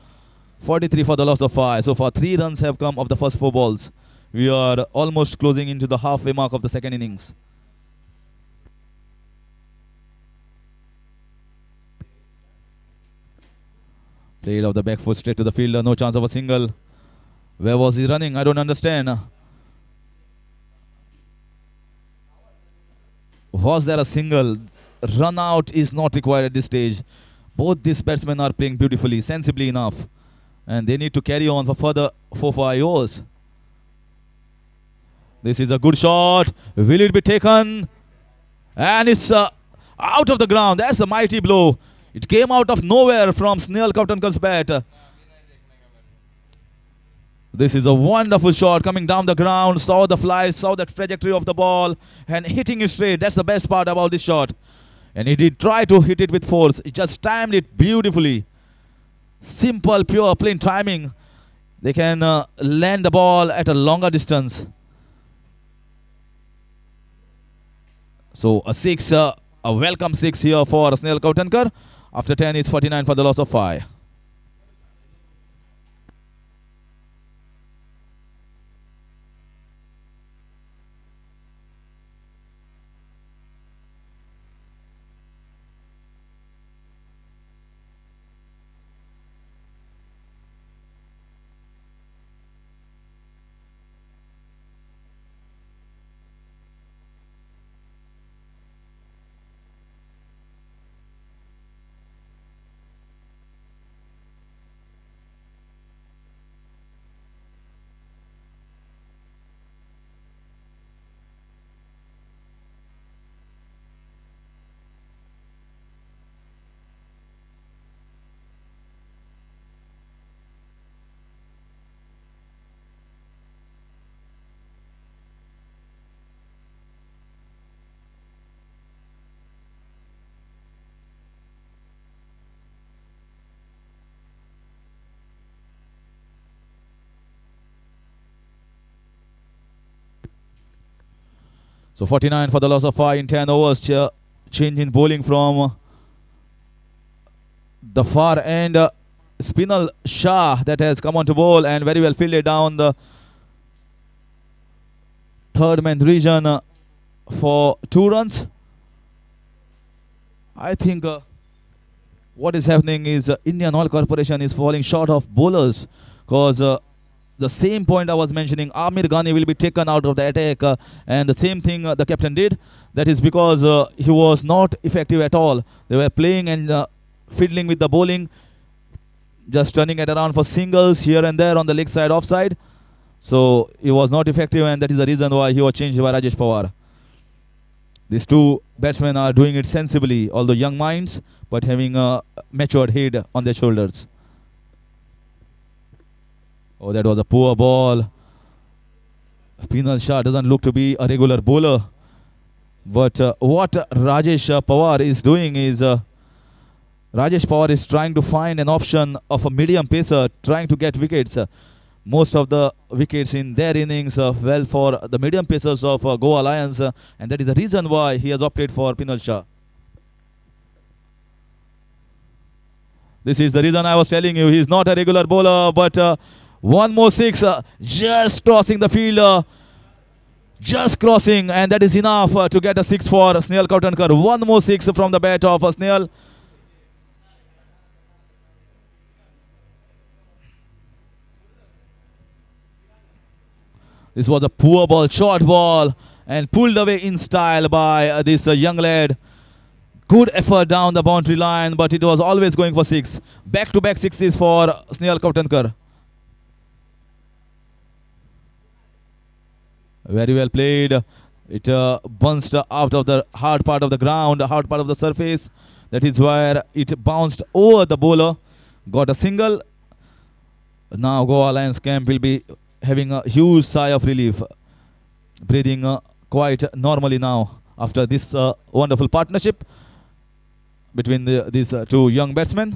43 for the loss of 5. So far 3 runs have come of the first 4 balls. We are almost closing into the halfway mark of the second innings. Played off the back foot straight to the fielder. No chance of a single. Where was he running? I don't understand. Was there a single? Run out is not required at this stage. Both these batsmen are playing beautifully, sensibly enough. And they need to carry on for further 4-5 overs. This is a good shot. Will it be taken? And it's out of the ground. That's a mighty blow. It came out of nowhere from Snehal Kautankar's bat. This is a wonderful shot coming down the ground. Saw the fly, saw the trajectory of the ball and hitting it straight. That's the best part about this shot. And he did try to hit it with force. He just timed it beautifully. Simple, pure, plain timing. They can land the ball at a longer distance. So a 6, a welcome 6 here for Snehal Kautankar. After 10 is 49 for the loss of 5. So 49 for the loss of 5 in 10 overs. Change in bowling from the far end. Spinal Shah that has come on to bowl and very well fielded down the third man region for 2 runs. I think what is happening is Indian Oil Corporation is falling short of bowlers, because the same point I was mentioning, Amir Ghani will be taken out of the attack, and the same thing the captain did. That is because he was not effective at all. They were playing and fiddling with the bowling, just turning it around for singles here and there on the leg side offside. So he was not effective, and that is the reason why he was changed by Rajesh Pawar. These 2 batsmen are doing it sensibly, although young minds, but having a matured head on their shoulders. Oh, that was a poor ball. Pinal Shah doesn't look to be a regular bowler. But what Rajesh Pawar is doing is, Rajesh Pawar is trying to find an option of a medium pacer, trying to get wickets. Most of the wickets in their innings fell for the medium pacers of Goa Alliance, and that is the reason why he has opted for Pinal Shah. This is the reason I was telling you, he is not a regular bowler, but one more 6, just crossing the field, just crossing, and that is enough to get a 6 for Snehal Kautankar. One more 6 from the bat of Snehal. This was a poor ball, short ball, and pulled away in style by this young lad. Good effort down the boundary line, but it was always going for 6. Back-to-back 6s for Snehal Kautankar. Very well played. It bounced out of the hard part of the ground, hard part of the surface. That is where it bounced over the bowler. Got a single. Now Goa Alliance camp will be having a huge sigh of relief. Breathing quite normally now after this wonderful partnership between these 2 young batsmen.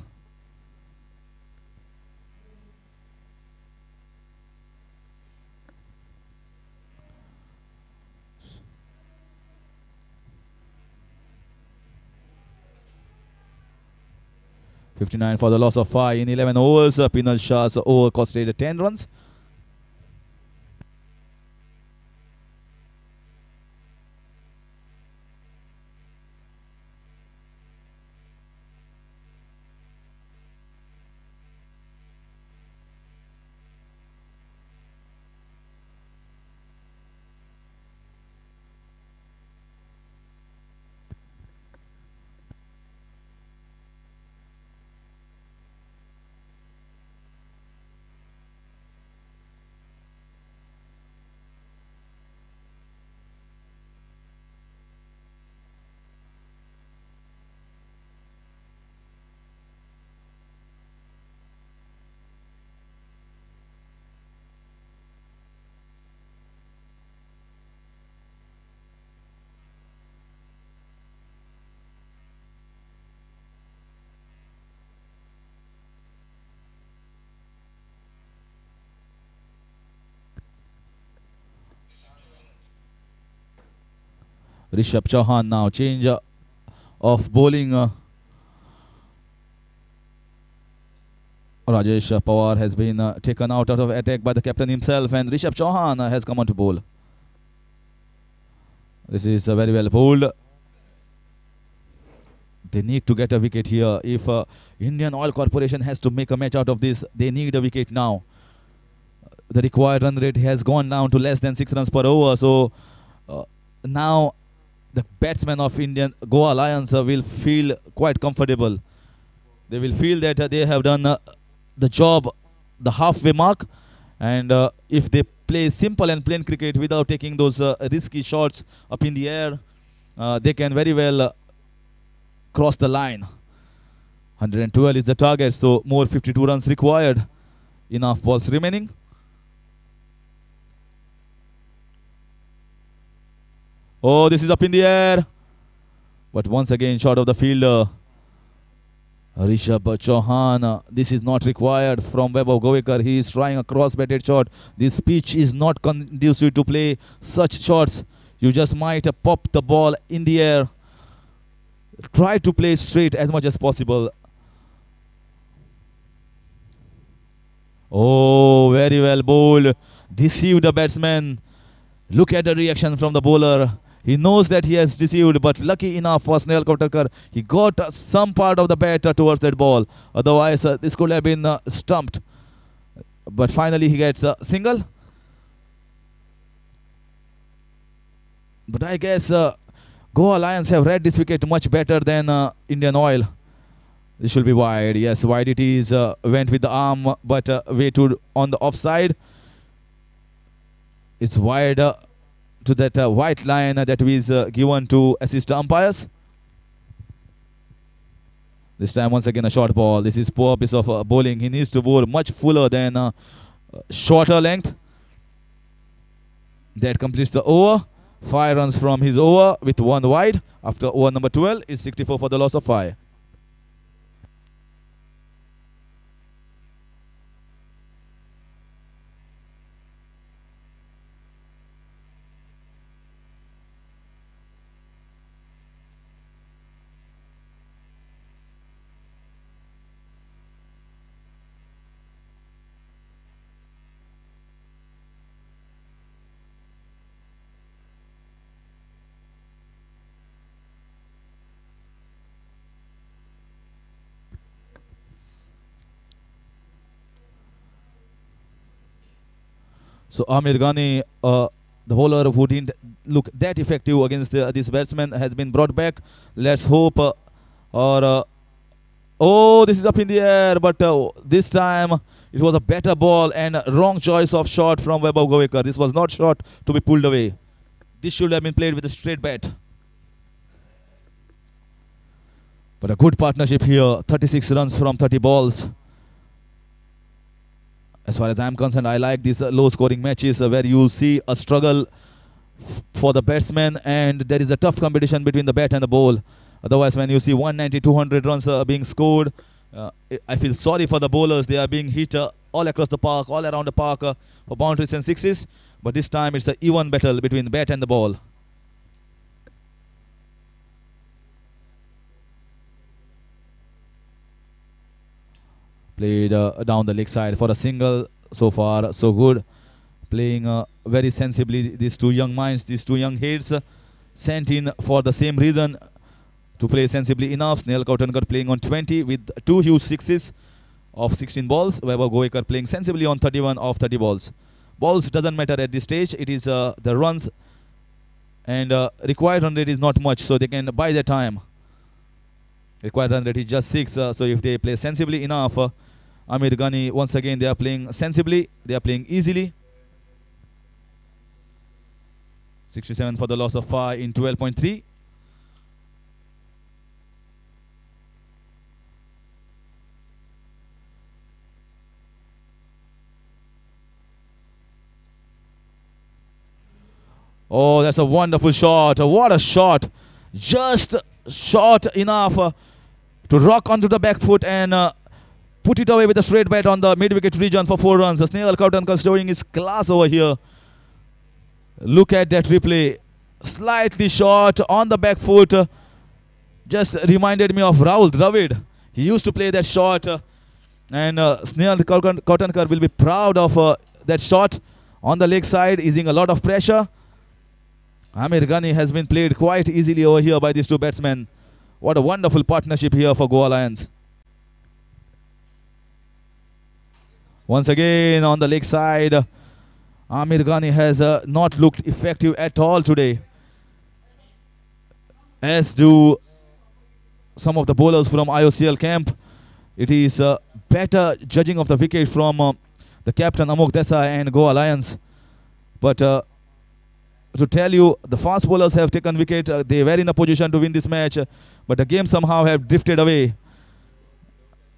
.59 for the loss of 5 in 11 overs. Pinal Shah's over costed 10 runs. Rishabh Chauhan now change of bowling. Rajesh Pawar has been taken out of attack by the captain himself, and Rishabh Chauhan has come on to bowl. This is very well bowled. They need to get a wicket here. If Indian Oil Corporation has to make a match out of this, they need a wicket now. The required run rate has gone down to less than 6 runs per over. So now the batsmen of Indian Goa Alliance will feel quite comfortable. They will feel that they have done the job, the halfway mark, and if they play simple and plain cricket without taking those risky shots up in the air, they can very well cross the line. 112 is the target, so more 52 runs required. Enough balls remaining. Oh, this is up in the air, but once again short of the fielder. Rishabh Chauhan, this is not required from Vaibhav Govekar. He is trying a cross-batted shot. This pitch is not conducive to play such shots. You just might pop the ball in the air. Try to play straight as much as possible. Oh, very well bowled. Deceived the batsman. Look at the reaction from the bowler. He knows that he has deceived, but lucky enough for Snehal Kautarkar, he got some part of the bat towards that ball. Otherwise, this could have been stumped. But finally, he gets a single. But I guess Goa Alliance have read this wicket much better than Indian Oil. This should be wide. Yes, wide it is. Went with the arm, but waited on the offside. It's wide to that white line that is given to assist umpires. This time once again a short ball. This is poor piece of bowling. He needs to bowl much fuller than shorter length. That completes the over. 5 runs from his over with 1 wide. After over number 12 is 64 for the loss of 5. So Amir Ghani, the bowler who didn't look that effective against this batsman, has been brought back. Let's hope oh, this is up in the air, but this time it was a better ball and wrong choice of shot from Vaibhav Govekar. This was not shot to be pulled away. This should have been played with a straight bat. But a good partnership here. 36 runs from 30 balls. As far as I'm concerned, I like these low-scoring matches where you see a struggle for the batsman and there is a tough competition between the bat and the ball. Otherwise, when you see 190, 200 runs being scored, I feel sorry for the bowlers. They are being hit all across the park, all around the park for boundaries and sixes. But this time, it's an even battle between the bat and the ball. Played down the leg side for a single. So far, so good. Playing very sensibly. These two young minds, these two young heads sent in for the same reason, to play sensibly enough. Snehal Kautarkar playing on 20 with 2 huge sixes of 16 balls. Vaibhav Govekar playing sensibly on 31 of 30 balls. Balls doesn't matter at this stage. It is the runs, and required run rate is not much, so they can buy their time. Required run rate is just 6, so if they play sensibly enough, Amir Ghani, once again, they are playing sensibly, they are playing easily. 67 for the loss of 5 in 12.3. Oh, that's a wonderful shot. What a shot. Just short enough to rock onto the back foot and put it away with a straight bat on the mid-wicket region for 4 runs. Snehal Kautarkar showing his class over here. Look at that replay. Slightly short on the back foot. Just reminded me of Rahul Dravid. He used to play that shot. And Snehal Kautarkar will be proud of that shot on the leg side, easing a lot of pressure. Amir Ghani has been played quite easily over here by these two batsmen. What a wonderful partnership here for Goa Alliance. Once again on the leg side, Amir Ghani has not looked effective at all today, as do some of the bowlers from IOCL camp. It is better judging of the wicket from the captain Amok Desai and Goa Alliance. But to tell you, the fast bowlers have taken wicket. They were in a position to win this match, but the game somehow have drifted away.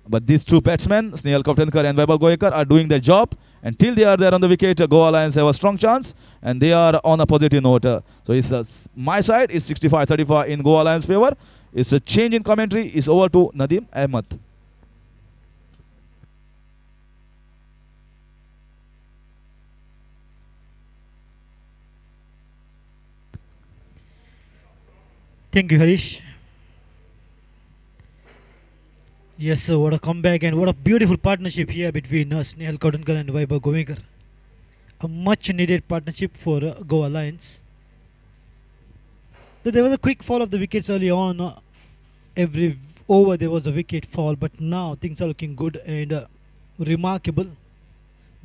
But these two batsmen, Snehal Kautarkar and Vaibhav Govekar, are doing their job. Until they are there on the wicket, Goa Alliance have a strong chance, and they are on a positive note. So it's, my side is 65-35 in Goa Alliance favor. It's a change in commentary. It's over to Nadeem Ahmed. Thank you, Harish. Yes, sir, what a comeback and what a beautiful partnership here between Snehal Kautarkar and Vaibhav Govekar. A much needed partnership for Goa Alliance. So there was a quick fall of the wickets early on. Every over there was a wicket fall, but now things are looking good and remarkable.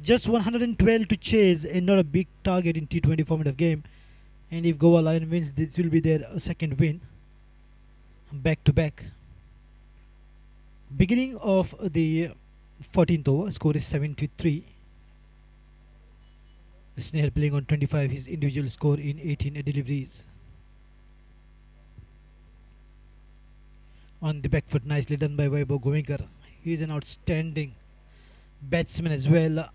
Just 112 to chase and not a big target in T20 format of game. And if Goa Lion wins, this will be their second win. Back to back. Beginning of the 14th over, score is 73. Snell playing on 25, his individual score in 18 deliveries. On the back foot, nicely done by Vaibhav Govinkar. He is an outstanding batsman as well.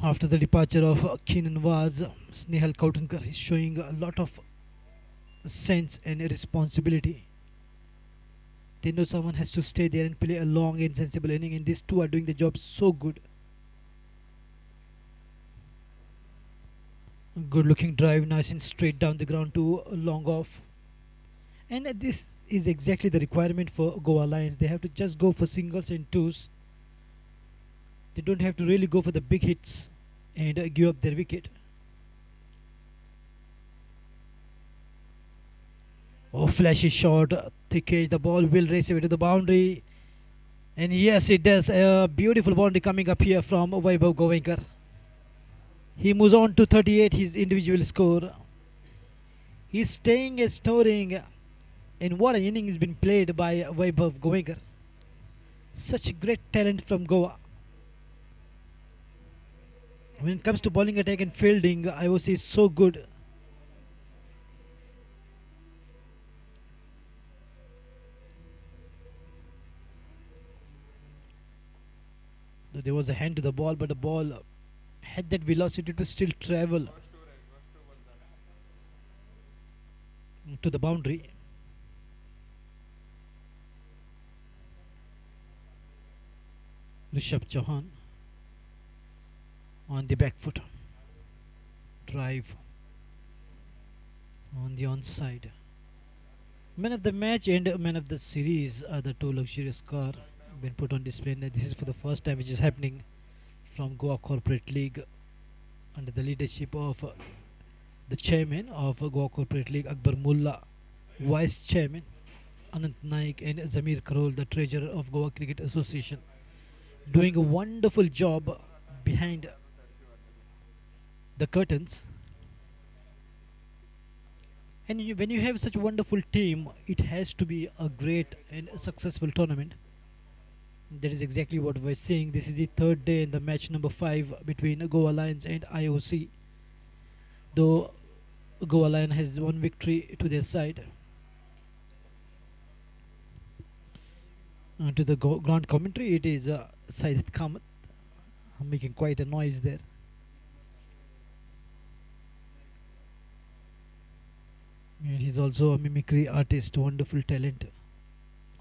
After the departure of Keenan Vaz, Snehal Kautankar is showing a lot of sense and responsibility. They know someone has to stay there and play a long and sensible inning, and these two are doing the job so good. Good looking drive, nice and straight down the ground to long off. And this is exactly the requirement for Goa Alliance. They have to just go for singles and twos. They don't have to really go for the big hits and give up their wicket. Oh, flashy shot, thick edge, the ball will race away to the boundary. And yes, it does. A beautiful boundary coming up here from Vaibhav Govinkar. He moves on to 38, his individual score. He's staying and snoring. And what an inning has been played by Vaibhav Govinkar. Such a great talent from Goa. When it comes to bowling attack and fielding, IOC is so good. There was a hand to the ball, but the ball had that velocity to still travel to the boundary. Rishabh Chauhan on the back foot, drive on the onside. Man of the match and man of the series are the two luxurious car been put on display, and this is for the first time which is happening from Goa Corporate League under the leadership of the chairman of Goa Corporate League, Akbar Mullah, vice chairman Anant Naik, and Zamir Karol, the treasurer of Goa Cricket Association, doing a wonderful job behind the curtains. And when you have such a wonderful team, it has to be a great and a successful tournament. That is exactly what we're seeing. This is the third day in the match number 5 between Goa Alliance and IOC. Though Goa Alliance has one victory to their side. To the ground commentary, it is Saidat Kamath making quite a noise there. And he's also a mimicry artist, wonderful talent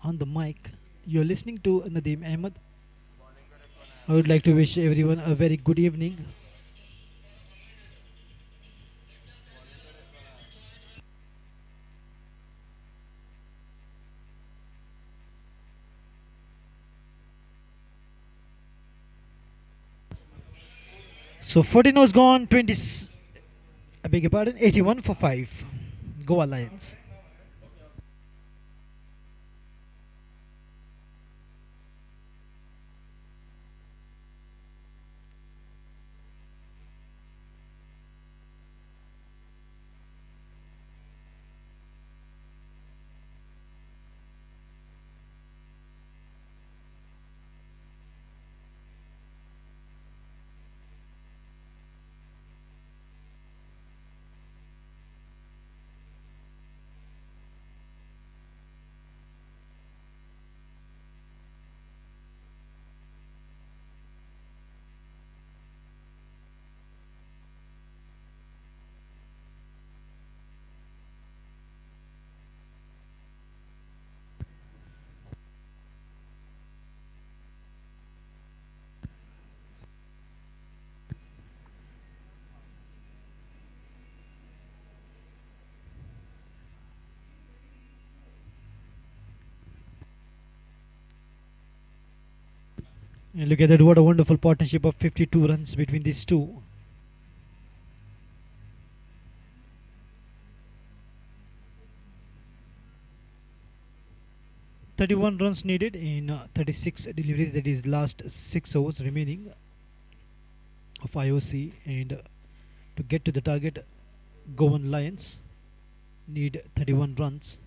on the mic. You're listening to Nadeem Ahmed. I would like to wish everyone a very good evening. So 14 was gone, 20, I beg your pardon, 81 for 5. Goa Alliance. And look at that, what a wonderful partnership of 52 runs between these two. 31 runs needed in 36 deliveries, that is last 6 overs remaining of IOC, and to get to the target, Goa Alliance need 31 runs.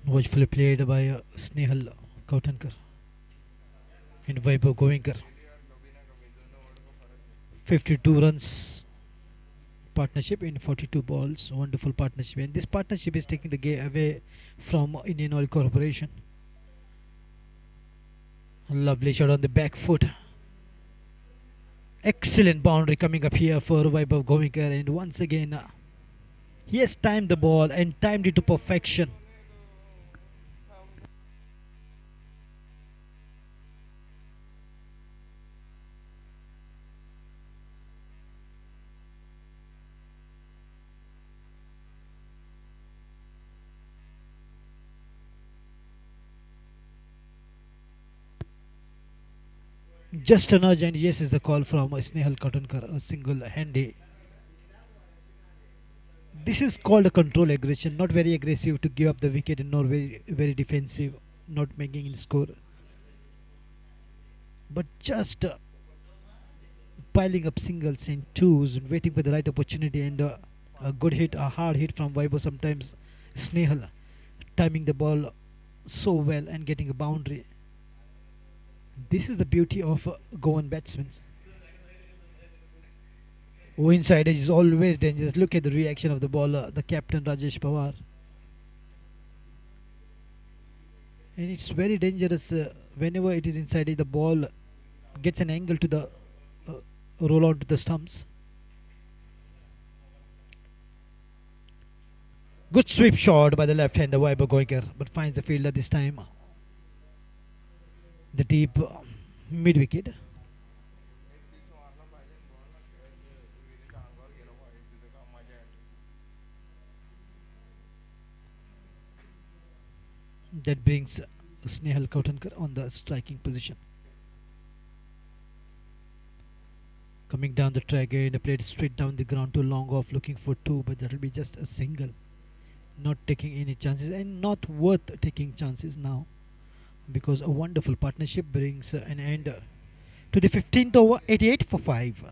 Watchfully played by Snehal Kautankar and Vaibhav Govinkar. 52 runs partnership in 42 balls. Wonderful partnership, and this partnership is taking the game away from Indian Oil Corporation. Lovely shot on the back foot. Excellent boundary coming up here for Vaibhav Govinkar, and once again he has timed the ball and timed it to perfection. Just a nudge, and yes is the call from Snehal Kautankar, a single handy. This is called a control aggression, not very aggressive to give up the wicket and not very defensive, not making it score, but just piling up singles and twos and waiting for the right opportunity, and a good hit, a hard hit from Vaibhav. Sometimes Snehal timing the ball so well and getting a boundary. This is the beauty of Goan batsmen. Oh, inside edge is always dangerous. Look at the reaction of the bowler, the captain Rajesh Pawar. And it's very dangerous whenever it is inside edge, the ball gets an angle to the roll onto the stumps. Good sweep shot by the left-hander Vaibhav Goinkar, but finds the fielder this time. The deep mid-wicket. That brings Snehal Kautankar on the striking position. Coming down the track and played straight down the ground, too long off, looking for two, but that will be just a single. Not taking any chances and not worth taking chances now, because a wonderful partnership brings an end to the 15th over, 88 for 5.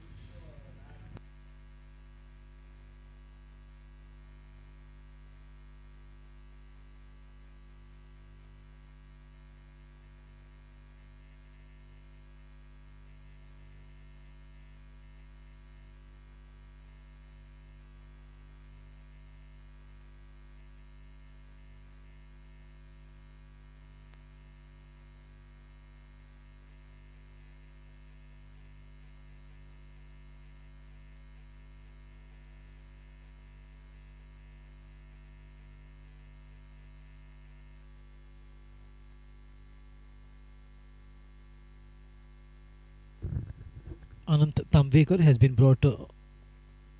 Anant Tamvekar has been brought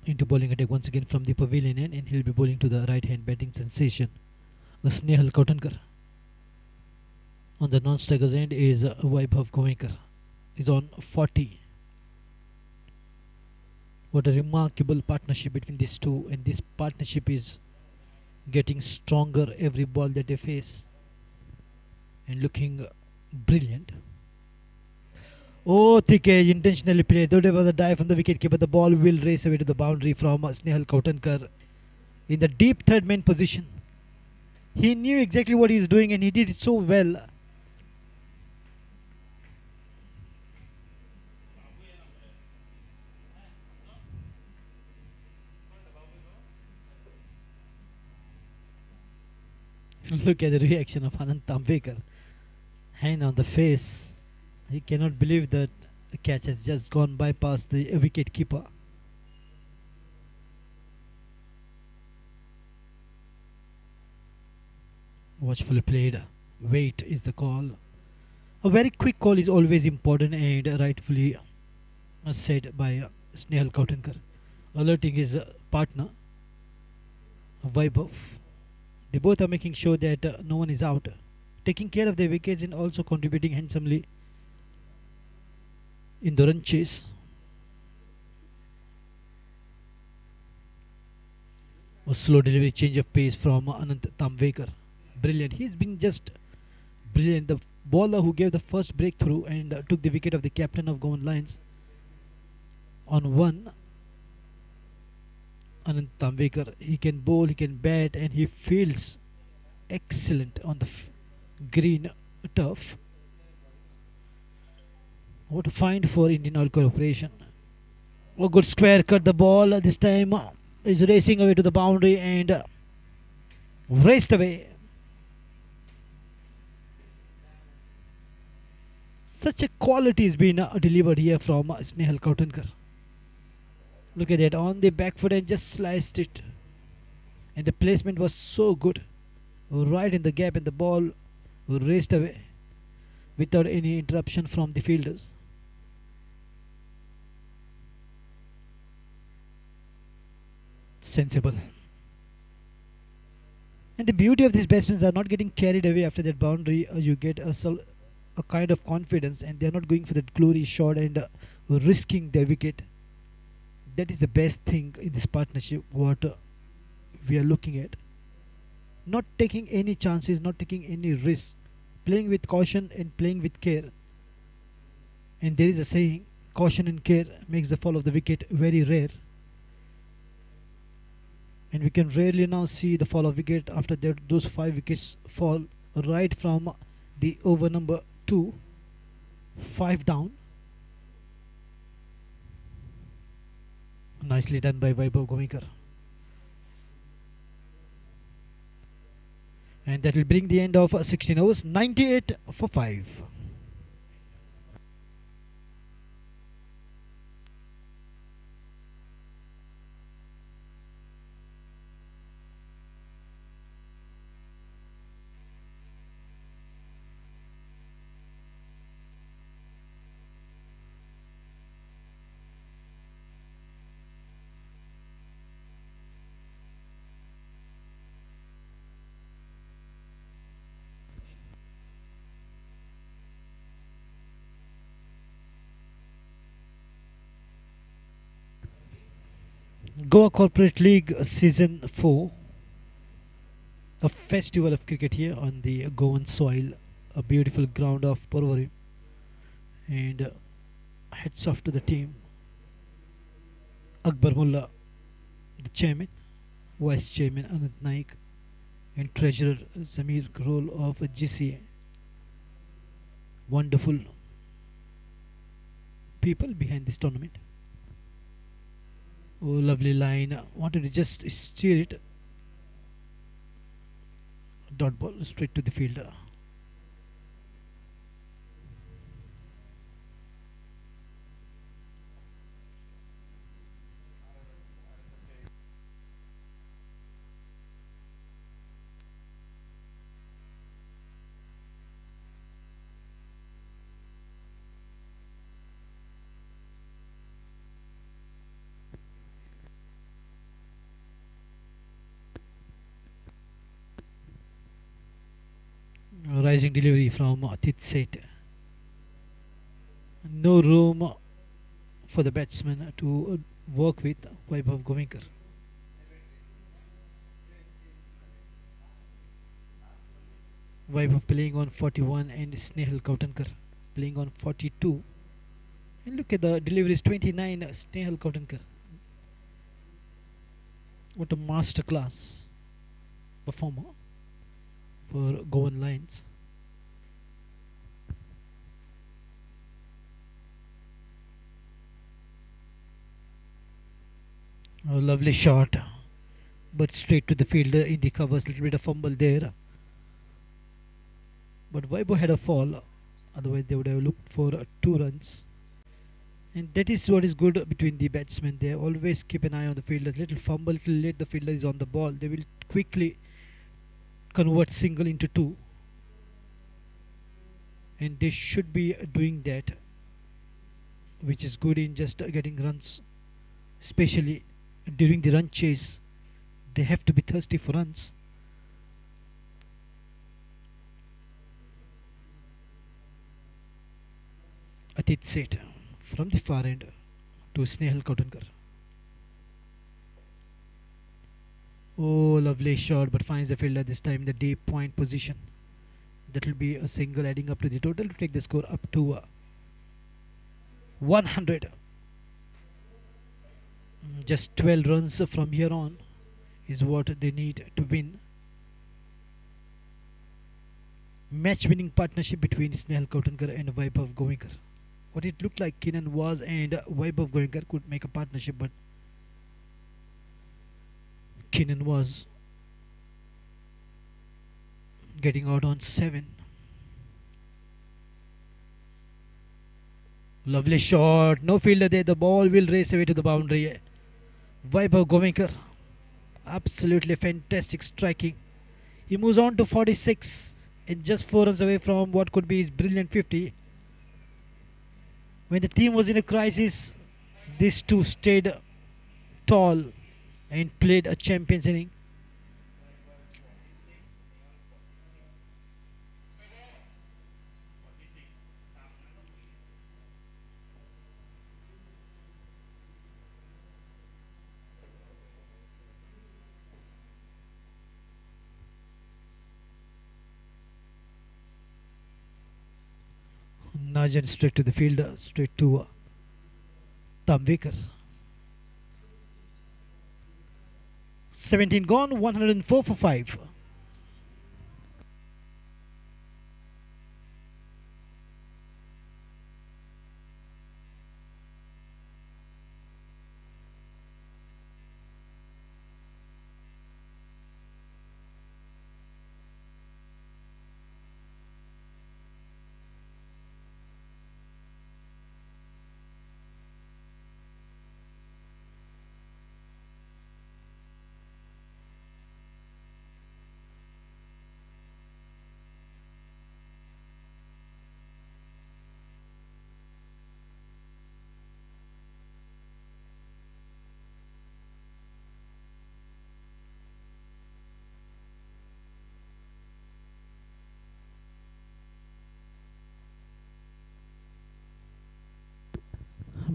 into bowling attack once again from the pavilion end, and he'll be bowling to the right hand batting sensation Snehal Kautankar. On the non-strikers end is Vaibhav Goinkar. He's on 40. What a remarkable partnership between these two, and this partnership is getting stronger every ball that they face and looking brilliant. Oh, thick edge, intentionally played. Though there was a dive from the wicketkeeper, the ball will race away to the boundary from Snehal Kautankar in the deep third man position. He knew exactly what he was doing and he did it so well. Look at the reaction of Anant Tamvekar. Hand on the face. He cannot believe that The catch has just gone bypass the wicket keeper. Watchfully played. Wait is the call. A very quick call is always important and rightfully said by Snehal Kautankar, alerting his partner Vaibhav. They both are making sure that no one is out, taking care of their wickets and also contributing handsomely in the run chase. A slow delivery change of pace from Anant Tamvekar. Brilliant. He's been just brilliant. The bowler who gave the first breakthrough and took the wicket of the captain of Goa Alliance on one. Anant Tamvekar. He can bowl, he can bat, and he feels excellent on the green turf. What a find for Indian Oil Corporation. A good square cut the ball. This time is racing away to the boundary and raced away. Such a quality has been delivered here from Snehal Kautankar. Look at that, on the back foot and just sliced it. And the placement was so good. Right in the gap, and the ball raced away without any interruption from the fielders. Sensible. And the beauty of these batsmen are not getting carried away after that boundary. You get a kind of confidence, and they are not going for that glory shot and risking their wicket. That is the best thing in this partnership, what we are looking at. Not taking any chances, not taking any risks, playing with caution and playing with care. And there is a saying, caution and care makes the fall of the wicket very rare. And we can rarely now see the fall of wicket after those 5 wickets fall right from the over number 2, 5 down. Nicely done by Vaibhav Gomikar. And that will bring the end of 16 overs, 98 for 5. Goa Corporate League Season 4, a festival of cricket here on the Goan soil, a beautiful ground of Porvorim. And hats off to the team. Akbar Mullah, the chairman, vice chairman Anant Naik, and treasurer Zamir Karol of GCA. Wonderful people behind this tournament. Oh, lovely line. Wanted to just steer it. Dot ball straight to the fielder. Rising delivery from Atit Seth. No room for the batsman to work with Vaibhav Gomikar. Vaibhav playing on 41 and Snehal Kautankar playing on 42. And look at the deliveries, 29 Snehal Kautankar. What a masterclass performer for Goa Alliance. A lovely shot, but straight to the fielder in the covers. Little bit of fumble there, but Vaibhav had a fall. Otherwise, they would have looked for 2 runs. And that is what is good between the batsmen. They always keep an eye on the fielder. Little fumble, little late the fielder is on the ball, they will quickly convert single into two. And they should be doing that, which is good in just getting runs, especially during the run chase. They have to be thirsty for runs. Atit Seth from the far end to Snehal Kotankar. Oh, lovely shot, but finds the fielder this time in the deep point position. That will be a single, adding up to the total to take the score up to 100. Just 12 runs from here on is what they need to win. Match-winning partnership between Snehal Kotankar and Vaibhav Govinkar. What it looked like Keenan was and Vaibhav Govinkar could make a partnership, but Keenan was getting out on 7. Lovely shot, no fielder there, the ball will race away to the boundary. Vaibhav Govinkar, absolutely fantastic striking. He moves on to 46 and just 4 runs away from what could be his brilliant 50. When the team was in a crisis, these two stayed tall and played a champion's inning. Najan straight to the fielder, straight to Tamvikar. 17 gone, 104 for 5.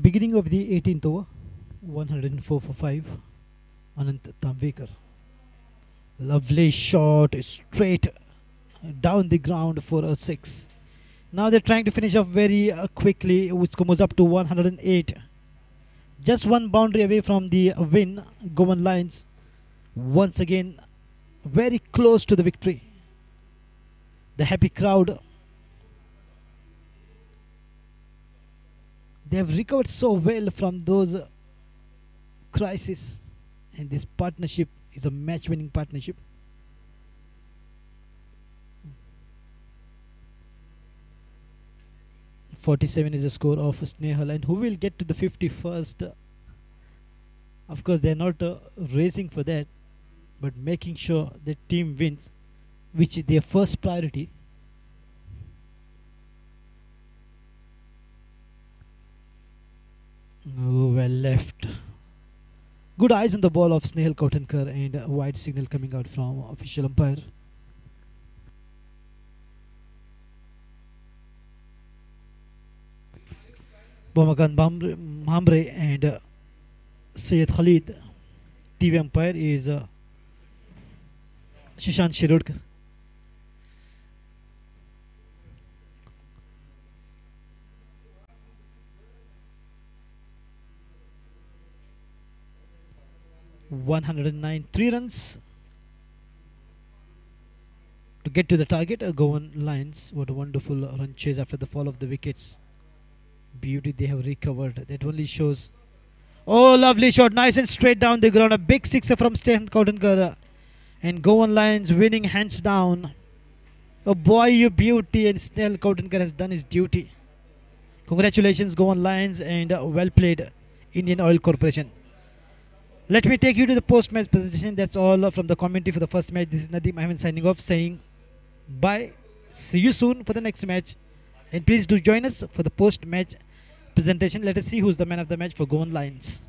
Beginning of the 18th over, 104 for 5. Anant Tamvikar. Lovely shot, straight down the ground for a 6. Now they're trying to finish off very quickly, which comes up to 108. Just one boundary away from the win. Goa Alliance once again very close to the victory. The happy crowd. They have recovered so well from those crises, and this partnership is a match-winning partnership. .47 is the score of Snehal, and who will get to the 50 first? Of course, they are not racing for that, but making sure the team wins, which is their first priority. Oh, well left. Good eyes on the ball of Snehal Kotankar, and a wide signal coming out from official umpire. Bamakan Mamre and Syed Khalid. TV umpire is Shishant Shirodkar. .109, 3 runs to get to the target. Goa Alliance. What a wonderful run chase after the fall of the wickets. Beauty they have recovered. That only shows. Oh, lovely shot, nice and straight down the ground. A big sixer from Snehal Kotankar, and Goa Alliance winning hands down. Oh boy, you beauty, and Snehal Kotankar has done his duty. Congratulations, Goa Alliance, and well played, Indian Oil Corporation. Let me take you to the post-match presentation. That's all from the commentary for the first match. This is Nadeem Ahmed signing off, saying bye. See you soon for the next match. And please do join us for the post-match presentation. Let us see who's the man of the match for Goa Alliance.